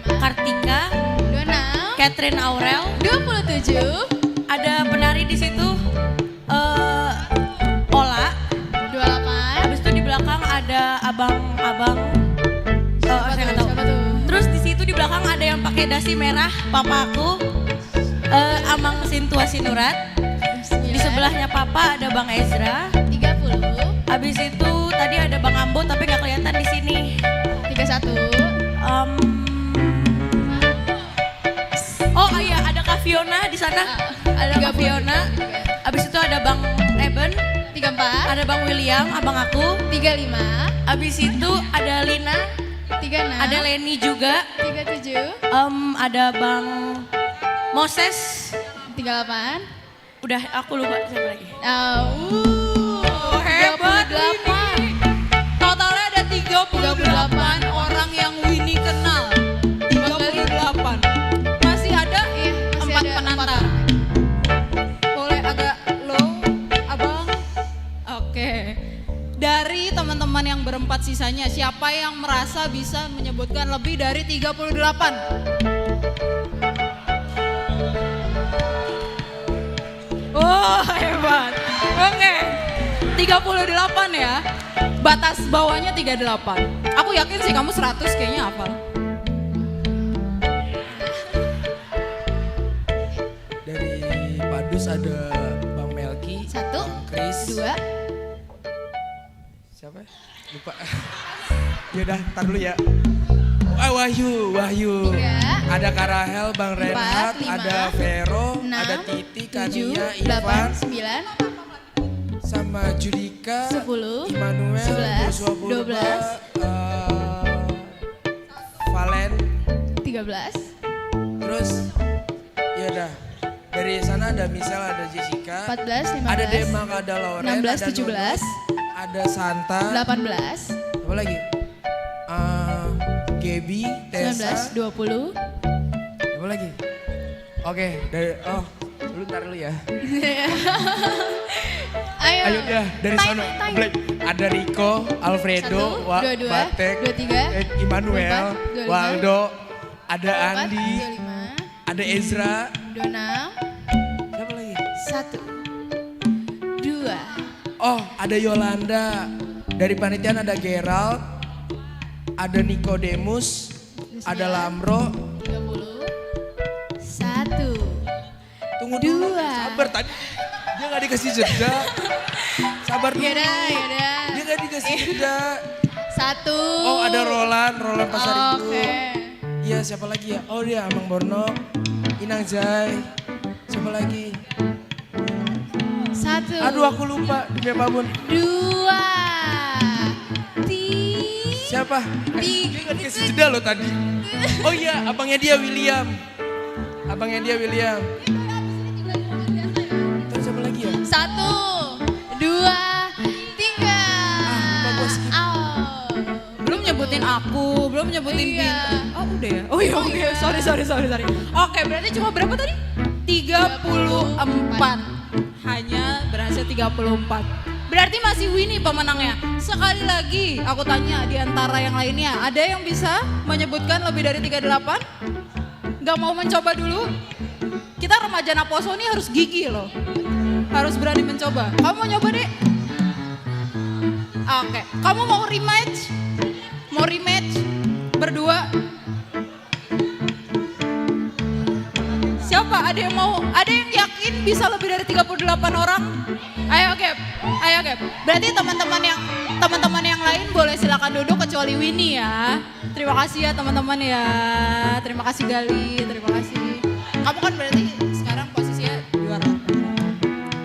5. Kartika, 26. Catherine Aurel, 27. ada penari di situ Ola, 28. habis itu di belakang ada abang-abang, saya nggak tahu. Siapa tuh? Terus di situ di belakang ada yang pakai dasi merah, papaku, Amang Sintua Sinurat. Di sebelahnya papa ada Bang Ezra. 30. Habis itu tadi ada Bang Ambo tapi nggak kelihatan di sini. 31. Oh iya, ada Kak Fiona di sana. Ada Kak Fiona. Abis itu ada Bang Eben. 34. Ada Bang William, abang aku. 35. Abis itu ada Lina. 36. Ada Leni juga. 37. Ada Bang Moses. 38. Udah, aku lupa siapa lagi. Hebat 38. ini. Totalnya ada 38 orang yang Winnie kenal. 38. Masih ada Masih 4 ada penantang. Boleh agak low, abang? Oke. Dari teman-teman yang berempat sisanya, siapa yang merasa bisa menyebutkan lebih dari 38? Oh hebat. Oke. 38 ya. Batas bawahnya 38. Aku yakin sih kamu 100 kayaknya hafal. Dari Padus ada Bang Melki. 1. Chris. 2. Siapa? Lupa. Yaudah, tar dulu ya. Wahyu. 3. Ada Karahel, Bang Renhat, 5, ada Vero, 6, ada Titi, 7, Kania, 8, Ivan, 9, sama Judika, 10, Immanuel, 11, Joshua Purba, 12, Valen, 13. terus ya udah. Dari sana ada Michelle, ada Jessica, 14, 15, ada Demak, ada Lauren, 16, ada 17, Nunuk, ada Santa, 18, apa lagi? Gaby, Tessa, 19, 20. apa lagi? Oke, dari lu ntar dulu ya. Ayo dah dari Time, sana. time. Black. Ada Rico, Alfredo, 1, 22, Batek, 23, Immanuel, 24, 25, Waldo, ada 24, Andi, 25, ada Ezra, 26, siapa lagi? 1, 2. Oh, ada Yolanda. Dari panitian ada Gerald, ada Nicodemus, ada Lamro. 30, 1. Tunggu dulu, 2. sabar tadi. Dia gak dikasih jeda. Sabar dulu. Yaudah. Dia gak dikasih jeda. 1. Oh, ada Roland Pasar Ibu. Oke. Iya, siapa lagi ya? Oh, dia Amang Borno, Inang Jai. Siapa lagi? 1. Aduh, aku lupa. Demi apapun. 2. Siapa? Dia gak dikasih jeda loh tadi. Oh iya, abangnya dia William. Terus siapa lagi ya? 1, 2, 3. Belum nyebutin aku, belum nyebutin Iya. Bintang. Oh udah ya? Oh iya oke, sorry. Oke berarti cuma berapa tadi? 34. Hanya berhasil 34. Berarti masih Winnie pemenangnya. Sekali lagi aku tanya di antara yang lainnya, ada yang bisa menyebutkan lebih dari 38? Gak mau mencoba dulu? Kita remaja Naposo ini harus gigih loh. Harus berani mencoba. Kamu mau nyoba deh? Oke, kamu mau rematch? Mau rematch? Berdua? Siapa? Ada yang mau? Ada yang yakin bisa lebih dari 38 orang? Ayo Gap. Berarti teman-teman yang lain boleh silakan duduk kecuali Winnie ya. Terima kasih ya teman-teman ya. Terima kasih Gali, terima kasih. Kamu kan berarti sekarang posisinya juara.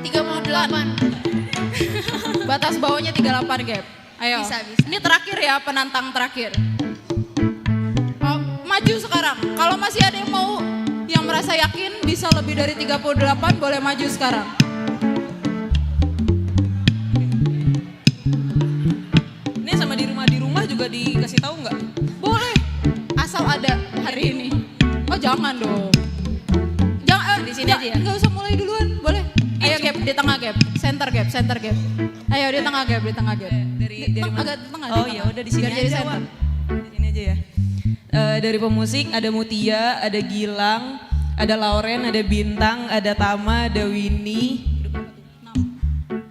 38. Batas bawahnya 38 Gap. Ayo. Bisa. Ini terakhir ya, penantang terakhir. Oh, maju sekarang. Kalau masih ada yang mau, yang merasa yakin bisa lebih dari 38, boleh maju sekarang. Ini sama di rumah juga dikasih tahu nggak? Boleh. Asal ada hari ini. Oh jangan dong. Jangan di sini aja ya. Nggak usah mulai duluan, boleh. Ayo Gap, di tengah Gap. Center Gap. Ayo di tengah Gap. Dari mana? Agak di tengah. Oh ya udah di sini Biar jadi aja, center. Wak. Di sini aja ya. Dari pemusik ada Mutia, ada Gilang, ada Lauren, ada Bintang, ada Tama, ada Winnie.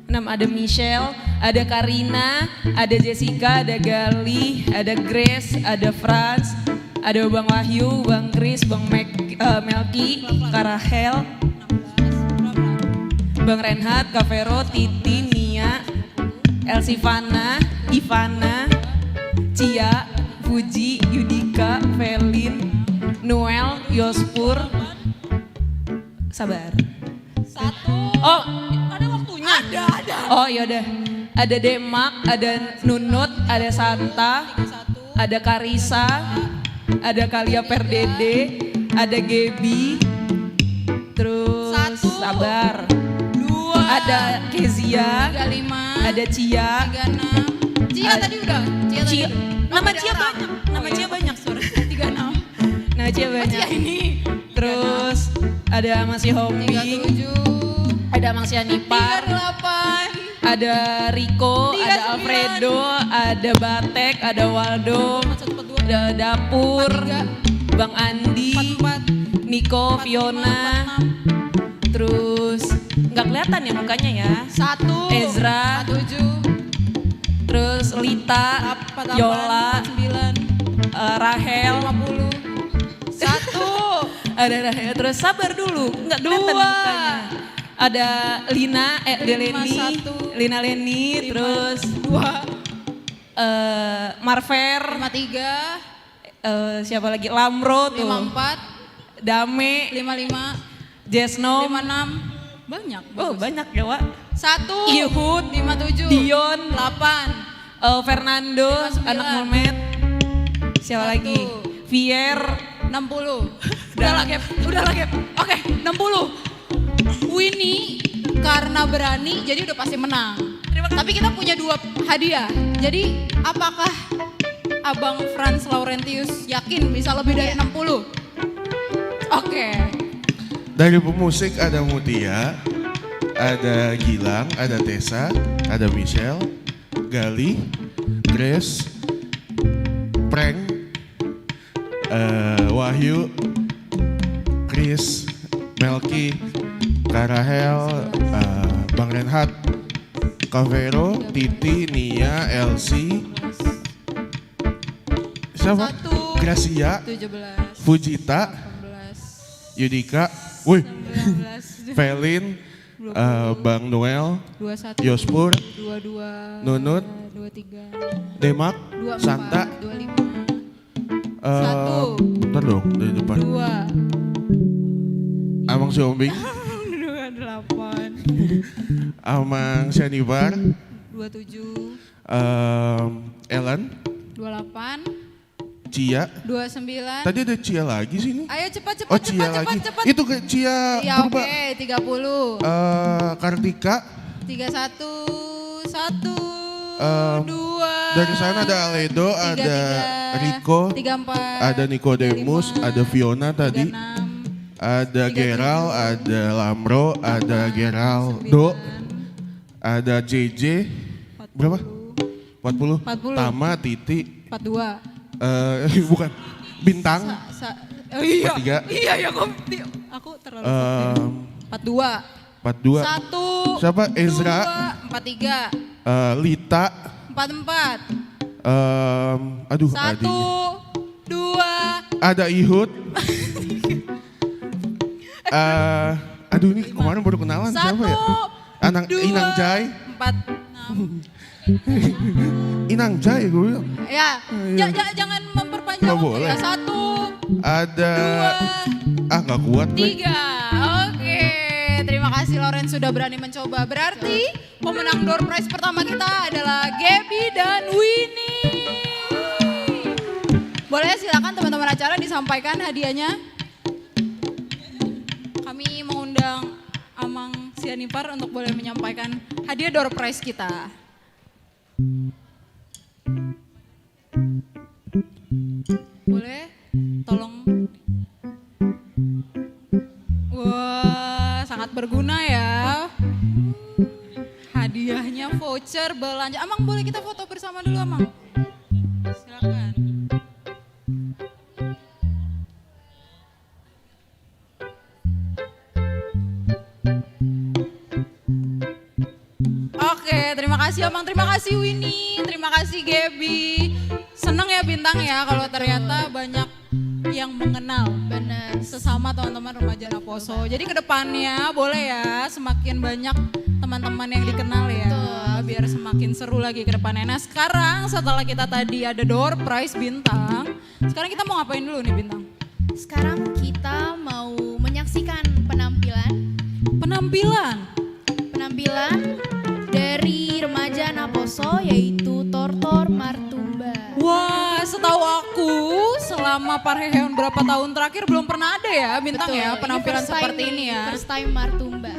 6 ada Michelle, ada Karina, ada Jessica, ada Gali, ada Grace, ada Franz, ada Bang Wahyu, Bang Chris, Bang Melki, Karahel, Bang Renhat, Kak Vero, Titi, Nia, Elsivana, Ivana, Cia, Puji, Yudika, Velin, Noel, Yospur. Sabar. Satu. Oh, Ada waktunya? Ada. oh yaudah. Ada Demak, ada Nunut, ada Santa, ada Karisa, ada Kalia Perdede, ada Gebi, terus sabar. Dua. Ada Kezia, 35. ada Cia, 36. Cia tadi udah. Cia. Nama Cia banyak. Nama Cia banyak, sorry. 36. Nama Cia banyak. Cia ini. Terus ada Masih Hombing, 37. ada Mang Sianipar, 38. ada Riko, 39. ada Alfredo, ada Batek, ada Waldo, ada Dapur, Bang Andi, 44. Niko, Fiona, terus nggak kelihatan ya mukanya ya. 1. Ezra, 47. terus Lita, 48. Yola, 49. Rahel, 50. 1. ada Rahel, terus sabar dulu, nggak kelihatan Dua. mukanya. Ada Lina, Deleni, 51. Lina Leni, terus 2. Marver, 53. siapa lagi? Lamro tuh, 54. Dame, 55. Jesnom, 56. Banyak. oh banyak ya Wak. 1. Ihud, 57. Dion, 8. Fernando, 59. anak Muhammad, siapa lagi? Vier, 60. Udah lah Gap. Oke, 60. Winnie karena berani jadi udah pasti menang. Tapi kita punya 2 hadiah. Jadi apakah Abang Franz Laurentius yakin bisa lebih dari 60? Oke. Dari pemusik ada Mutia, ada Gilang, ada Tessa, ada Michelle, Gali, Grace, Prank, Wahyu, Chris, Melki, Karahel, Bang Renhat, Kavero, Titi, Nia, Elsie, siapa? Gracia, 17. Fujita, 18. Yudika, wih, 19. Velin, Bang Noel, 21. Yospur, 22. Nunut, 23. Demak, 24. Santa, 25. Bentar dong dari depan. 2. Amang Siombing, 28. Amang Sianipar, 27. Ellen, 28. Cia. 29. Tadi ada Cia lagi sini. Ayo cepat. Oh Cia lagi. Itu ke Cia Ya Purba. oke, 30. Kartika. 31. 1. 2. Dari sana ada Aledo, ada Rico, 34. ada Nicodemus, ada Fiona tadi. 36. Ada Geral, ada Lamro, ada Geraldo, ada JJ. Berapa? 40. 40. Tama, Titi. 42. Bukan. Bintang. Oh iya. 43. Iya ya aku terlalu 42. 42. 1. Siapa? Ezra. 2. 43. Lita. 44. Aduh 1. adiknya. 2. Ada Ihud. Aduh ini kemarin baru kenalan 1. siapa ya? Inang Jai. 4. 6. Inang Jai gue bilang. Ya, jangan memperpanjang Nggak waktu boleh. ya. 1. Ada. 2. Nggak kuat gue. 3. Oke, terima kasih Loren sudah berani mencoba. Berarti pemenang door prize pertama kita adalah Gaby dan Winnie. Boleh silakan teman-teman acara disampaikan hadiahnya. Kami mengundang Amang Sianipar untuk boleh menyampaikan hadiah door prize kita. Boleh? Tolong. Wah, sangat berguna ya. Hadiahnya voucher belanja. Amang boleh kita foto bersama dulu Amang? Silakan. Oke, terima kasih Amang, terima kasih Winnie, terima kasih Gaby. Seneng ya Bintang ya kalau ternyata banyak yang mengenal. Bener. Sesama teman-teman remaja Naposo. Jadi kedepannya boleh ya semakin banyak teman-teman yang dikenal ya. biar semakin seru lagi ke depannya. Nah sekarang setelah kita tadi ada door prize Bintang, sekarang kita mau ngapain dulu nih Bintang? Sekarang kita mau menyaksikan penampilan dari remaja Naposo yaitu Tortor Martumba. Wah, setahu aku selama Parheheon berapa tahun terakhir belum pernah ada ya Bintang. Betul, ya penampilan ini seperti ini ya. First time Martumba.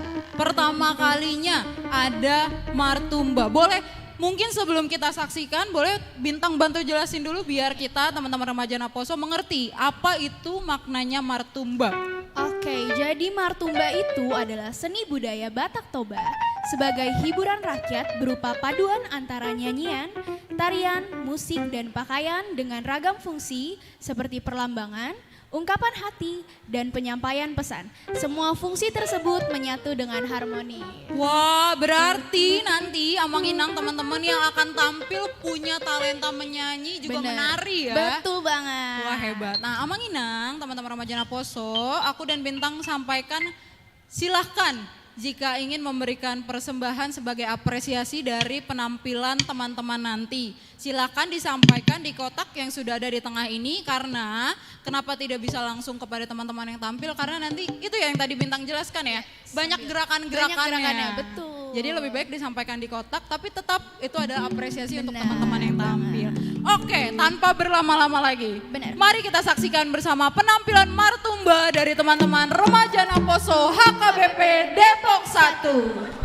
Pertama kalinya ada Martumba. Boleh mungkin sebelum kita saksikan boleh Bintang bantu jelasin dulu biar kita teman-teman remaja Naposo mengerti apa itu maknanya Martumba. Oke, jadi Martumba itu adalah seni budaya Batak Toba sebagai hiburan rakyat berupa paduan antara nyanyian, tarian, musik, dan pakaian dengan ragam fungsi seperti perlambangan, ungkapan hati, dan penyampaian pesan. Semua fungsi tersebut menyatu dengan harmoni. Wah, berarti nanti Amang Inang teman-teman yang akan tampil punya talenta menyanyi juga Bener. menari ya. Betul banget. Wah, hebat. Nah, Amang Inang, teman-teman remaja Naposo, aku dan Bintang sampaikan silahkan jika ingin memberikan persembahan sebagai apresiasi dari penampilan teman-teman nanti. Silakan disampaikan di kotak yang sudah ada di tengah ini karena kenapa tidak bisa langsung kepada teman-teman yang tampil karena nanti itu ya yang tadi Bintang jelaskan ya. Banyak gerakan-gerakannya. Betul. Jadi lebih baik disampaikan di kotak tapi tetap itu ada apresiasi untuk teman-teman yang tampil. Oke, tanpa berlama-lama lagi. Mari kita saksikan bersama penampilan Martumba dari teman-teman remaja Naposo HKBP Depok 1.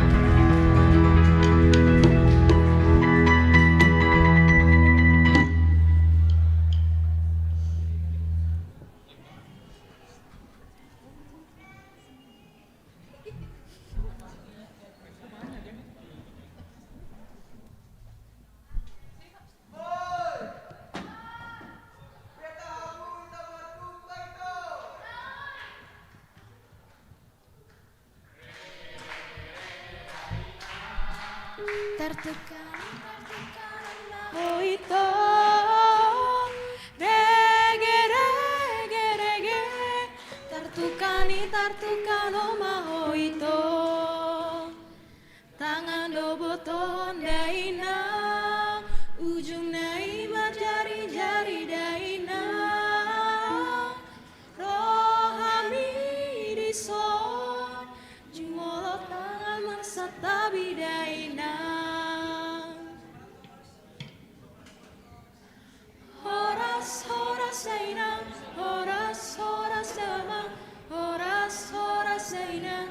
Hoito, rege, rege, rege, tartukano mahoito, tangan doboton daina, ujung naima jari-jari daina, rohani dison, jumolot tangan marsatabi daina. Horas, horas, Zaina, horas, horas, Dama, horas, horas, Zaina.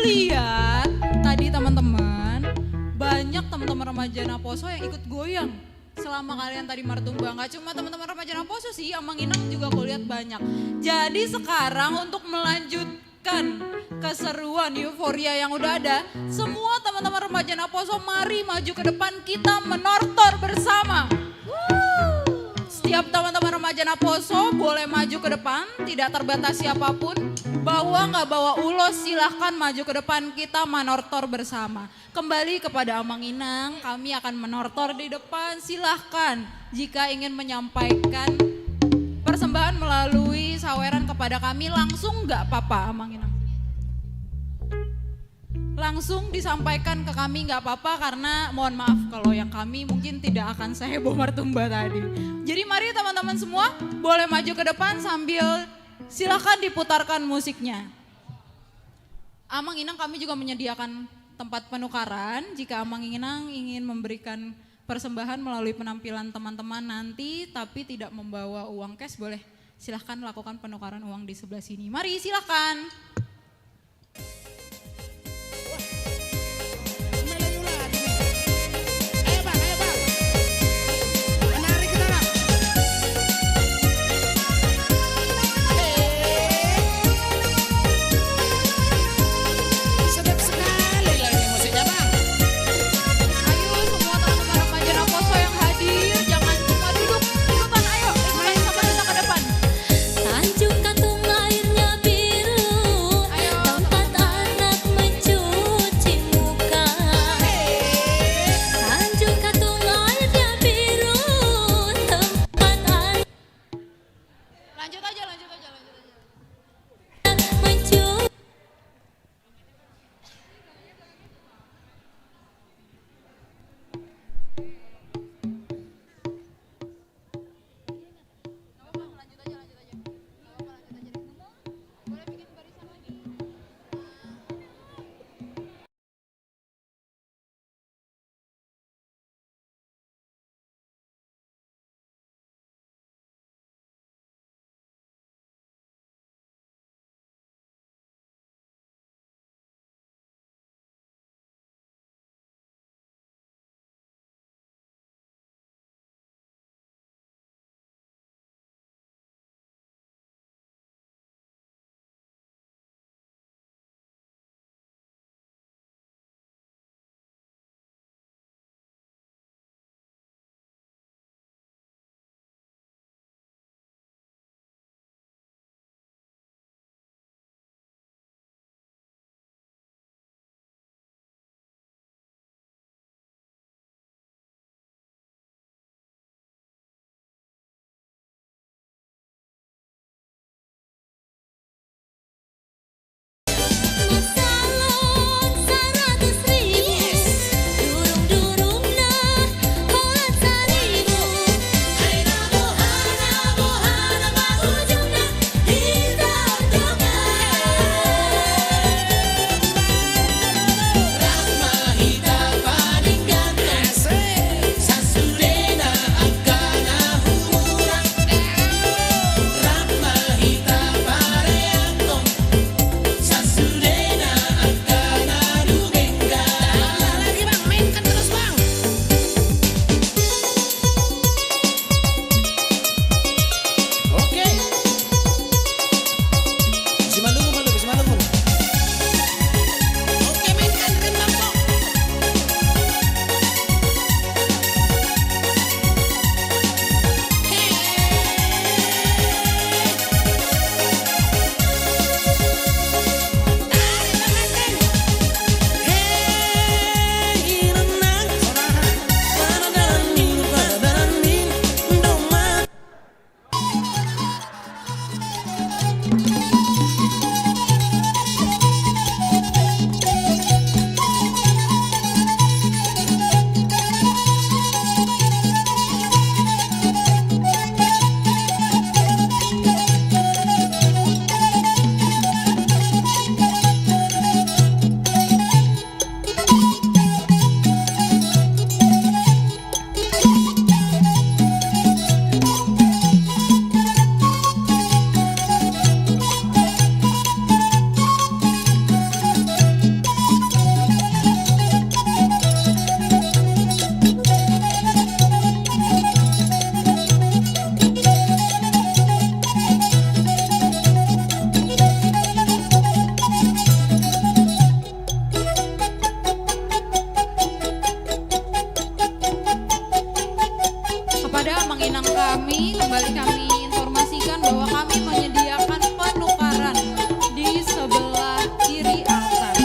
lihat tadi teman-teman, banyak teman-teman remaja Naposo yang ikut goyang selama kalian tadi martumba. Gak cuma teman-teman remaja Naposo sih, Amang Inang juga aku lihat banyak. Jadi sekarang untuk melanjutkan keseruan euforia yang udah ada, semua teman-teman remaja Naposo mari maju ke depan, kita menortor bersama. Setiap teman-teman remaja Naposo boleh maju ke depan, tidak terbatas siapapun. Bawa nggak bawa ulos silahkan maju ke depan, kita menortor bersama. Kembali kepada Amang Inang, kami akan menortor di depan, silahkan. Jika ingin menyampaikan persembahan melalui saweran kepada kami, langsung nggak apa-apa Amang Inang. Langsung disampaikan ke kami nggak apa-apa, karena mohon maaf kalau yang kami mungkin tidak akan seheboh martumba tadi. Jadi mari teman-teman semua boleh maju ke depan sambil silakan diputarkan musiknya. Amang Inang kami juga menyediakan tempat penukaran jika Amang Inang ingin memberikan persembahan melalui penampilan teman-teman nanti tapi tidak membawa uang cash, boleh silahkan lakukan penukaran uang di sebelah sini. Mari silahkan. Tanjung Kantung airnya biru, kembali kami informasikan bahwa kami menyediakan penukaran di sebelah kiri altar.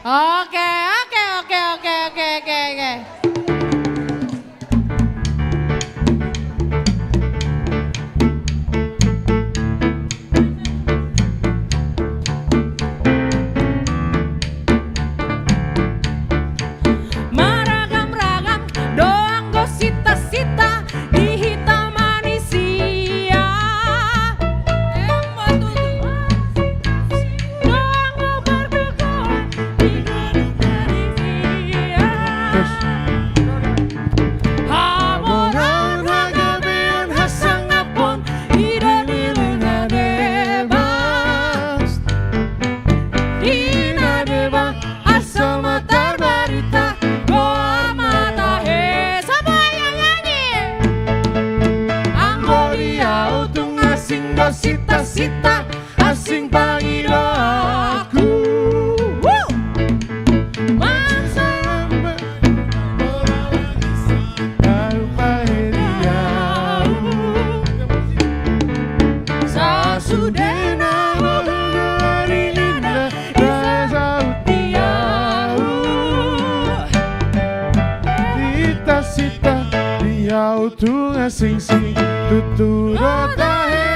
Oke. Maragam-ragam doang go sita-sita di hitam manusia. Doang go berdukuan di gedung manusia. Hamoran hagabean hasang napon ida di luna bebas. Dina deba asal matar barita goa mata he. Semua yang nyanyi. Anggolia utung asing do sita-sita asing panggil aku. Sasudena mogarinda rasautiau sita-sita diau tu asing-sing tuturo tahe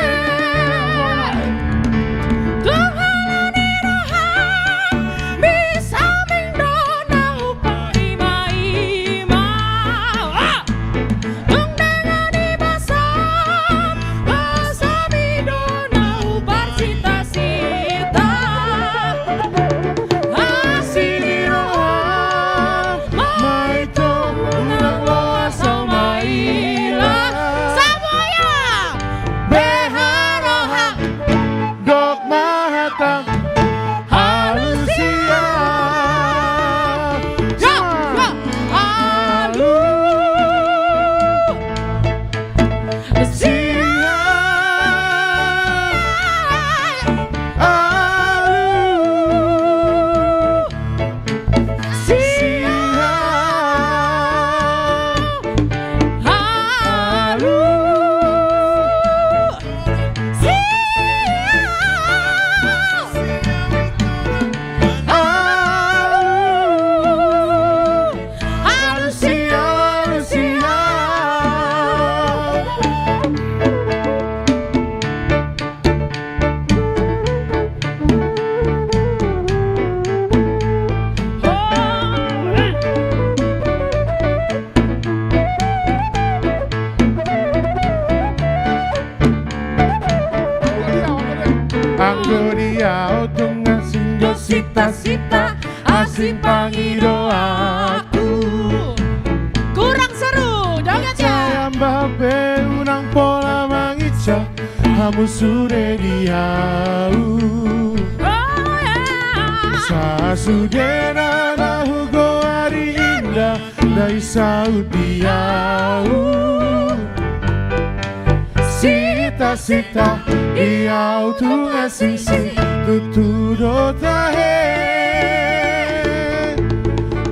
Tuhan roham bisa mendona upang ima-ima. Tung dengan dibasam basa midona upar sita-sita. Asini roham Aku dia tunga singgo sita-sita asing pangido aku. Kurang seru, joget ya. Sayang babe unang pola mangica kamu sudah diau. Sasudena nahu go hari indah dari Saudiau. Sita-sita iau tunga sing-sing tutudo tahe.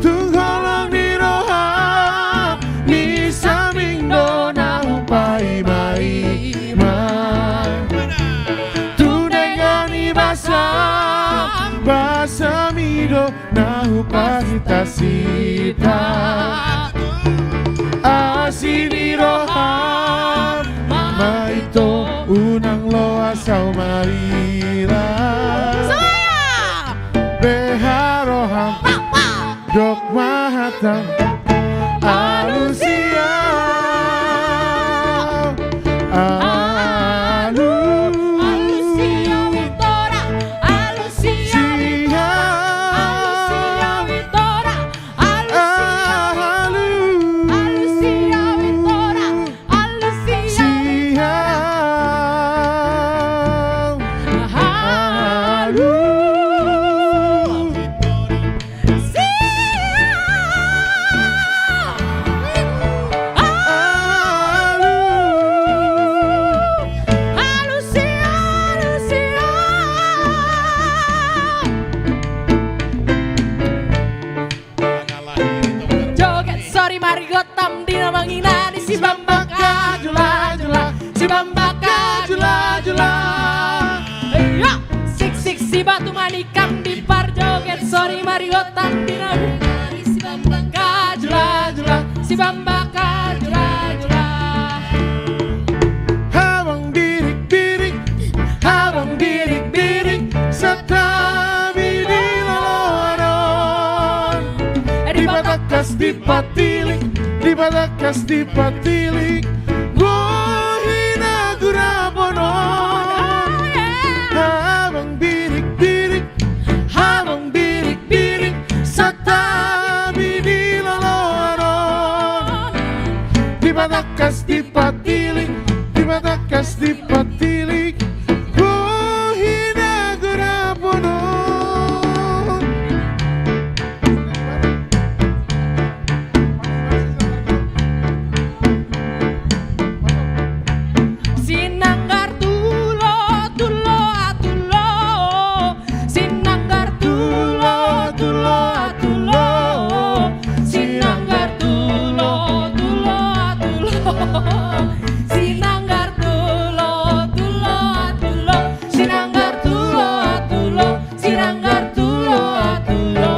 Tungholong di roha ni saming do nahu pai mai ma. Tunengani basa mido nahu pasita-sita. Asini roham maito unang lo asau marira. Semuanya. Beharoham dok mahatam alusia. Alusia Witora, Alusia Witora, Alusia Witora, Alusia. Joget sorry mari gotam dina manginani si bambaka jula-jula, si bambaka jula-jula. Iya, sik si batu manikam di par joget sorry mari gotam dina manginani si bambaka jula-jula, si bambaka jula-jula. Habang birik-birik, habang birik-birik setabi di loloanon. Di batakas di patilik, di batakas di patilik. Gohina gurabonon. Habang birik-birik, habang birik-birik setabi di loloanon. Di batakas di patilik, di batakas di patilik. Gohina gurabonon. Sinanggar tulo tulo atulo, sinanggar tulo tulo atulo, sinanggar tulo tulo atulo, sinanggar tulo tulo atulo, sinanggar tulo atulo, sinanggar tulo atulo.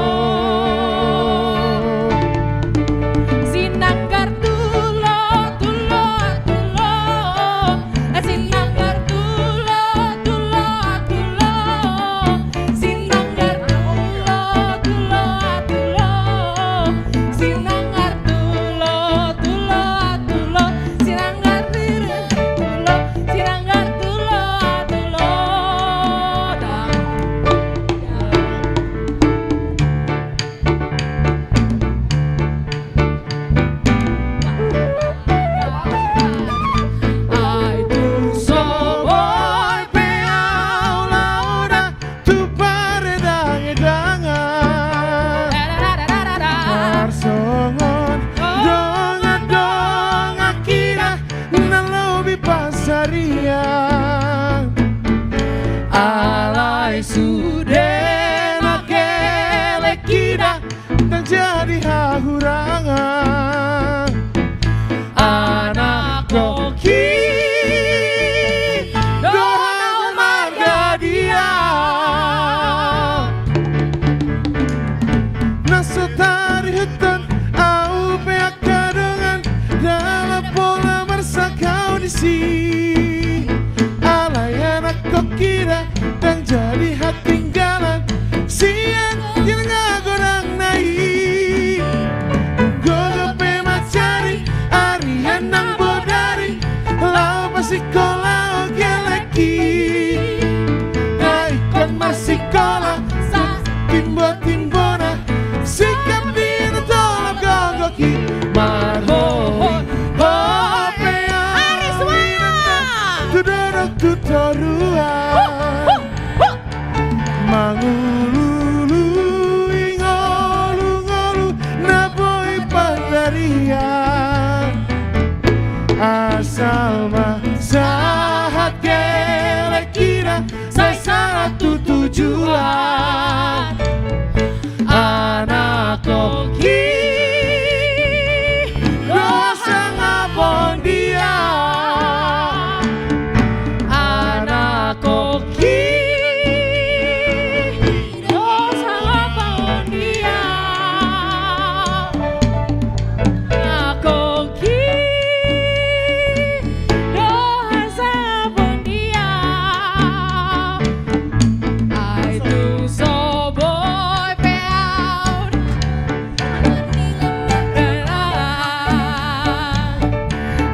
Sinanggar tulo tulo atulo, sinanggar tulo tulo atulo, sinanggar tulo tulo atulo, sinanggar tulo tulo atulo, sinanggar tulo, sinanggar tulo atulo. Ai tu soboy peau laura tu paredang edangan Karsongon donga kira nalobi pasaria alai sudena kele kira terjadi hahurangan anak koki doa marga dia nasotari hutan au pihak kadungan dalam pola mersakau di sini alai anak kokira dan jadi hati tinggalan siang kira gorang naik gogope macari arian nang bodari lau pasikola ogeleki kola timbo timbona sikap dina tolak gogoki marhoi hopea tudorok tutoruan mangululu ingolu-ngolu naboi pandarian asal masahat kira-kira saya satu tujuan anak koki dosa ngapon dia anak koki dosa ngapon dia anak koki dosa ngapon dia I do so boy proud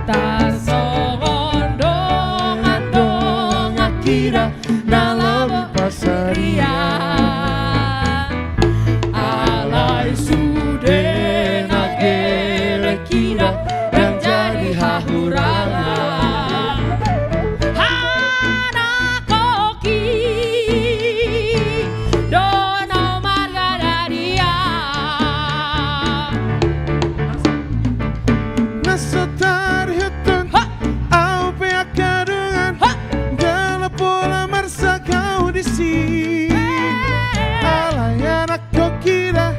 tak sondong-andong akira dalam pasaria alai sude nagere kira dan jadi hahurangan anak koki dono marga daria nasotar hutun au pihak kadungan dalam pola marsa kau di sini alay anak kokira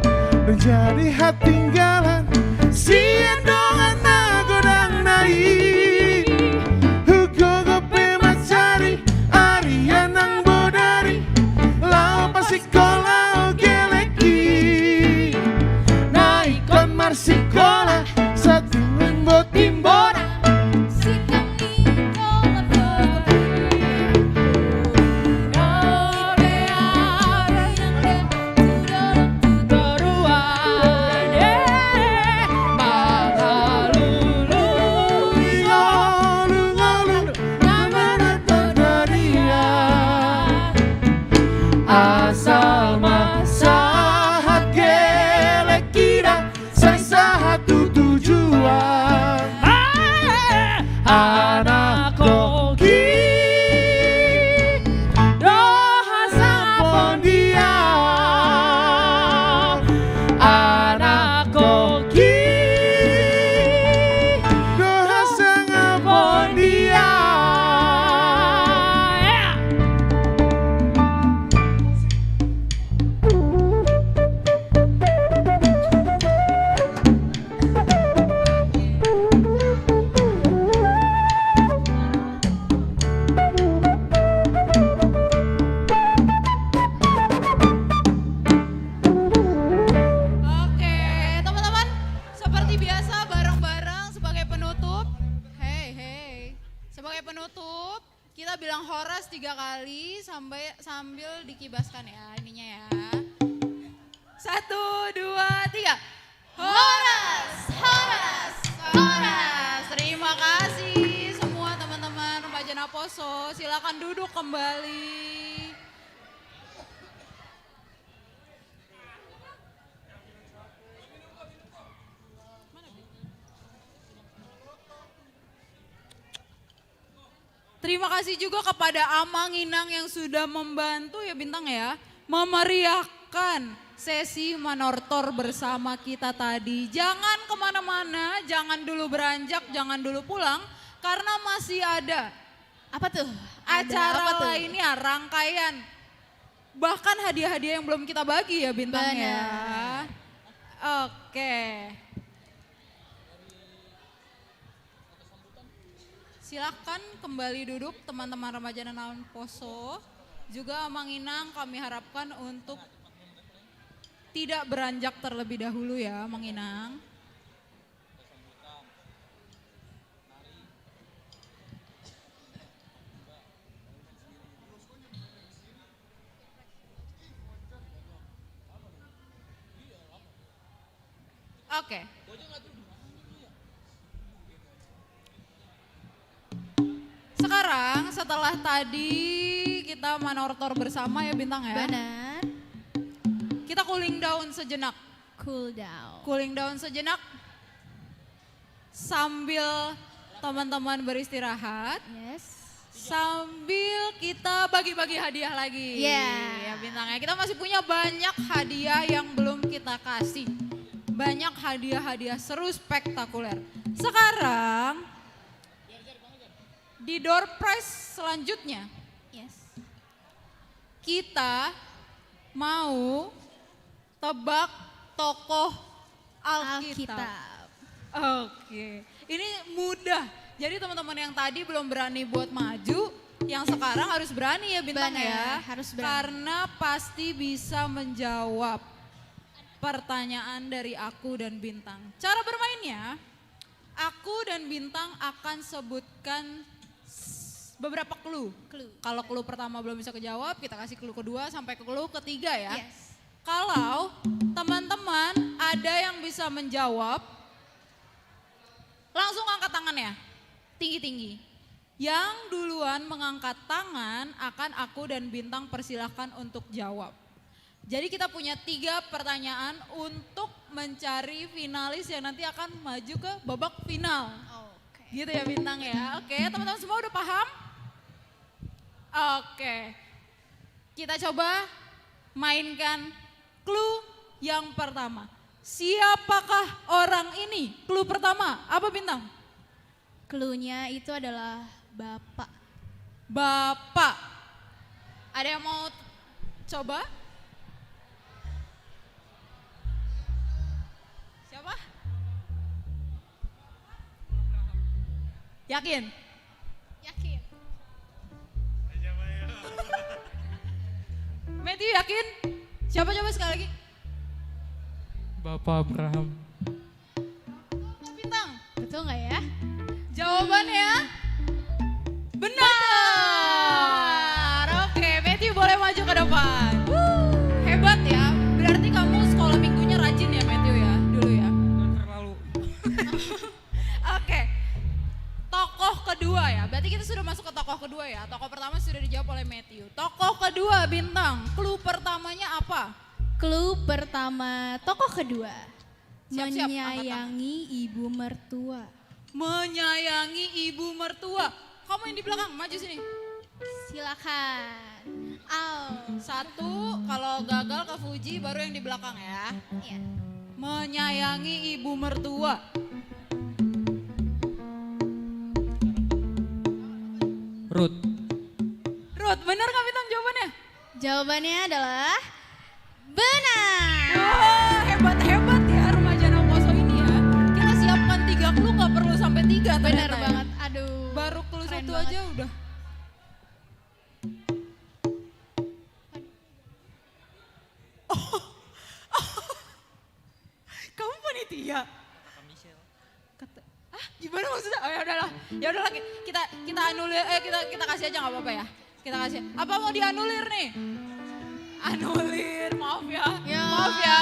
menjadi hatinggalan sian dongan nagodang naik hugo pemacari Arian nang bodari lau pasikola geleki naikon marsikola satimbo timbora asal masahat gelek kira saya satu tujuan anak koki doha sapon dia anak koki doha sapon dia Oke, teman-teman, seperti biasa bareng-bareng sebagai penutup. Hey, sebagai penutup kita bilang horas 3 kali sambil dikibaskan ya ininya ya. 1, 2, 3. Horas, horas, horas. Terima kasih semua teman-teman remaja Naposo. Silakan duduk kembali. Terima kasih juga kepada Amang Inang yang sudah membantu ya Bintang ya, memeriahkan sesi Manortor bersama kita tadi. Jangan kemana-mana, jangan dulu beranjak, jangan dulu pulang, karena masih ada. Apa tuh? Acara apa tuh? lainnya, rangkaian. Bahkan hadiah-hadiah yang belum kita bagi ya Bintang ya. Oke. Silakan kembali duduk teman-teman remaja Naposo. Juga Amang Inang kami harapkan untuk tidak beranjak terlebih dahulu ya Amang Inang. Oke. Sekarang setelah tadi kita kita manortor bersama ya Bintang ya. Benar. Kita cooling down sejenak. Cool down. Cooling down sejenak. Sambil teman-teman beristirahat. Yes. Sambil kita bagi-bagi hadiah lagi. Yeah. Ya Bintang ya. Kita masih punya banyak hadiah yang belum kita kasih. Banyak hadiah-hadiah seru spektakuler. Sekarang di door prize selanjutnya. Yes. Kita mau tebak tokoh Alkitab. Oke. Ini mudah. Jadi teman-teman yang tadi belum berani buat maju, yang sekarang harus berani ya Bintang ya. Harus berani. Karena pasti bisa menjawab pertanyaan dari aku dan Bintang. Cara bermainnya, aku dan Bintang akan sebutkan beberapa clue. Kalau clue pertama belum bisa kejawab, kita kasih clue kedua sampai ke clue ketiga ya. Yes. Kalau teman-teman ada yang bisa menjawab, langsung angkat tangannya, tinggi-tinggi. Yang duluan mengangkat tangan akan aku dan Bintang persilahkan untuk jawab. Jadi kita punya 3 pertanyaan untuk mencari finalis yang nanti akan maju ke babak final. Gitu ya Bintang ya. Oke, teman-teman semua udah paham? Oke. Kita coba mainkan clue yang pertama. Siapakah orang ini? Clue pertama, apa Bintang? Clue-nya itu adalah Bapak. Bapak. Ada yang mau coba? Siapa? Yakin? Yakin. Matthew yakin? Siapa coba sekali lagi? Bapak Abraham. Bintang. Betul nggak ya? Jawabannya benar. Oke, Matthew boleh maju ke depan. Hebat ya. Berarti kamu sekolah minggunya rajin ya Matthew ya, dulu ya. Terlalu. Oke. Tokoh kedua ya. Berarti kita sudah masuk ke tokoh kedua ya. Tokoh pertama sudah dijawab oleh Matthew. Tokoh kedua Bintang. Clue pertamanya apa? Clue pertama, tokoh kedua. Siap-siap, Menyayangi ibu mertua. Menyayangi ibu mertua. Kamu yang di belakang, maju sini. Silakan. 1, kalau gagal ke Fuji baru yang di belakang ya. Iya. Menyayangi ibu mertua. Ruth. Ruth, benar nggak Bintang jawabannya? Jawabannya adalah benar. Wah, hebat-hebat ya remaja Naposo ini ya. Kita siapkan 3 clue nggak perlu sampai 3 Benar ternyata ya. banget. Aduh. Baru clue keren 1 banget. aja udah. Kamu panitia? Gimana maksudnya? Oh ya udahlah. Ya udahlah kita anulir kita kasih aja nggak apa-apa ya. Kita kasih. Apa mau dianulir nih? Anulir, maaf ya. Maaf ya.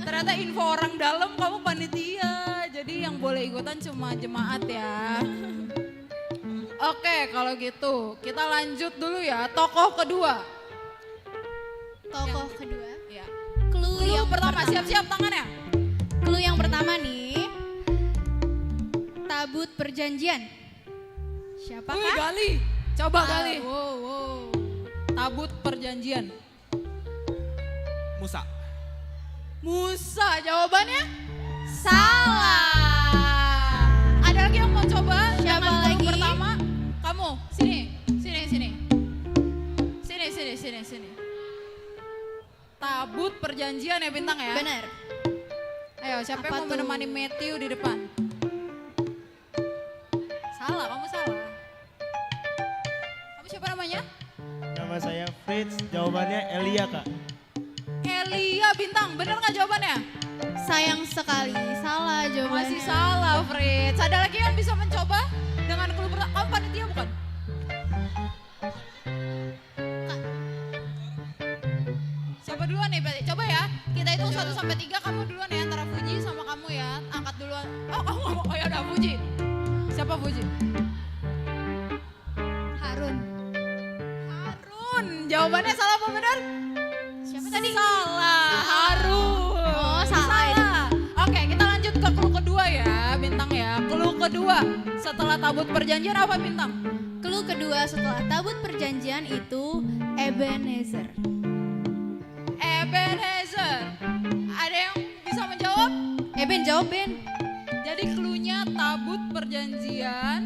Ternyata info orang dalam kamu panitia. Jadi yang boleh ikutan cuma jemaat ya. Oke, kalau gitu kita lanjut dulu ya. Tokoh kedua. Tokoh kedua. Ya. Clue yang pertama, siap-siap tangannya. Clue yang pertama nih. Tabut perjanjian. Siapakah? Wih, Gali. Coba Gali. Wow. Tabut perjanjian. Musa. Musa, jawabannya? Salah. Ada lagi yang mau coba? Siapa Dengan clue lagi? pertama, kamu. Sini. Tabut perjanjian ya Bintang ya? Benar. Ayo, siapa yang Apa mau tuh? menemani Matthew di depan? Salah, kamu salah. Kamu siapa namanya? Nama saya Fritz, jawabannya Elia kak. Elia Bintang, bener nggak jawabannya? Sayang sekali, salah jawabannya. Masih salah Fritz. Ada lagi yang bisa mencoba dengan clue pertama? Kamu panitia bukan? Siapa duluan nih? Coba ya, kita hitung 1 sampai 3, kamu duluan ya antara Fuji sama kamu ya. Angkat duluan. Oh kamu ngomong, oh ya udah Fuji. Siapa Fuji? Harun. Harun. Jawabannya salah apa benar? Siapa tadi? Salah. Harun. Oh, salah. Oke, kita lanjut ke clue kedua ya, Bintang ya. Clue kedua, setelah tabut perjanjian apa, Bintang? Clue kedua setelah tabut perjanjian itu Ebenezer. Ebenezer. Ada yang bisa menjawab? Ben, jawab Ben. Jadi clue-nya tabut perjanjian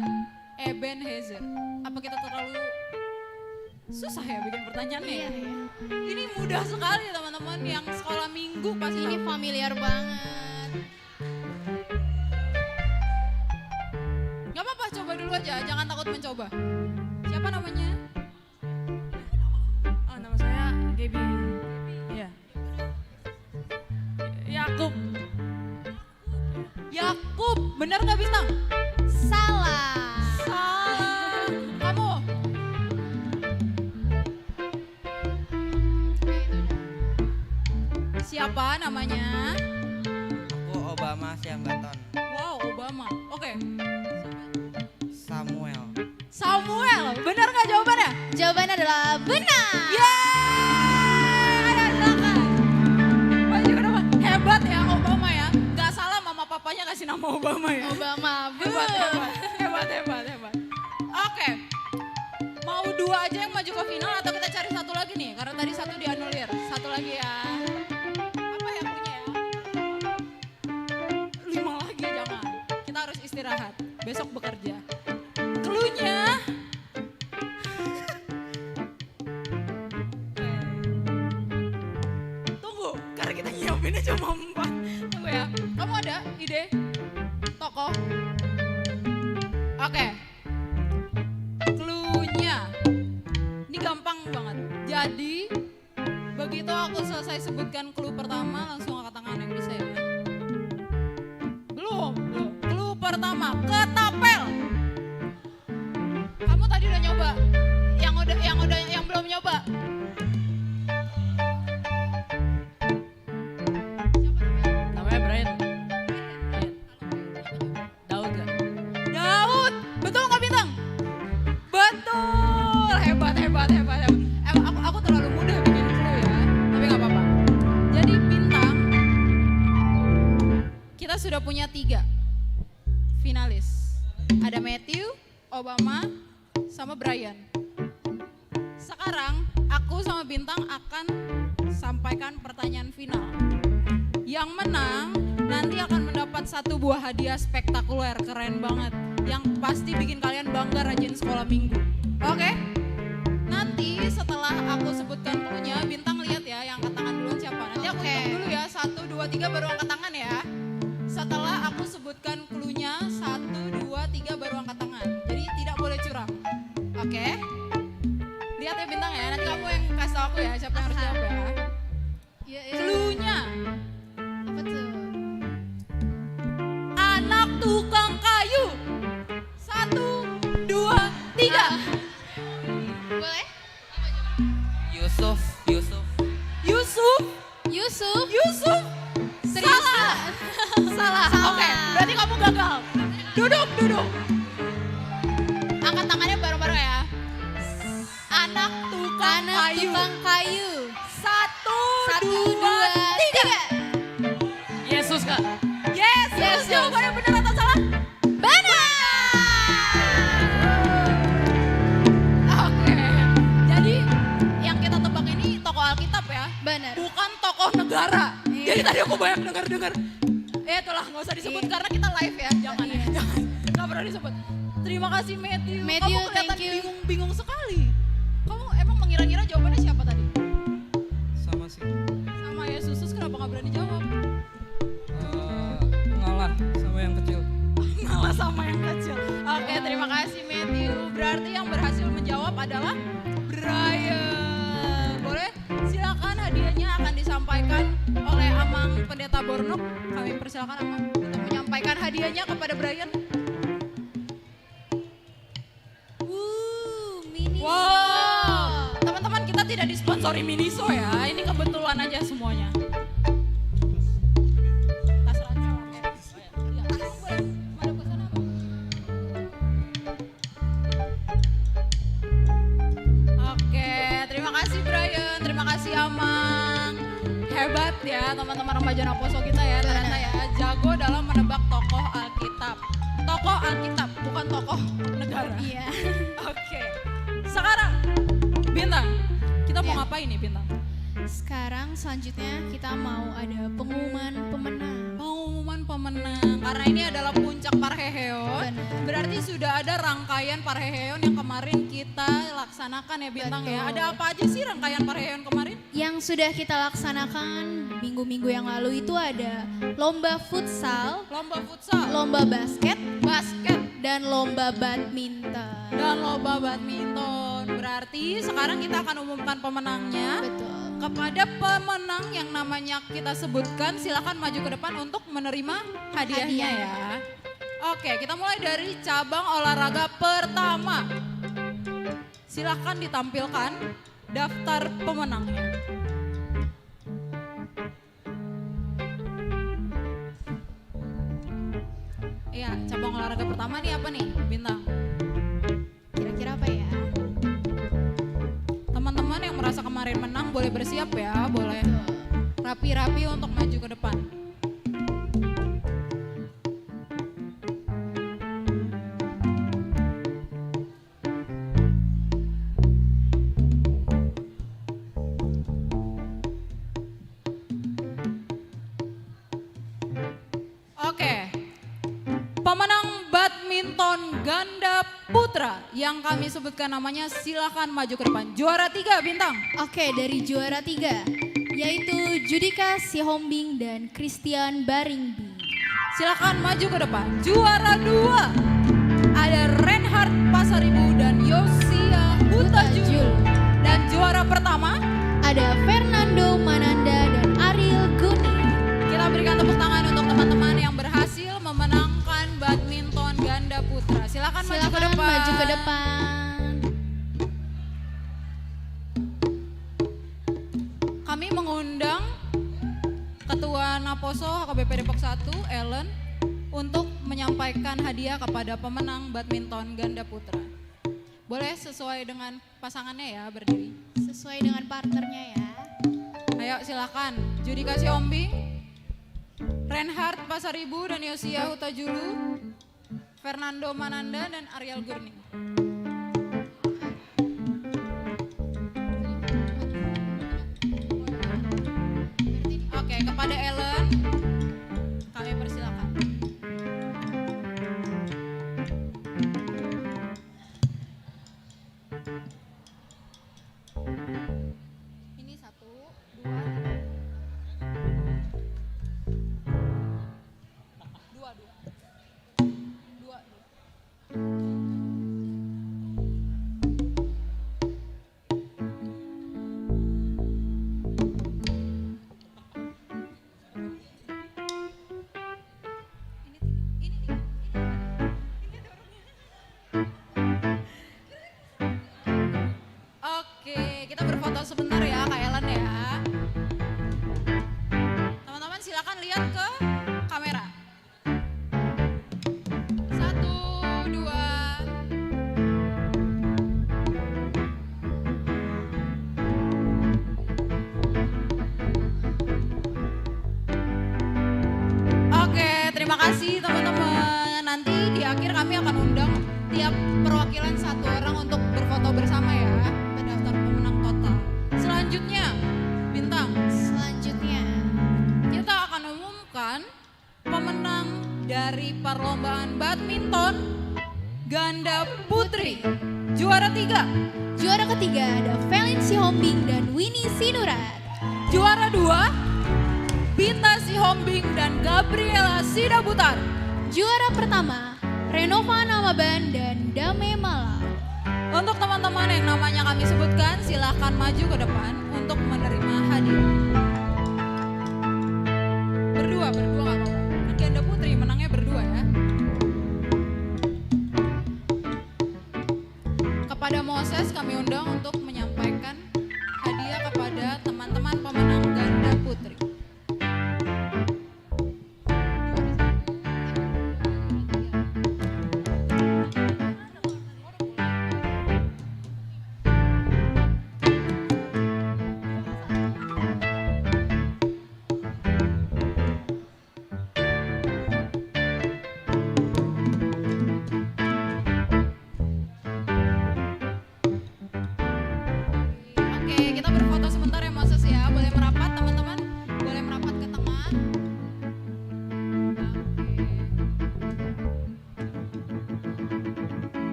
Ebenezer. Apa kita terlalu susah ya bikin pertanyaannya? Iya. Ini mudah sekali teman-teman yang sekolah minggu pasti Ini familiar banget. Gak apa-apa, coba dulu aja, jangan takut mencoba. Siapa namanya? Oh, nama saya Gaby. Iya. Yakub. Yakub, bener gak Bintang? Salah. Salah. Kamu? Siapa namanya? Aku Obama Siambaton. Wow, Obama. Oke. Samuel. Samuel, benar nggak jawabannya? Jawabannya adalah benar. Yeay, ada silakan. Oh, juga nama hebat ya Obama ya. Gak salah mama papanya kasih nama Obama ya. Obama, Hebat. Oke. Mau dua aja yang maju ke final atau kita cari satu lagi nih? Karena tadi satu dianulir. Satu lagi ya. Apa ya punya ya? 5 lagi jangan. Kita harus istirahat. Besok bekerja. Clue-nya. Tunggu, karena kita nyiapinnya cuma 4. Tunggu ya. Kamu ada ide? Tokoh? Oke. Clue-nya. Ini gampang banget. Jadi, begitu aku selesai sebutkan clue pertama, langsung angkat tangan yang bisa ya. Belum. Clue pertama, ketapel. Kamu tadi udah nyoba. Yang belum nyoba. Namanya Brian. Daud gak? Daud, betul nggak Bintang? Betul, hebat. Aku terlalu mudah bikin clue ya, tapi nggak apa-apa. Jadi Bintang, kita sudah punya 3 finalis. Ada Matthew, Obama, sama Brian. Sekarang aku sama Bintang akan sampaikan pertanyaan final. Yang menang nanti akan mendapat 1 buah hadiah spektakuler, keren banget. Yang pasti bikin kalian bangga rajin sekolah minggu. Oke? Nanti setelah aku sebutkan clue-nya, Bintang lihat ya yang angkat tangan duluan siapa. Nanti aku hitung dulu ya, 1, 2, 3 baru angkat tangan ya. Setelah aku sebutkan clue-nya, 1, 2, 3 baru angkat tangan. Jadi tidak boleh curang. Oke? Lihat ya Bintang ya, nanti kamu yang kasih tau aku ya siapa yang harus jawab ya. Clue-nya. Apa tuh? Anak tukang kayu. 1, 2, 3. Boleh? Yusuf. Salah. Oke, berarti kamu gagal. Duduk. Angkat tangannya bareng-bareng ya. Anak tukang kayu. 1, 2, 3. Yesus Kak. Yesus. Jawabannya benar atau salah? Benar. Oke. Jadi yang kita tebak ini tokoh Alkitab ya. Benar. Bukan tokoh negara. Jadi tadi aku banyak dengar. Itulah nggak usah disebut karena kita live ya. Jangan. Nggak perlu disebut. Terima kasih Matthew. Kamu kelihatan bingung sekali. Kamu emang mengira-ngira jawabannya siapa tadi? Sama sih. Sama Yesus. Terus kenapa nggak berani jawab? Ngalah sama yang kecil. Ngalah sama yang kecil. Oke, terima kasih Matthew. Berarti yang berhasil menjawab adalah Brian. Boleh? Silakan hadiahnya akan disampaikan oleh Amang Pendeta Bornok. Kami persilakan Amang untuk menyampaikan hadiahnya kepada Brian. Miniso. Wow, teman-teman kita tidak disponsori Miniso ya. Ini kebetulan aja semuanya. Tas ransel, oke. Iya, boleh madep ke sana, Bang. Oke, terima ya teman-teman remaja Naposo kita ya, ternyata ya jago dalam menebak tokoh Alkitab. Tokoh Alkitab, bukan tokoh negara. Iya. Oke. Sekarang Bintang, kita mau ngapain nih Bintang? Sekarang selanjutnya kita mau ada pengumuman pemenang. Pengumuman pemenang, karena ini adalah puncak Parheheon. Berarti sudah ada rangkaian Parheheon yang kemarin kita laksanakan ya Bintang. Betul. Ya. Ada apa aja sih rangkaian Parheheon kemarin? Yang sudah kita laksanakan minggu-minggu yang lalu itu ada lomba futsal, lomba basket, dan lomba badminton. Berarti sekarang kita akan umumkan pemenangnya. Betul. Kepada pemenang yang namanya kita sebutkan, silakan maju ke depan untuk menerima hadiahnya ya. Oke, kita mulai dari cabang olahraga pertama. Silakan ditampilkan daftar pemenangnya. Iya, cabang olahraga pertama nih apa nih, Bintang? Kira-kira apa ya? Teman-teman yang merasa kemarin menang boleh bersiap ya, boleh rapi-rapi untuk maju ke depan. Oke, pemenang badminton ganda putra yang kami sebutkan namanya silakan maju ke depan. Juara 3 Bintang. Oke, dari juara 3 yaitu Judika Sihombing dan Christian Baringbi. Silakan maju ke depan. Juara 2 ada Reinhard Pasaribu dan Yosia Hutajul. Dan juara pertama ada Fernando Mananda dan Ariel Guni. Kita berikan tepuk tangan untuk teman-teman yang berhasil memenangkan badminton ganda putra. Silakan maju ke depan. Maju ke depan. Kami mengundang Ketua Naposo HKBP Depok 1, Ellen, untuk menyampaikan hadiah kepada pemenang badminton ganda putra. Boleh sesuai dengan pasangannya ya, berdiri. Sesuai dengan partnernya ya. Ayo silakan, Judika Siombing, Reinhard Pasaribu dan Yosia Hutajulu, Fernando Mananda dan Ariel Gurning. Oke, kepada Ellen kami persilakan. Ini 1, 2, 2. Oke, kita berfoto sebentar ya Kak Ellen ya. Teman-teman silakan lihat ke kamera. 1, 2. Oke, terima kasih teman-teman. Nanti di akhir kami akan undang tiap perwakilan satu orang untuk berfoto bersama ya. Pendaftar pemenang total. Selanjutnya, Bintang. Selanjutnya kita akan umumkan pemenang dari perlombaan badminton ganda putri. Juara 3. Juara ketiga ada Felin Sihombing dan Winnie Sinurat. Juara 2, Binta Sihombing dan Gabriela Sidabutar. Juara pertama, Renova Namaban dan Dame Malam. Untuk teman-teman yang namanya kami sebutkan, silahkan maju ke depan untuk menerima hadiah. Berdua gak apa-apa. Kan ganda putri menangnya berdua ya. Kepada Moses kami undang untuk menyampaikan hadiah kepada teman-teman pemenang ganda putri.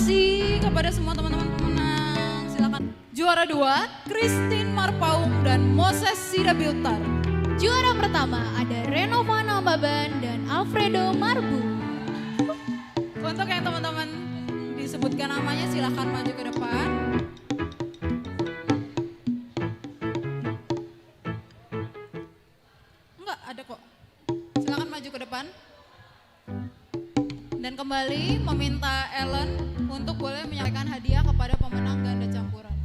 kasih kepada semua teman-teman pemenang. Silakan. Juara 2, Christine Marpaung dan Moses Sidabiltar. Juara pertama ada Renovana Baban dan Alfredo Marbu. Untuk yang teman-teman disebutkan namanya silakan maju ke depan. Enggak, ada kok. Silakan maju ke depan. Dan kembali meminta Ellen untuk boleh menyampaikan hadiah kepada pemenang ganda campuran.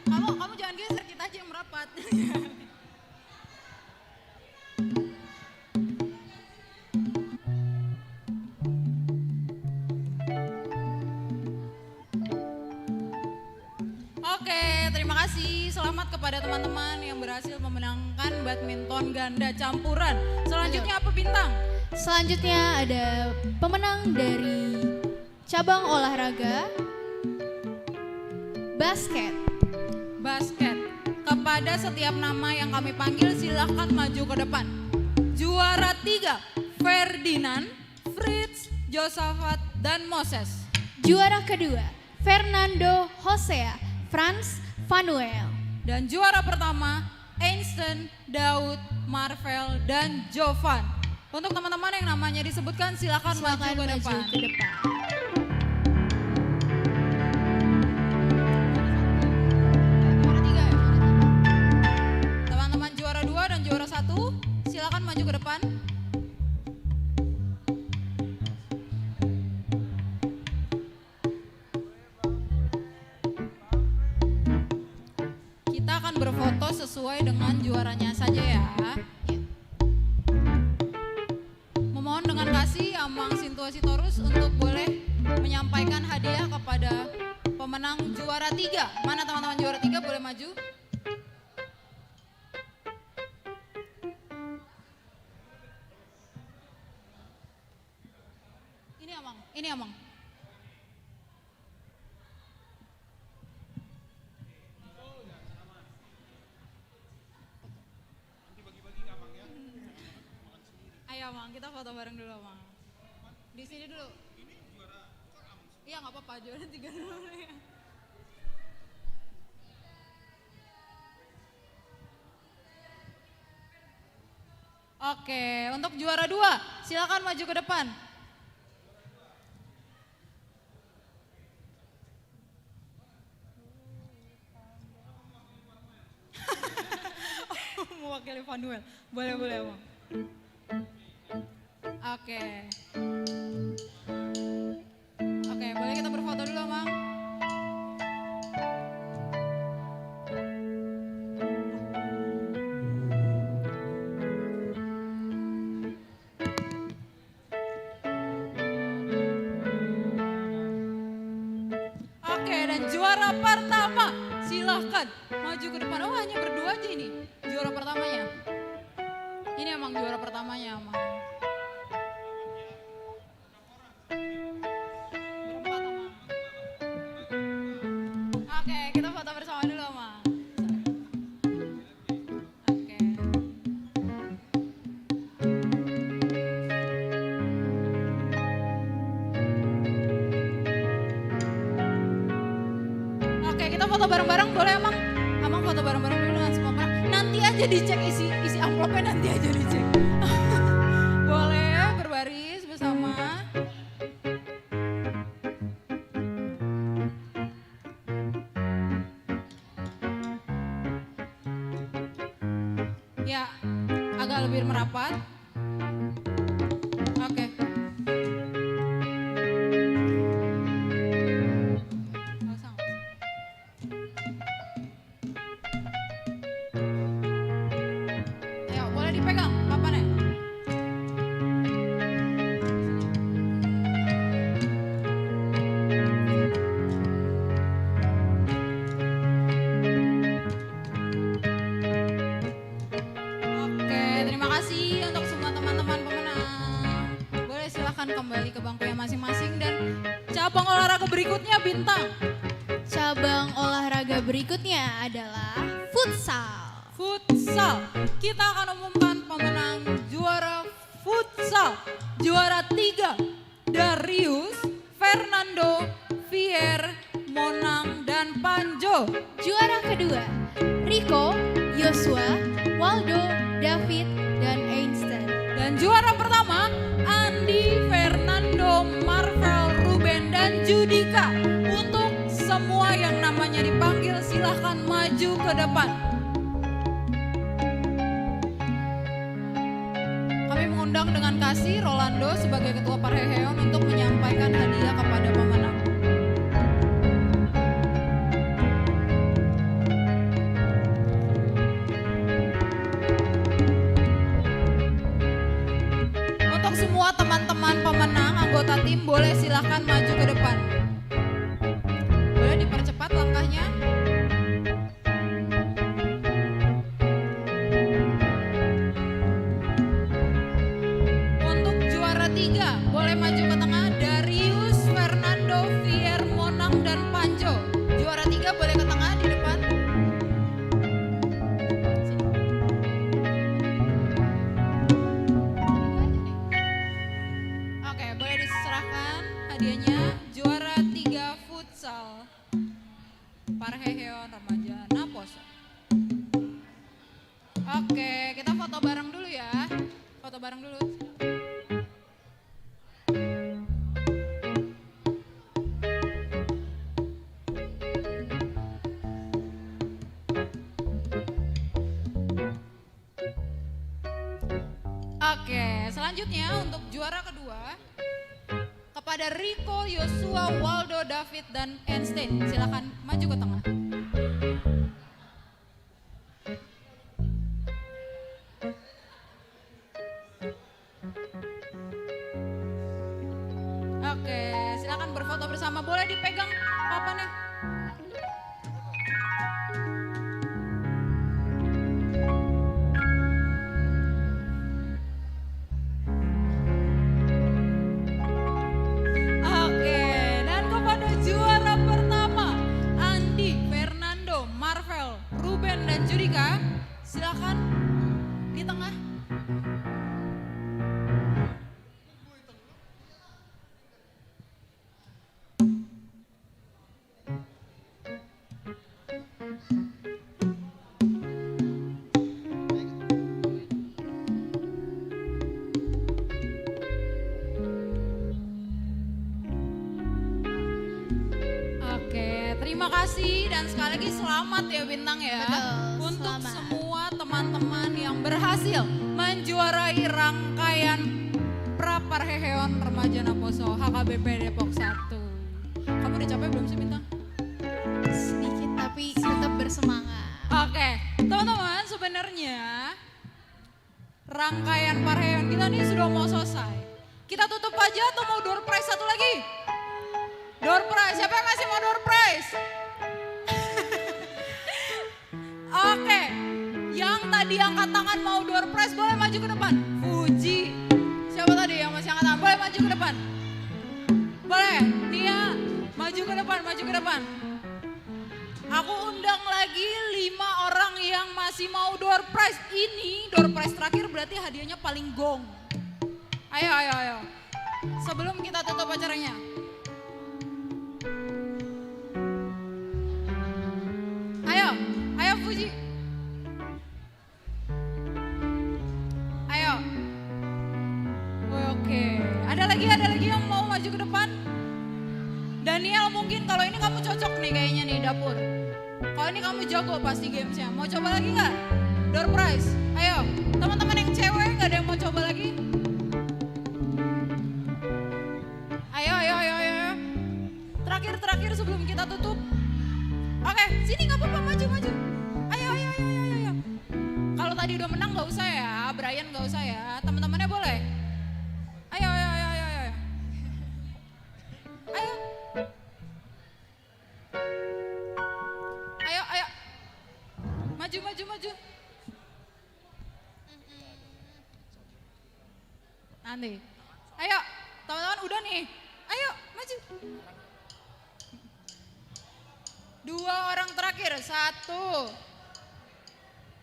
Kamu jangan geser, kita aja yang merapat. Oke, terima kasih. Selamat kepada teman-teman yang berhasil memenangkan badminton ganda campuran. Selanjutnya apa Bintang? Selanjutnya ada pemenang dari cabang olahraga basket. Basket. Kepada setiap nama yang kami panggil silahkan maju ke depan. Juara 3, Ferdinand, Fritz, Josafat, dan Moses. Juara kedua, Fernando Hosea, Franz Vanuel. Dan juara pertama, Einstein, Daud, Marvel, dan Jovan. Untuk teman-teman yang namanya disebutkan silakan maju ke depan. Teman-teman juara 2 dan juara 1 silakan maju ke depan. Kita akan berfoto sesuai dengan juaranya saja ya. Memohon dengan kasih Amang Sintua Sitorus untuk boleh menyampaikan hadiah kepada pemenang juara 3. Mana teman-teman juara 3 boleh maju? Ini Amang. Ayo Amang, kita foto bareng dulu Amang. Di sini dulu. Iya nggak apa-apa, juara 3 dulu ya. Oke, untuk juara 2 silakan maju ke depan. Mewakili Vanuel. Boleh Bang. Oke. Oke, boleh kita berfoto dulu Bang. Oke, dan juara pertama silahkan maju ke depan. Oh hanya berdua aja ini juara pertamanya. Ini emang juara pertamanya Amang. Berempat Amang. Oke, kita foto bersama dulu Amang. Oke. Oke, kita foto bareng-bareng boleh Amang? Amang foto bareng-bareng dulu dengan semua orang. Nanti aja dicek isi amplopnya, nanti aja dicek. Boleh berbaris bersama. Ya, agak lebih merapat. Oke. Ayo, boleh dipegang papannya. Oke, terima kasih untuk semua teman-teman pemenang. berikutnya Bintang. Cabang olahraga berikutnya adalah futsal. Futsal. Kita akan umumkan pemenang juara futsal. Juara 3 Darius, Fernando, Fier, Monang, dan Panjo. Juara kedua Rico, Joshua, Waldo, David, dan Einstein. Dan juara pertama Andi, Fernando, Marvel, Ruben, dan Judika. Untuk semua yang namanya dipanggil silahkan maju ke depan. Kami mengundang dengan kasih Rolando sebagai Ketua Parheheon untuk menyampaikan hadiah kepada pemenang. Untuk semua teman-teman pemenang, anggota tim boleh silahkan maju ke depan. Boleh dipercepat langkahnya. Untuk juara 3 boleh maju ke tengah Darius, Fernando, Fier, Monang, dan Panjo. Juara 3 boleh ke tengah di depan. Oke, boleh diserahkan hadiahnya. Juara 3 futsal Parheheon Remaja Naposo. Oke, kita foto bareng dulu ya. Foto bareng dulu. Oke, selanjutnya untuk juara kedua kepada Rico, Joshua, Waldo, David, dan Einstein. Silakan maju ke tengah. Oke, silakan berfoto bersama. Boleh dipegang papannya. Oke, dan kepada juara pertama Andi, Fernando, Marvel, Ruben, dan Judika, silakan di tengah. Oke, terima kasih dan sekali lagi selamat ya Bintang ya. Betul, Untuk selamat. semua teman-teman yang berhasil menjuarai rangkaian Praparheheon Remaja Naposo HKBP Depok 1. Kamu udah capek belum sih Bintang? Sedikit tapi tetap bersemangat. Oke, teman-teman sebenarnya rangkaian Parheheon kita nih sudah mau selesai. Kita tutup aja atau mau door prize satu lagi? Door prize, siapa yang masih mau door prize? Oke, yang tadi angkat tangan mau door prize boleh maju ke depan. Fuji, siapa tadi yang masih angkat tangan? Boleh maju ke depan. Boleh, Nia, maju ke depan, maju ke depan. Aku undang lagi 5 orang yang masih mau door prize. Ini door prize terakhir berarti hadiahnya paling gong. Ayo, ayo, ayo. Sebelum kita tutup acaranya. Ayo, ayo Fuji. Ayo. Oke, ada lagi yang mau maju ke depan? Daniel mungkin kalau ini kamu cocok nih kayaknya nih dapur. Kalau ini kamu jago pasti gamesnya. Mau coba lagi nggak? Door prize. Ayo, teman-teman yang cewek nggak ada yang mau coba lagi? Ayo, ayo, ayo, ayo. Terakhir sebelum kita tutup. Oke, sini nggak apa-apa maju. Ayo, ayo, ayo, ayo, ayo. Kalau tadi udah menang nggak usah ya, Brian nggak usah ya. Teman-temannya boleh. Ayo, ayo, ayo, ayo, ayo. Ayo. Ayo, ayo. Maju. Nanti. Ayo, teman-teman udah nih. Ayo, maju. Dua orang terakhir, 1,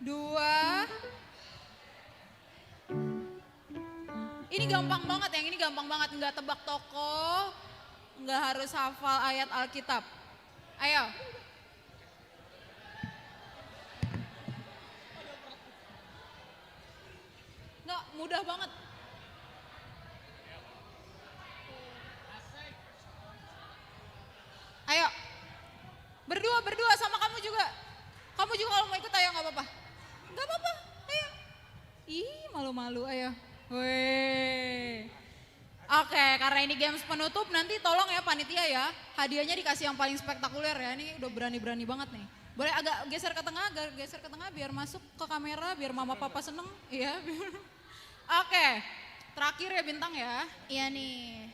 2. Ini gampang banget, yang ini gampang banget, nggak tebak tokoh, nggak harus hafal ayat Alkitab. Ayo. Nggak, mudah banget. Ayo. Berdua sama kamu juga. Kamu juga kalau mau ikut ayo nggak apa-apa. Nggak apa-apa, ayo. Ih, malu-malu, ayo. Weh. Oke, karena ini games penutup, nanti tolong ya panitia ya. Hadiahnya dikasih yang paling spektakuler ya. Ini udah berani-berani banget nih. Boleh agak geser ke tengah biar masuk ke kamera, biar mama papa seneng. Iya. Oke, terakhir ya Bintang ya. Iya nih.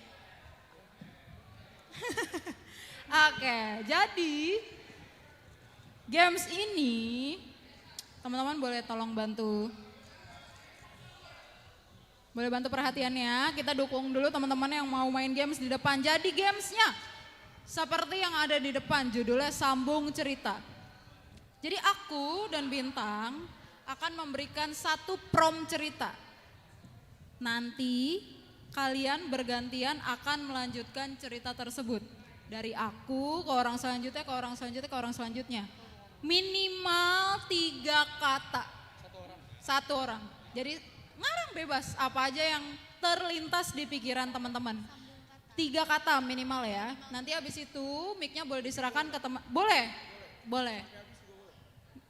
Oke, jadi games ini teman-teman boleh tolong bantu. Boleh bantu perhatiannya, kita dukung dulu teman-teman yang mau main games di depan. Jadi gamesnya seperti yang ada di depan, judulnya Sambung Cerita. Jadi aku dan Bintang akan memberikan satu prompt cerita. Nanti kalian bergantian akan melanjutkan cerita tersebut. Dari aku ke orang selanjutnya, ke orang selanjutnya, ke orang selanjutnya. Minimal 3 kata. Satu orang. Jadi ngarang bebas, apa aja yang terlintas di pikiran teman-teman. 3 kata minimal ya. Nanti habis itu mic-nya boleh diserahkan ke teman. Boleh? Boleh.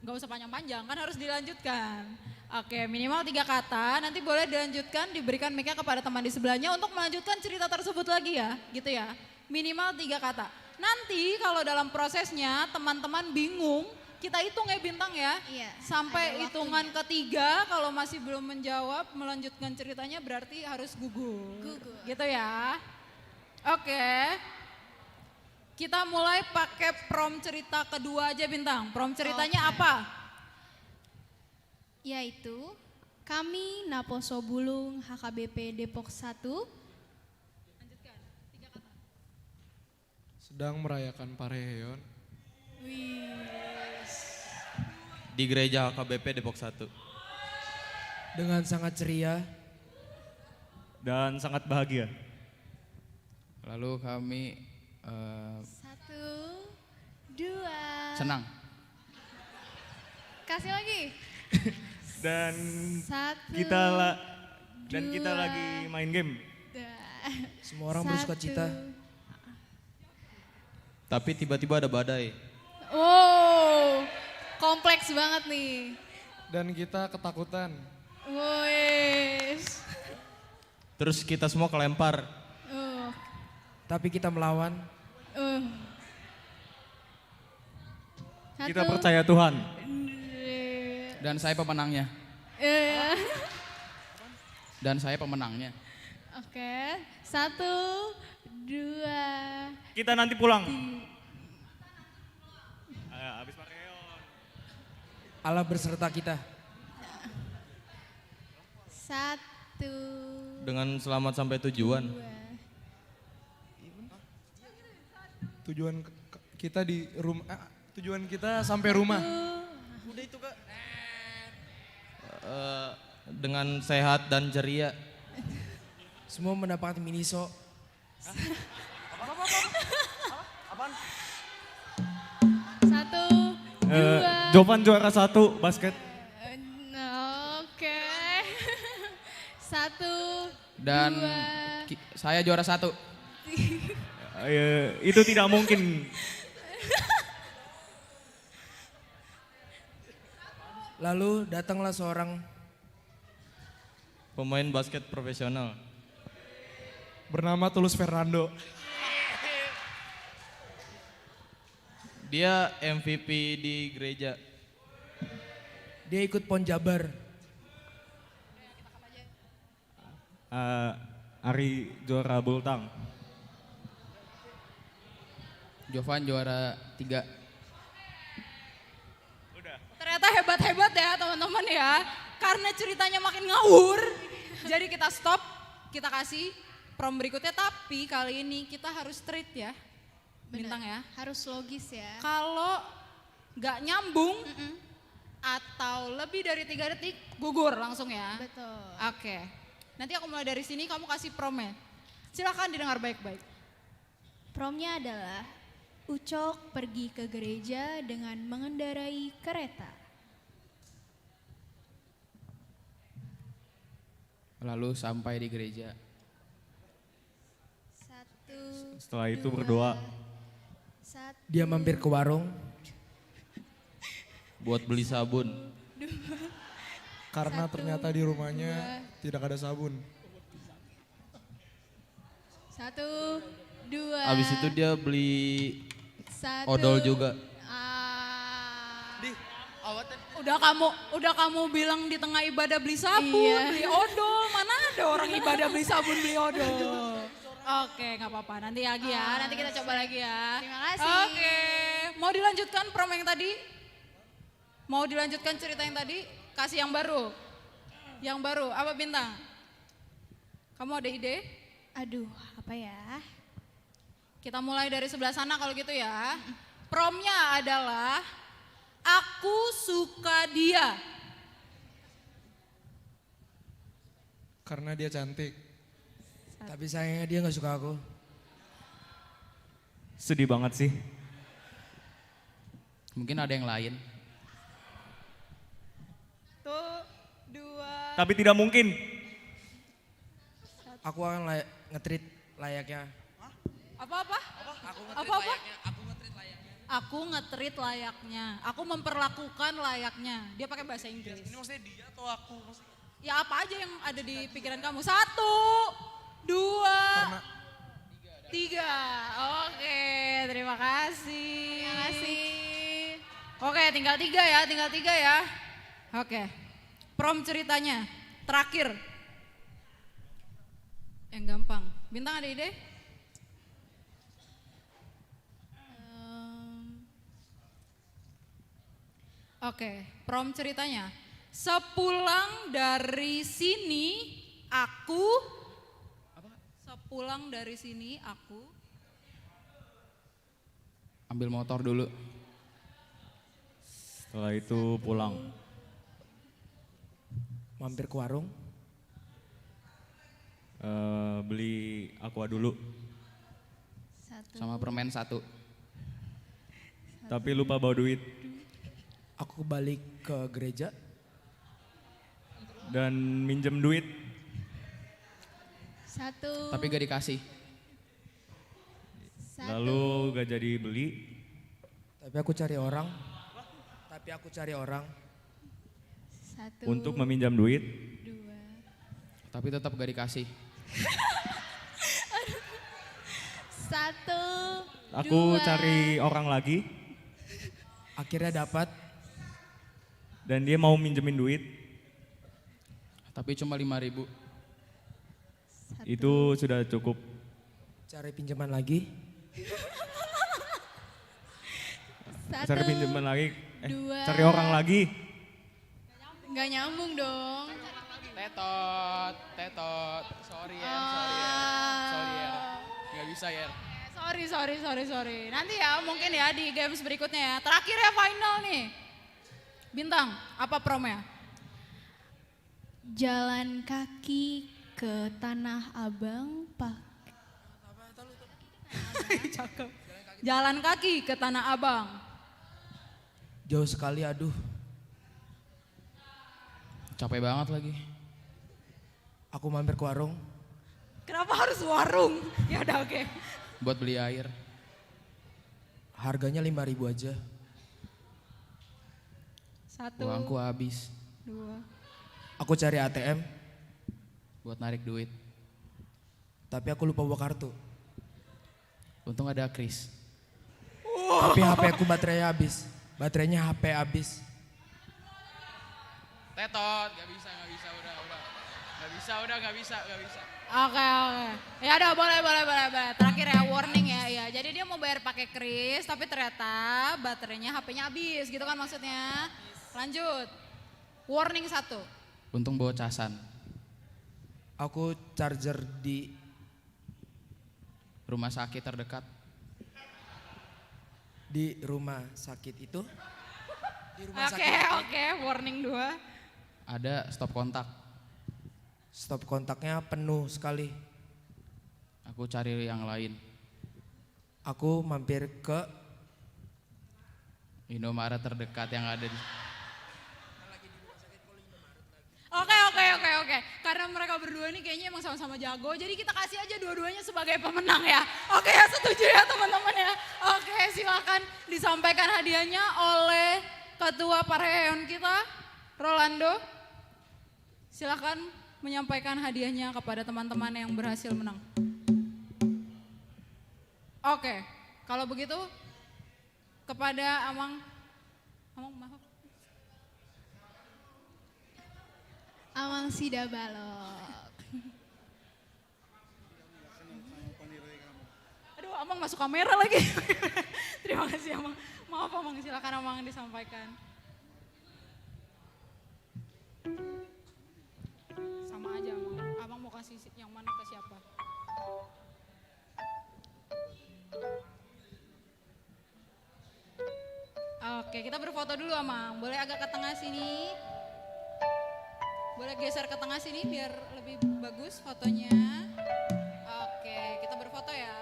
Gak usah panjang-panjang, kan harus dilanjutkan. Oke, minimal 3 kata, nanti boleh dilanjutkan, diberikan mic-nya kepada teman di sebelahnya untuk melanjutkan cerita tersebut lagi ya, gitu ya. Minimal 3 kata. Nanti kalau dalam prosesnya teman-teman bingung, kita hitung ya Bintang ya. Iya, sampai hitungan ketiga kalau masih belum menjawab, melanjutkan ceritanya berarti harus gugur. Gitu ya. Oke. Kita mulai pakai prompt cerita kedua aja Bintang. Prompt ceritanya apa? Yaitu kami Naposo Bulung HKBP Depok 1 sedang merayakan Pareheon di gereja HKBP Depok 1 dengan sangat ceria dan sangat bahagia. Lalu kami 1, 2. senang. Kasih lagi. Dan 1, kita lagi main game. Semua orang bersuka cita. Tapi tiba-tiba ada badai. Wow, kompleks banget nih. dan kita ketakutan. Wes. Terus kita semua kelempar. Tapi kita melawan. Kita percaya Tuhan. Dan saya pemenangnya. Dan saya pemenangnya. Oke, 1, 2. Kita nanti pulang. Habis Pareheon. Allah berserta kita. 1. Dengan selamat sampai tujuan. Tujuan kita di rumah, tujuan kita sampai rumah. Udah itu Kak. Dengan sehat dan ceria. Semua mendapatkan miniso. Apaan? 1, 2. Jovan juara 1 basket. Oke. 1. Dan saya juara 1. Itu tidak mungkin. Lalu datanglah seorang pemain basket profesional bernama Tulus Fernando. Dia MVP di gereja. Dia ikut PON Jabar. Ari juara bultang. Jovan juara 3. Ternyata hebat-hebat ya teman-teman ya. Karena ceritanya makin ngawur. Jadi kita stop, kita kasih prom berikutnya. Tapi kali ini kita harus straight ya. Bintang ya. Harus logis ya. Kalau nggak nyambung atau lebih dari 3 detik, gugur langsung ya. Betul. Oke. Nanti aku mulai dari sini, kamu kasih promnya. Silakan didengar baik-baik. Promnya adalah Ucok pergi ke gereja dengan mengendarai kereta. Lalu sampai di gereja. Setelah itu berdoa. Dia mampir ke warung. Buat beli sabun. Karena ternyata di rumahnya tidak ada sabun. 1, 2. Habis itu dia beli 1. odol juga. Udah kamu bilang di tengah ibadah beli sabun, Iya. beli odol, mana ada orang ibadah beli sabun beli odol. Oke, nggak apa-apa. Nanti lagi ya, nanti kita coba lagi ya. Terima kasih. Oke, mau dilanjutkan prom yang tadi? Mau dilanjutkan cerita yang tadi? Kasih yang baru. Yang baru, apa Bintang? Kamu ada ide? Aduh, apa ya? Kita mulai dari sebelah sana kalau gitu ya. Promnya adalah aku suka dia. Karena dia cantik. Tapi sayangnya dia gak suka aku. Sedih banget sih. Mungkin ada yang lain. 1, 2. Tapi tidak mungkin. Aku akan nge-treat layaknya. Apa-apa? Apa-apa? Aku nge-treat layaknya. Aku memperlakukan layaknya. Dia pakai bahasa Inggris. Ini maksudnya dia atau aku? Ya apa aja yang ada di pikiran kamu. 1, 2, 3. Oke, terima kasih. Terima kasih. Oke, tinggal 3 ya, tinggal 3 ya. Oke, prom ceritanya. Terakhir. Yang gampang. Bintang ada ide? Oke, prom ceritanya. Sepulang dari sini aku Sepulang dari sini aku Ambil motor dulu. Setelah itu pulang. Mampir ke warung. Beli aqua dulu. Sama permen 1. Tapi lupa bawa duit. Aku balik ke gereja. Dan minjem duit. 1. Tapi gak dikasih. Lalu gak jadi beli. Tapi aku cari orang. 1. Untuk meminjam duit. 2. Tapi tetap gak dikasih. 1. Aku 2. cari orang lagi. Akhirnya dapat. Dan dia mau minjemin duit. Tapi cuma 5.000. Itu sudah cukup. Cari pinjaman lagi. 1. Cari pinjaman lagi. 2. Cari orang lagi. Nggak nyambung dong. Tetot. Sorry ya. Gak bisa ya. Sorry. Nanti ya mungkin ya di games berikutnya ya. Terakhir ya final nih. Bintang, apa promnya? Jalan kaki ke Tanah Abang Cakep. Jalan kaki ke Tanah Abang. Jauh sekali, aduh. Capek banget lagi. Aku mampir ke warung. Kenapa harus warung? Ya udah oke. Buat beli air. Harganya 5.000 aja. 1. Uangku habis. 2. Aku cari ATM. Buat narik duit. Tapi aku lupa bawa kartu. Untung ada Chris. Tapi HP aku baterainya habis. Baterainya HP habis. Tetot, gak bisa, udah. Gak bisa. Oke. Ya udah boleh. Terakhir ya warning ya. Jadi dia mau bayar pakai kris tapi ternyata baterainya HP-nya habis gitu kan maksudnya. Lanjut. Warning 1. Untung bawa casan. Aku charger di rumah sakit terdekat. di rumah sakit itu. Di rumah Oke, sakit itu. oke, warning 2. Ada stop kontak. Stop kontaknya penuh sekali. Aku cari yang lain. Aku mampir ke Indomaret terdekat yang ada di. Oke. Karena mereka berdua ini kayaknya emang sama-sama jago, jadi kita kasih aja dua-duanya sebagai pemenang ya. Oke ya, setuju ya teman-teman ya. Oke, silakan disampaikan hadiahnya oleh Ketua Pareon kita, Rolando. Silakan menyampaikan hadiahnya kepada teman-teman yang berhasil menang. Oke, kalau begitu kepada Amang maaf. Amang Sidabalok. Aduh, Amang masuk kamera lagi. Terima kasih Amang. Maaf Amang, silakan Amang disampaikan. Sama aja Amang. Amang mau kasih yang mana ke siapa? Oke, kita berfoto dulu Amang. Boleh agak ke tengah sini. Boleh geser ke tengah sini biar lebih bagus fotonya. Oke, kita berfoto ya.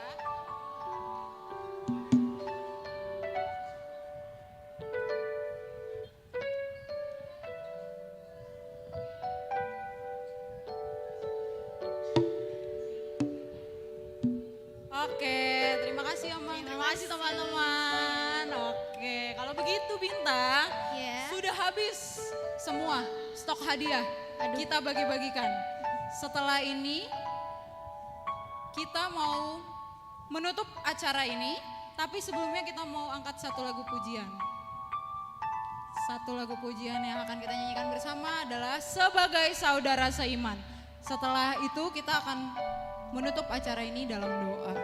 Oke, terima kasih Amang. Terima kasih teman-teman. Oke, kalau begitu Bintang, sudah habis semua stok hadiah. Kita bagi-bagikan. Setelah ini kita mau menutup acara ini, tapi sebelumnya kita mau angkat satu lagu pujian. Satu lagu pujian yang akan kita nyanyikan bersama adalah Sebagai Saudara Seiman. Setelah itu kita akan menutup acara ini dalam doa.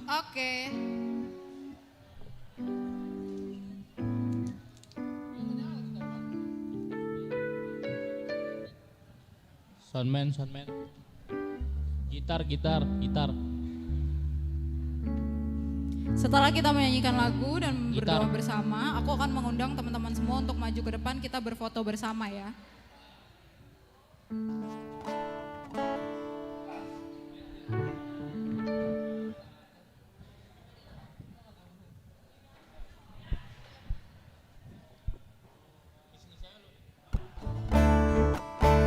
Oke. Soundman. Gitar. Setelah kita menyanyikan lagu dan berdoa bersama, aku akan mengundang teman-teman semua untuk maju ke depan, kita berfoto bersama ya.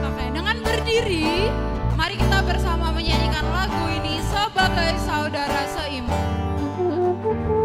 Oke, dengan berdiri, mari kita bersama menyanyikan lagu ini Sebagai Saudara Seiman. Bersama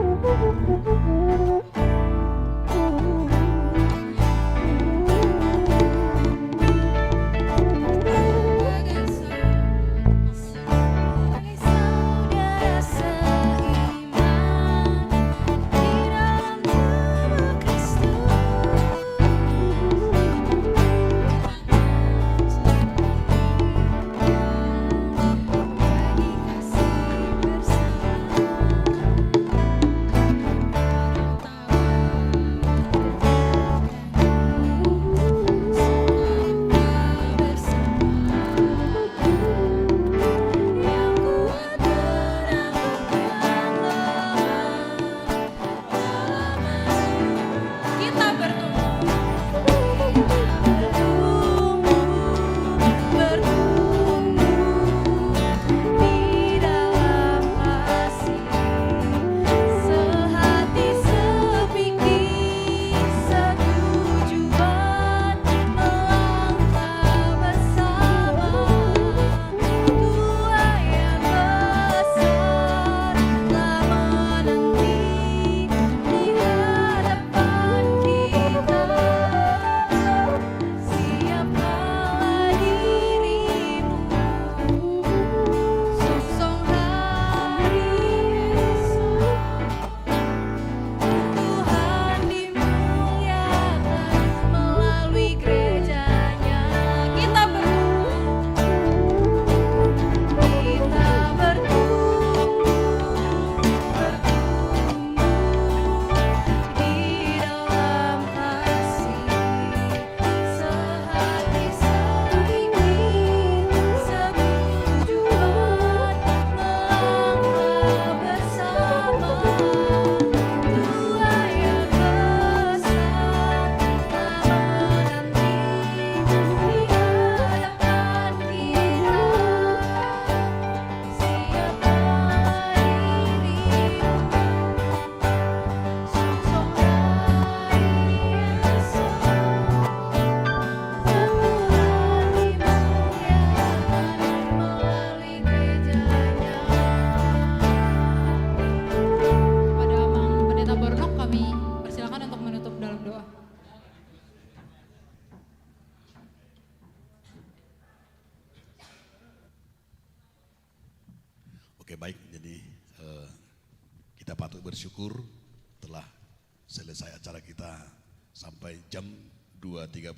Oke, baik, jadi kita patut bersyukur telah selesai acara kita sampai jam 2.30.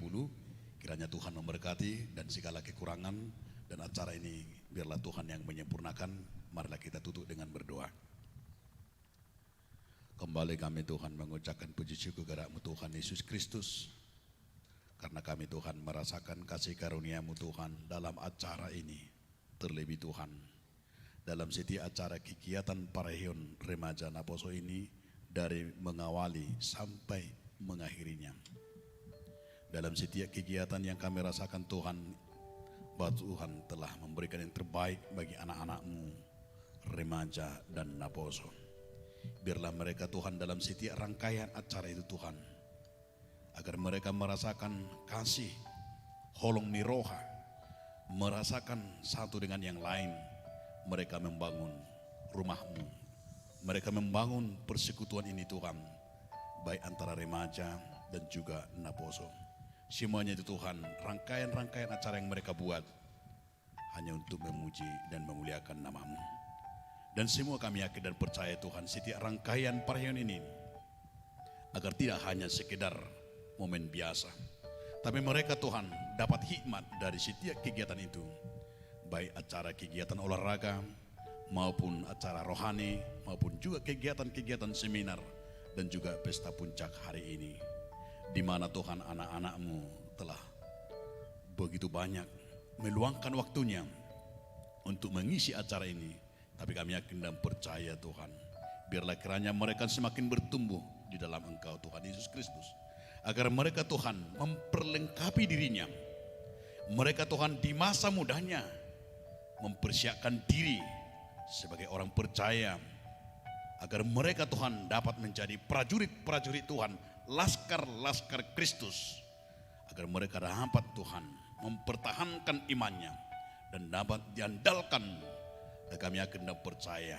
Kiranya Tuhan memberkati dan segala kekurangan dan acara ini biarlah Tuhan yang menyempurnakan. Marilah kita tutup dengan berdoa. Kembali kami Tuhan mengucapkan puji syukur kepada-Mu Tuhan Yesus Kristus. Karena kami Tuhan merasakan kasih karunia-Mu Tuhan dalam acara ini. Terlebih Tuhan, dalam setiap acara kegiatan Parahyon Remaja Naposo ini, dari mengawali sampai mengakhirinya. Dalam setiap kegiatan yang kami rasakan Tuhan, bahwa Tuhan telah memberikan yang terbaik bagi anak-anak-Mu, remaja dan Naposo. Biarlah mereka Tuhan dalam setiap rangkaian acara itu Tuhan, agar mereka merasakan kasih, holong miroha, merasakan satu dengan yang lain. Mereka membangun rumah-Mu, mereka membangun persekutuan ini Tuhan, baik antara remaja dan juga Naposo. Semuanya itu Tuhan, rangkaian-rangkaian acara yang mereka buat hanya untuk memuji dan memuliakan nama-Mu. Dan semua kami yakin dan percaya Tuhan, setiap rangkaian Parahyon ini agar tidak hanya sekedar momen biasa, tapi mereka Tuhan dapat hikmat dari setiap kegiatan itu, baik acara kegiatan olahraga maupun acara rohani maupun juga kegiatan-kegiatan seminar dan juga pesta puncak hari ini, di mana Tuhan anak-anak-Mu telah begitu banyak meluangkan waktunya untuk mengisi acara ini. Tapi kami yakin dan percaya Tuhan, biarlah kiranya mereka semakin bertumbuh di dalam Engkau Tuhan Yesus Kristus, agar mereka Tuhan memperlengkapi dirinya. Mereka Tuhan di masa mudanya mempersiapkan diri sebagai orang percaya, agar mereka Tuhan dapat menjadi prajurit-prajurit Tuhan, laskar-laskar Kristus, agar mereka dapat Tuhan mempertahankan imannya dan dapat diandalkan. Dan kami yakin dan percaya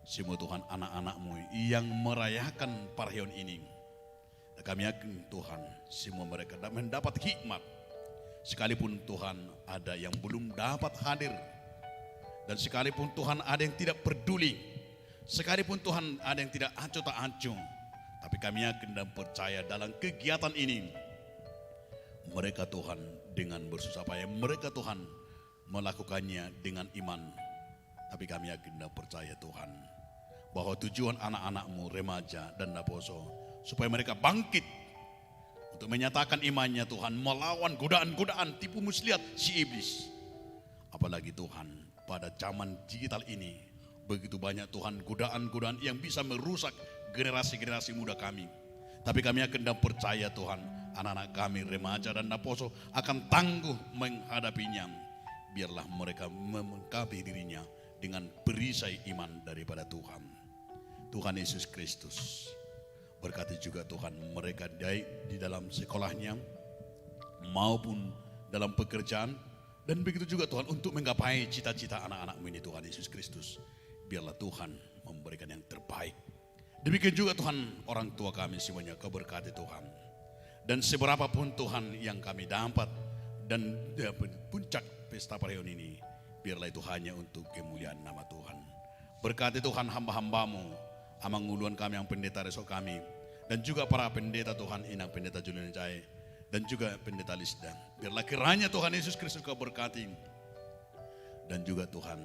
semua Tuhan anak-anak-Mu yang merayakan Parahyon ini, dan kami yakin Tuhan semua mereka mendapat hikmat. Sekalipun Tuhan ada yang belum dapat hadir, dan sekalipun Tuhan ada yang tidak peduli, sekalipun Tuhan ada yang tidak acuh tak acuh, tapi kami yakin dan percaya dalam kegiatan ini mereka Tuhan dengan bersusah payah, mereka Tuhan melakukannya dengan iman. Tapi kami yakin dan percaya Tuhan, bahwa tujuan anak-anak-Mu remaja dan Naposo supaya mereka bangkit untuk menyatakan imannya Tuhan, melawan godaan-godaan tipu muslihat si iblis. Apalagi Tuhan pada zaman digital ini begitu banyak Tuhan godaan-godaan yang bisa merusak generasi-generasi muda kami. Tapi kami yakin dan percaya Tuhan, anak-anak kami remaja dan Naposo akan tangguh menghadapinya. Biarlah mereka melengkapi dirinya dengan perisai iman daripada Tuhan. Tuhan Yesus Kristus berkati juga Tuhan mereka di dalam sekolahnya maupun dalam pekerjaan, dan begitu juga Tuhan untuk menggapai cita-cita anak-anak-Mu ini Tuhan Yesus Kristus. Biarlah Tuhan memberikan yang terbaik. Demikian juga Tuhan orang tua kami semuanya, Kau berkati Tuhan. Dan seberapapun Tuhan yang kami dapat dan puncak pesta Parahyon ini, biarlah itu hanya untuk kemuliaan nama Tuhan. Berkati Tuhan hamba-hamba-Mu, Amang Uluan kami yang pendeta resok kami, dan juga para pendeta Tuhan, Inang Pendeta Julian Jai, dan juga Pendeta Lisda. Biarlah kiranya Tuhan Yesus Kristus Kau berkati. Dan juga Tuhan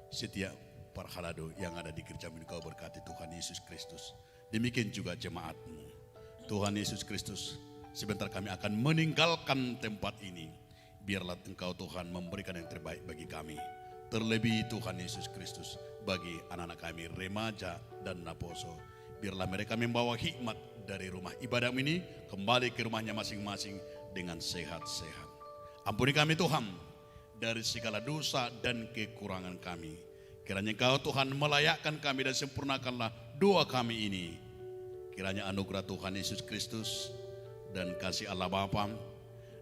setiap para halado yang ada di gereja ini Kau berkati Tuhan Yesus Kristus. Demikian juga jemaat-Mu. Tuhan Yesus Kristus, sebentar kami akan meninggalkan tempat ini. Biarlah Engkau Tuhan memberikan yang terbaik bagi kami. Terlebih Tuhan Yesus Kristus bagi anak-anak kami remaja dan Naposo. Biarlah mereka membawa hikmat dari rumah ibadah ini kembali ke rumahnya masing-masing dengan sehat-sehat. Ampuni kami Tuhan dari segala dosa dan kekurangan kami. Kiranya Engkau Tuhan melayakkan kami dan sempurnakanlah doa kami ini. Kiranya anugerah Tuhan Yesus Kristus dan kasih Allah Bapa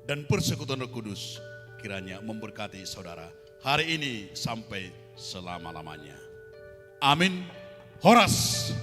dan persekutuan Roh Kudus kiranya memberkati saudara hari ini sampai selama-lamanya. Amin. Horas.